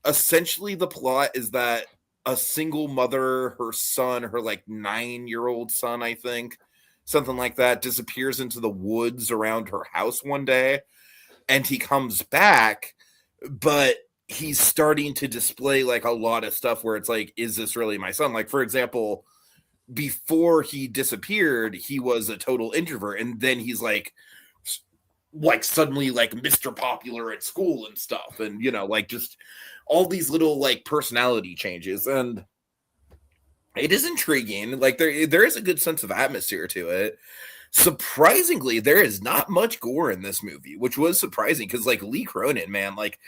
Essentially, the plot is that a single mother, her son, her like 9-year-old son, I think, something like that, disappears into the woods around her house one day, and he comes back, but he's starting to display like a lot of stuff where it's like, is this really my son? Like, for example, before he disappeared, he was a total introvert, and then he's like suddenly like Mr. Popular at school and stuff, and like just all these little like personality changes, and it is intriguing. Like there is a good sense of atmosphere to it. Surprisingly, there is not much gore in this movie, which was surprising because like Lee Cronin, man, like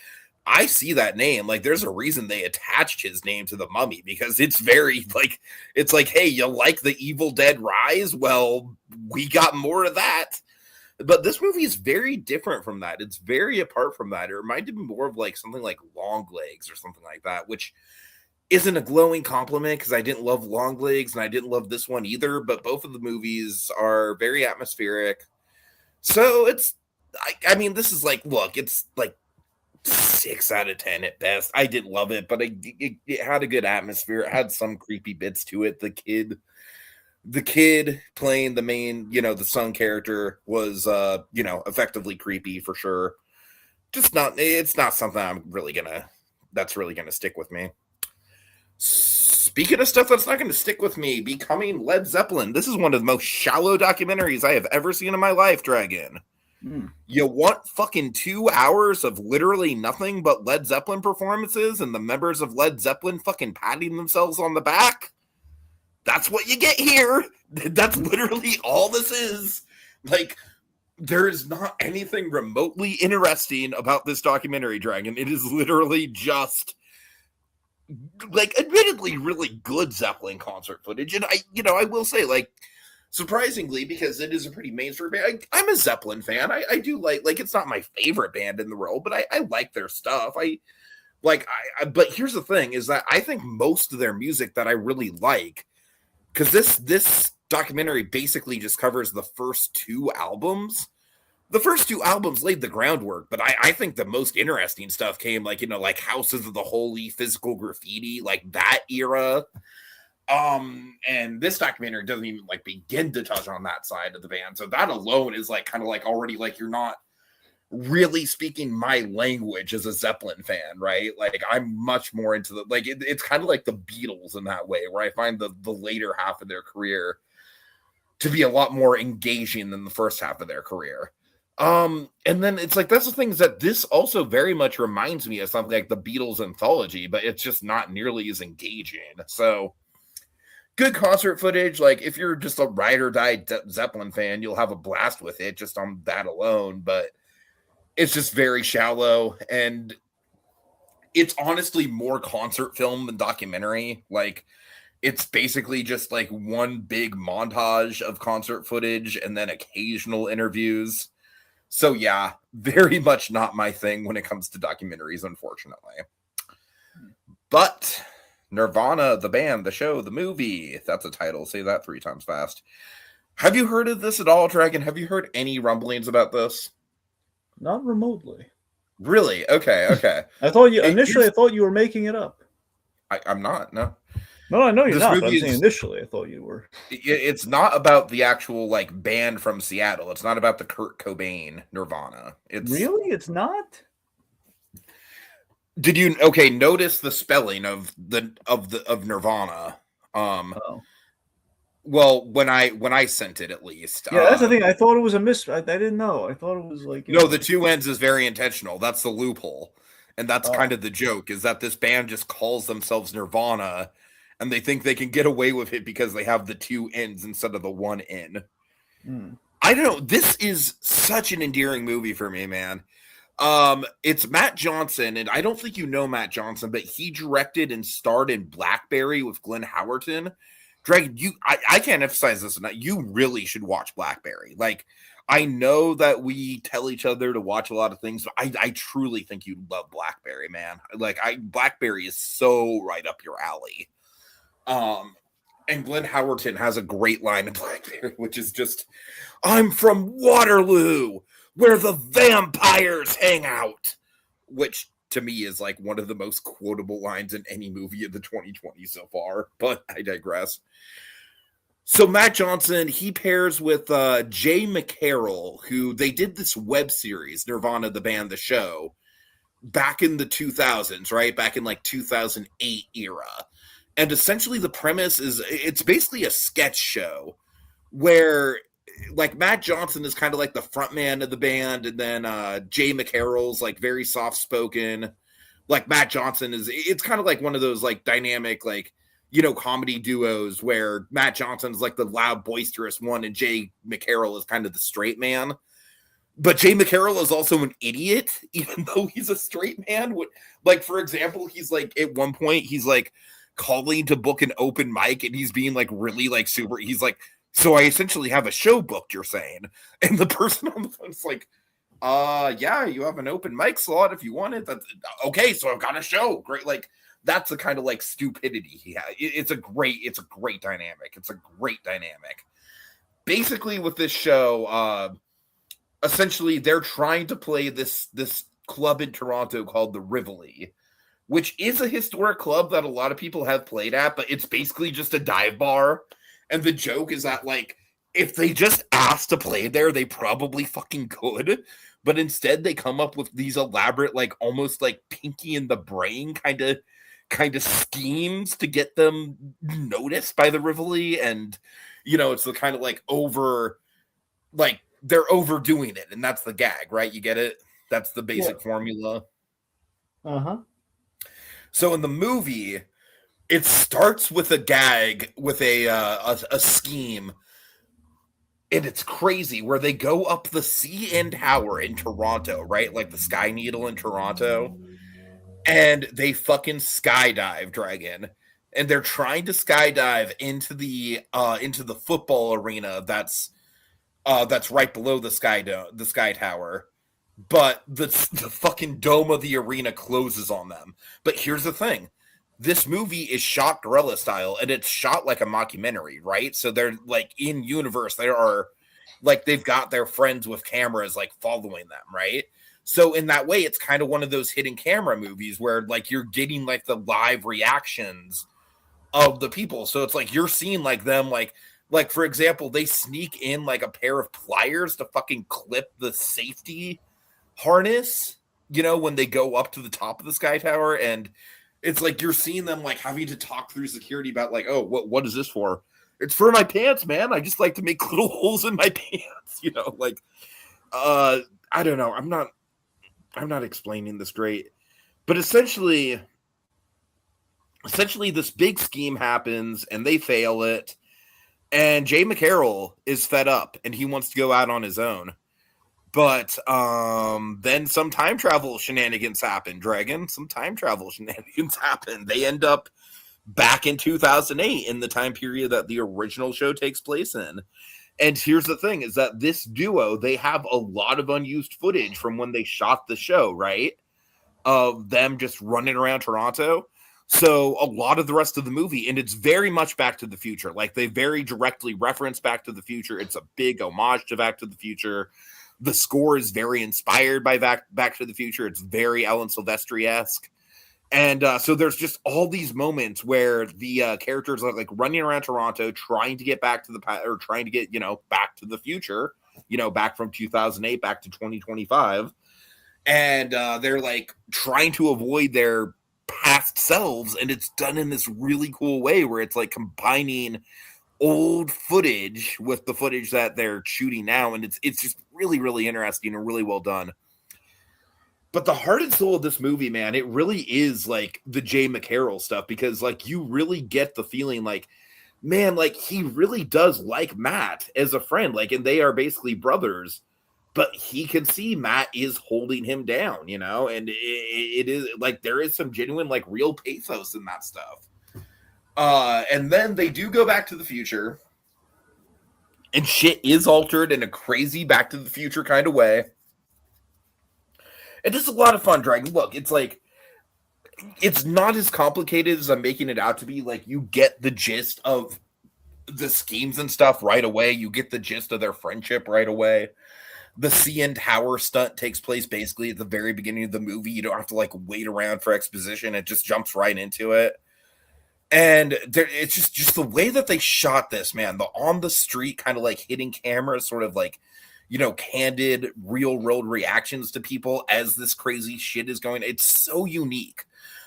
I see that name. Like, there's a reason they attached his name to the Mummy, because it's very like, it's like, hey, you like the Evil Dead Rise? Well, we got more of that. But this movie is very different from that. It's very apart from that. It reminded me more of like something like Long Legs or something like that, which isn't a glowing compliment because I didn't love Long Legs and I didn't love this one either. But both of the movies are very atmospheric. So it's, I mean, this is like, look, it's like 6 out of 10 at best. I didn't love it, but it had a good atmosphere. It had some creepy bits to it. The kid playing the main, the son character was, effectively creepy for sure. It's not something that's really gonna stick with me. Speaking of stuff that's not going to stick with me, Becoming Led Zeppelin. This is one of the most shallow documentaries I have ever seen in my life, Dragon. You want fucking 2 hours of literally nothing but Led Zeppelin performances and the members of Led Zeppelin fucking patting themselves on the back? That's what you get here. That's literally all this is. Like, there is not anything remotely interesting about this documentary, Dragon. It is literally just, like, admittedly really good Zeppelin concert footage. And I will say, like, surprisingly, because it is a pretty mainstream band, I'm a Zeppelin fan. I do like it's not my favorite band in the world, but I like their stuff. But here's the thing is that I think most of their music that I really like, because this documentary basically just covers the first 2 albums. The first 2 albums laid the groundwork, but I think the most interesting stuff came like Houses of the Holy, Physical Graffiti, like that era. And this documentary doesn't even like begin to touch on that side of the band. So that alone is like kind of like already like you're not really speaking my language as a Zeppelin fan, right? Like I'm much more into the it's kind of like the Beatles in that way, where I find the later half of their career to be a lot more engaging than the first half of their career. And then it's like that's the things that this also very much reminds me of something like the Beatles anthology, but it's just not nearly as engaging. So good concert footage. Like if you're just a ride or die Zeppelin fan, you'll have a blast with it just on that alone. But it's just very shallow, and it's honestly more concert film than documentary. Like It's basically just like one big montage of concert footage and then occasional interviews. So yeah, very much not my thing when it comes to documentaries, unfortunately. But Nirvana, the band, the show, the movie, that's a title. Say that 3 times fast. Have you heard of this at all, Dragon? Have you heard any rumblings about this? Not remotely. Really? Okay. I thought you were making it up. I'm not, no. No, I know you're not, but I'm saying initially I thought you were. It's not about the actual like band from Seattle. It's not about the Kurt Cobain Nirvana. Really? It's not? Did you notice the spelling of Nirvana? Well, when I sent it, at least. Yeah, that's the thing. I thought it was a I didn't know. I thought it was like no, the 2 ends is very intentional. That's the loophole, and that's kind of the joke. Is that this band just calls themselves Nirvana, and they think they can get away with it because they have the 2 ends instead of the 1 N. I don't know. This is such an endearing movie for me, man. It's Matt Johnson, and I don't think you know Matt Johnson, but he directed and starred in Blackberry with Glenn Howerton. Dragon, I can't emphasize this enough. You really should watch Blackberry. Like, I know that we tell each other to watch a lot of things, but I truly think you love Blackberry, man. Like, Blackberry is so right up your alley. And Glenn Howerton has a great line in Blackberry, which is just, "I'm from Waterloo, where the vampires hang out," which to me is like one of the most quotable lines in any movie of the 2020s so far, but I digress. So Matt Johnson, he pairs with Jay McCarroll, who they did this web series, Nirvana, the band, the show, back in the 2000s, right? Back in like 2008 era. And essentially the premise is, it's basically a sketch show where like Matt Johnson is kind of like the front man of the band, and then Jay McCarroll's like very soft spoken. Like Matt Johnson it's kind of like one of those like dynamic, like, comedy duos where Matt Johnson's like the loud, boisterous one, and Jay McCarroll is kind of the straight man. But Jay McCarroll is also an idiot, even though he's a straight man. Like, for example, he's like, at one point, he's like calling to book an open mic, and he's being like really like super. He's like, "So I essentially have a show booked, you're saying?" And the person on the phone is like, yeah, you have an open mic slot if you want it. That's okay. So I've got a show. Great. Like, that's the kind of like stupidity he has. It's a great dynamic. It's a great dynamic. Basically with this show, essentially they're trying to play this club in Toronto called the Rivoli, which is a historic club that a lot of people have played at, but it's basically just a dive bar. And the joke is that, like, if they just asked to play there, they probably fucking could. But instead, they come up with these elaborate, like, almost like Pinky in the Brain kind of schemes to get them noticed by the Rivoli. And, it's the kind of like they're overdoing it. And that's the gag, right? You get it? That's the basic formula. Uh-huh. So in the movie, it starts with a gag, with a scheme, and it's crazy, where they go up the CN Tower in Toronto, right? Like the Sky Needle in Toronto, and they fucking skydive, Dragon. And they're trying to skydive into the football arena that's right below the Sky Tower. But the fucking dome of the arena closes on them. But here's the thing. This movie is shot guerrilla style, and it's shot like a mockumentary, right? So they're like in universe. There are like, they've got their friends with cameras like following them, right? So in that way, it's kind of one of those hidden camera movies where like you're getting like the live reactions of the people. So it's like you're seeing like them like for example, they sneak in like a pair of pliers to fucking clip the safety harness, when they go up to the top of the Sky Tower. And it's like you're seeing them like having to talk through security about like, "Oh, what is this for?" "It's for my pants, man. I just like to make little holes in my pants." Like, I don't know. I'm not explaining this great, but essentially this big scheme happens and they fail it. And Jay McCarroll is fed up and he wants to go out on his own. But then some time travel shenanigans happen, Dragon. Some time travel shenanigans happen. They end up back in 2008 in the time period that the original show takes place in. And here's the thing is that this duo, they have a lot of unused footage from when they shot the show, right? Of them just running around Toronto. So a lot of the rest of the movie, and it's very much Back to the Future. Like they very directly reference Back to the Future. It's a big homage to Back to the Future. The score is very inspired by Back to the Future. It's very Alan Silvestri-esque. And so there's just all these moments where the characters are like running around Toronto, trying to get back to the past, or trying to get, back to the future, back from 2008, back to 2025. And they're like trying to avoid their past selves. And it's done in this really cool way where it's like combining old footage with the footage that they're shooting now. And it's just really, really interesting and really well done. But the heart and soul of this movie, man, it really is like the Jay McCarroll stuff, because like you really get the feeling like, man, like he really does like Matt as a friend, like, and they are basically brothers, but he can see Matt is holding him down, and it is like there is some genuine, like, real pathos in that stuff. And then they do go back to the future, and shit is altered in a crazy Back to the Future kind of way. And just a lot of fun, Dragon. Look, it's like, it's not as complicated as I'm making it out to be. Like, you get the gist of the schemes and stuff right away. You get the gist of their friendship right away. The CN Tower stunt takes place basically at the very beginning of the movie. You don't have to, like, wait around for exposition. It just jumps right into it. And it's just the way that they shot this, man. The on the street kind of, like, hitting camera, sort of like, candid, real world reactions to people as this crazy shit is going. It's so unique,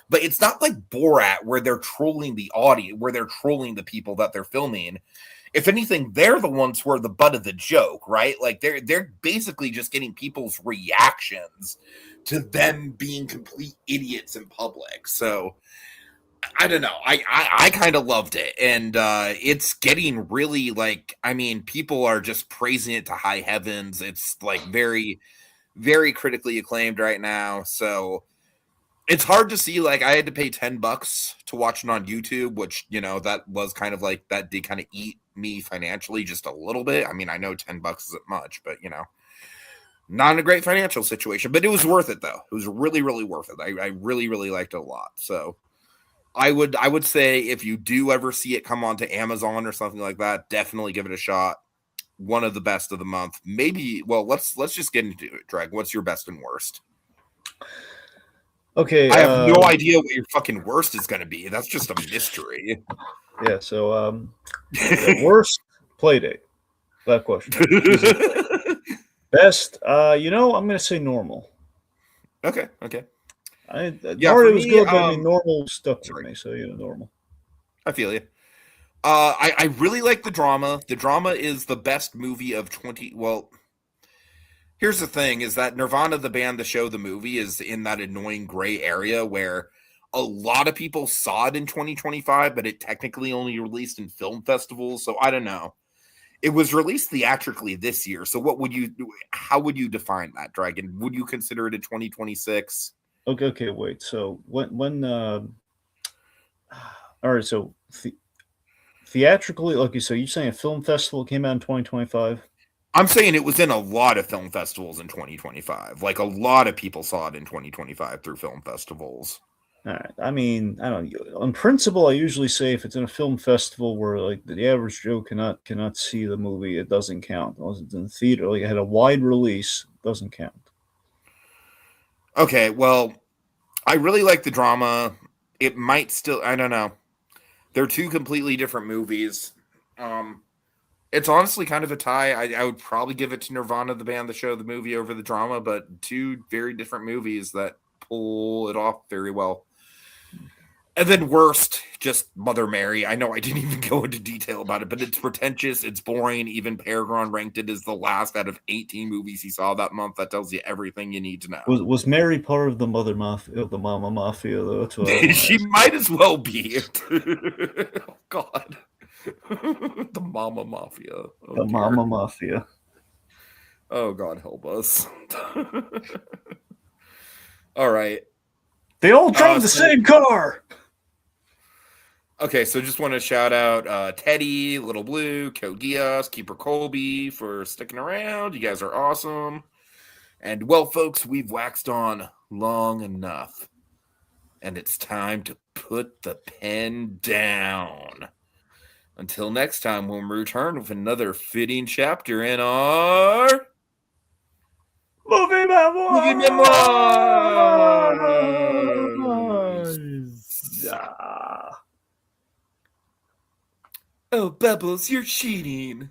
but it's not like Borat where they're trolling the audience, where they're trolling the people that they're filming. If anything, they're the ones who are the butt of the joke, right? Like they're basically just getting people's reactions to them being complete idiots in public. So I don't know. I kind of loved it. And it's getting really, like, I mean, people are just praising it to high heavens. It's like very, very critically acclaimed right now. So it's hard to see. Like, I had to pay $10 to watch it on YouTube, which, that was kind of like, that did kind of eat me financially just a little bit. I mean, I know $10 isn't much, but, not in a great financial situation. But it was worth it, though. It was really, really worth it. I really, really liked it a lot. So I would say if you do ever see it come onto Amazon or something like that, definitely give it a shot. One of the best of the month. Maybe, well, let's just get into it, Drag. What's your best and worst? Okay. I have no idea what your fucking worst is going to be. That's just a mystery. Yeah, so worst Playdate. That question. Best, I'm going to say normal. Okay. Part was good, but I mean, normal stuff for me, so normal. I feel you. I really like the drama. The drama is the best movie of 20. Well, here's the thing: is that Nirvana, the band, the show, the movie, is in that annoying gray area where a lot of people saw it in 2025, but it technically only released in film festivals. So I don't know. It was released theatrically this year. So how would you define that, Dragon? Would you consider it a 2026? Okay, wait. So when all right, so theatrically, okay, so you're saying a film festival came out in 2025? I'm saying it was in a lot of film festivals in 2025. Like, a lot of people saw it in 2025 through film festivals. All right. I mean, I don't know. On principle, I usually say if it's in a film festival where, like, the average Joe cannot see the movie, it doesn't count. Unless it's in the theater, like, it had a wide release, it doesn't count. Okay, well, I really like the drama. It might still, I don't know. They're two completely different movies. It's honestly kind of a tie. I would probably give it to Nirvana, the band, the show, the movie over the drama, but two very different movies that pull it off very well. And then worst, just Mother Mary. I know I didn't even go into detail about it, but it's pretentious. It's boring. Even Paragon ranked it as the last out of 18 movies he saw that month. That tells you everything you need to know. Was Mary part of the Mother Mafia, the Mama Mafia, though? She might as well be. Oh, God. The Mama Mafia. Oh, the dear. Mama Mafia. Oh, God help us. All right. They all drove the same car. Okay, so just want to shout out Teddy, Little Blue, Code Geass, Keeper Colby for sticking around. You guys are awesome. And well, folks, we've waxed on long enough. And it's time to put the pen down. Until next time, when we return with another fitting chapter in our Movie memoirs. movie memoirs. Yeah. Oh, Bubbles, you're cheating.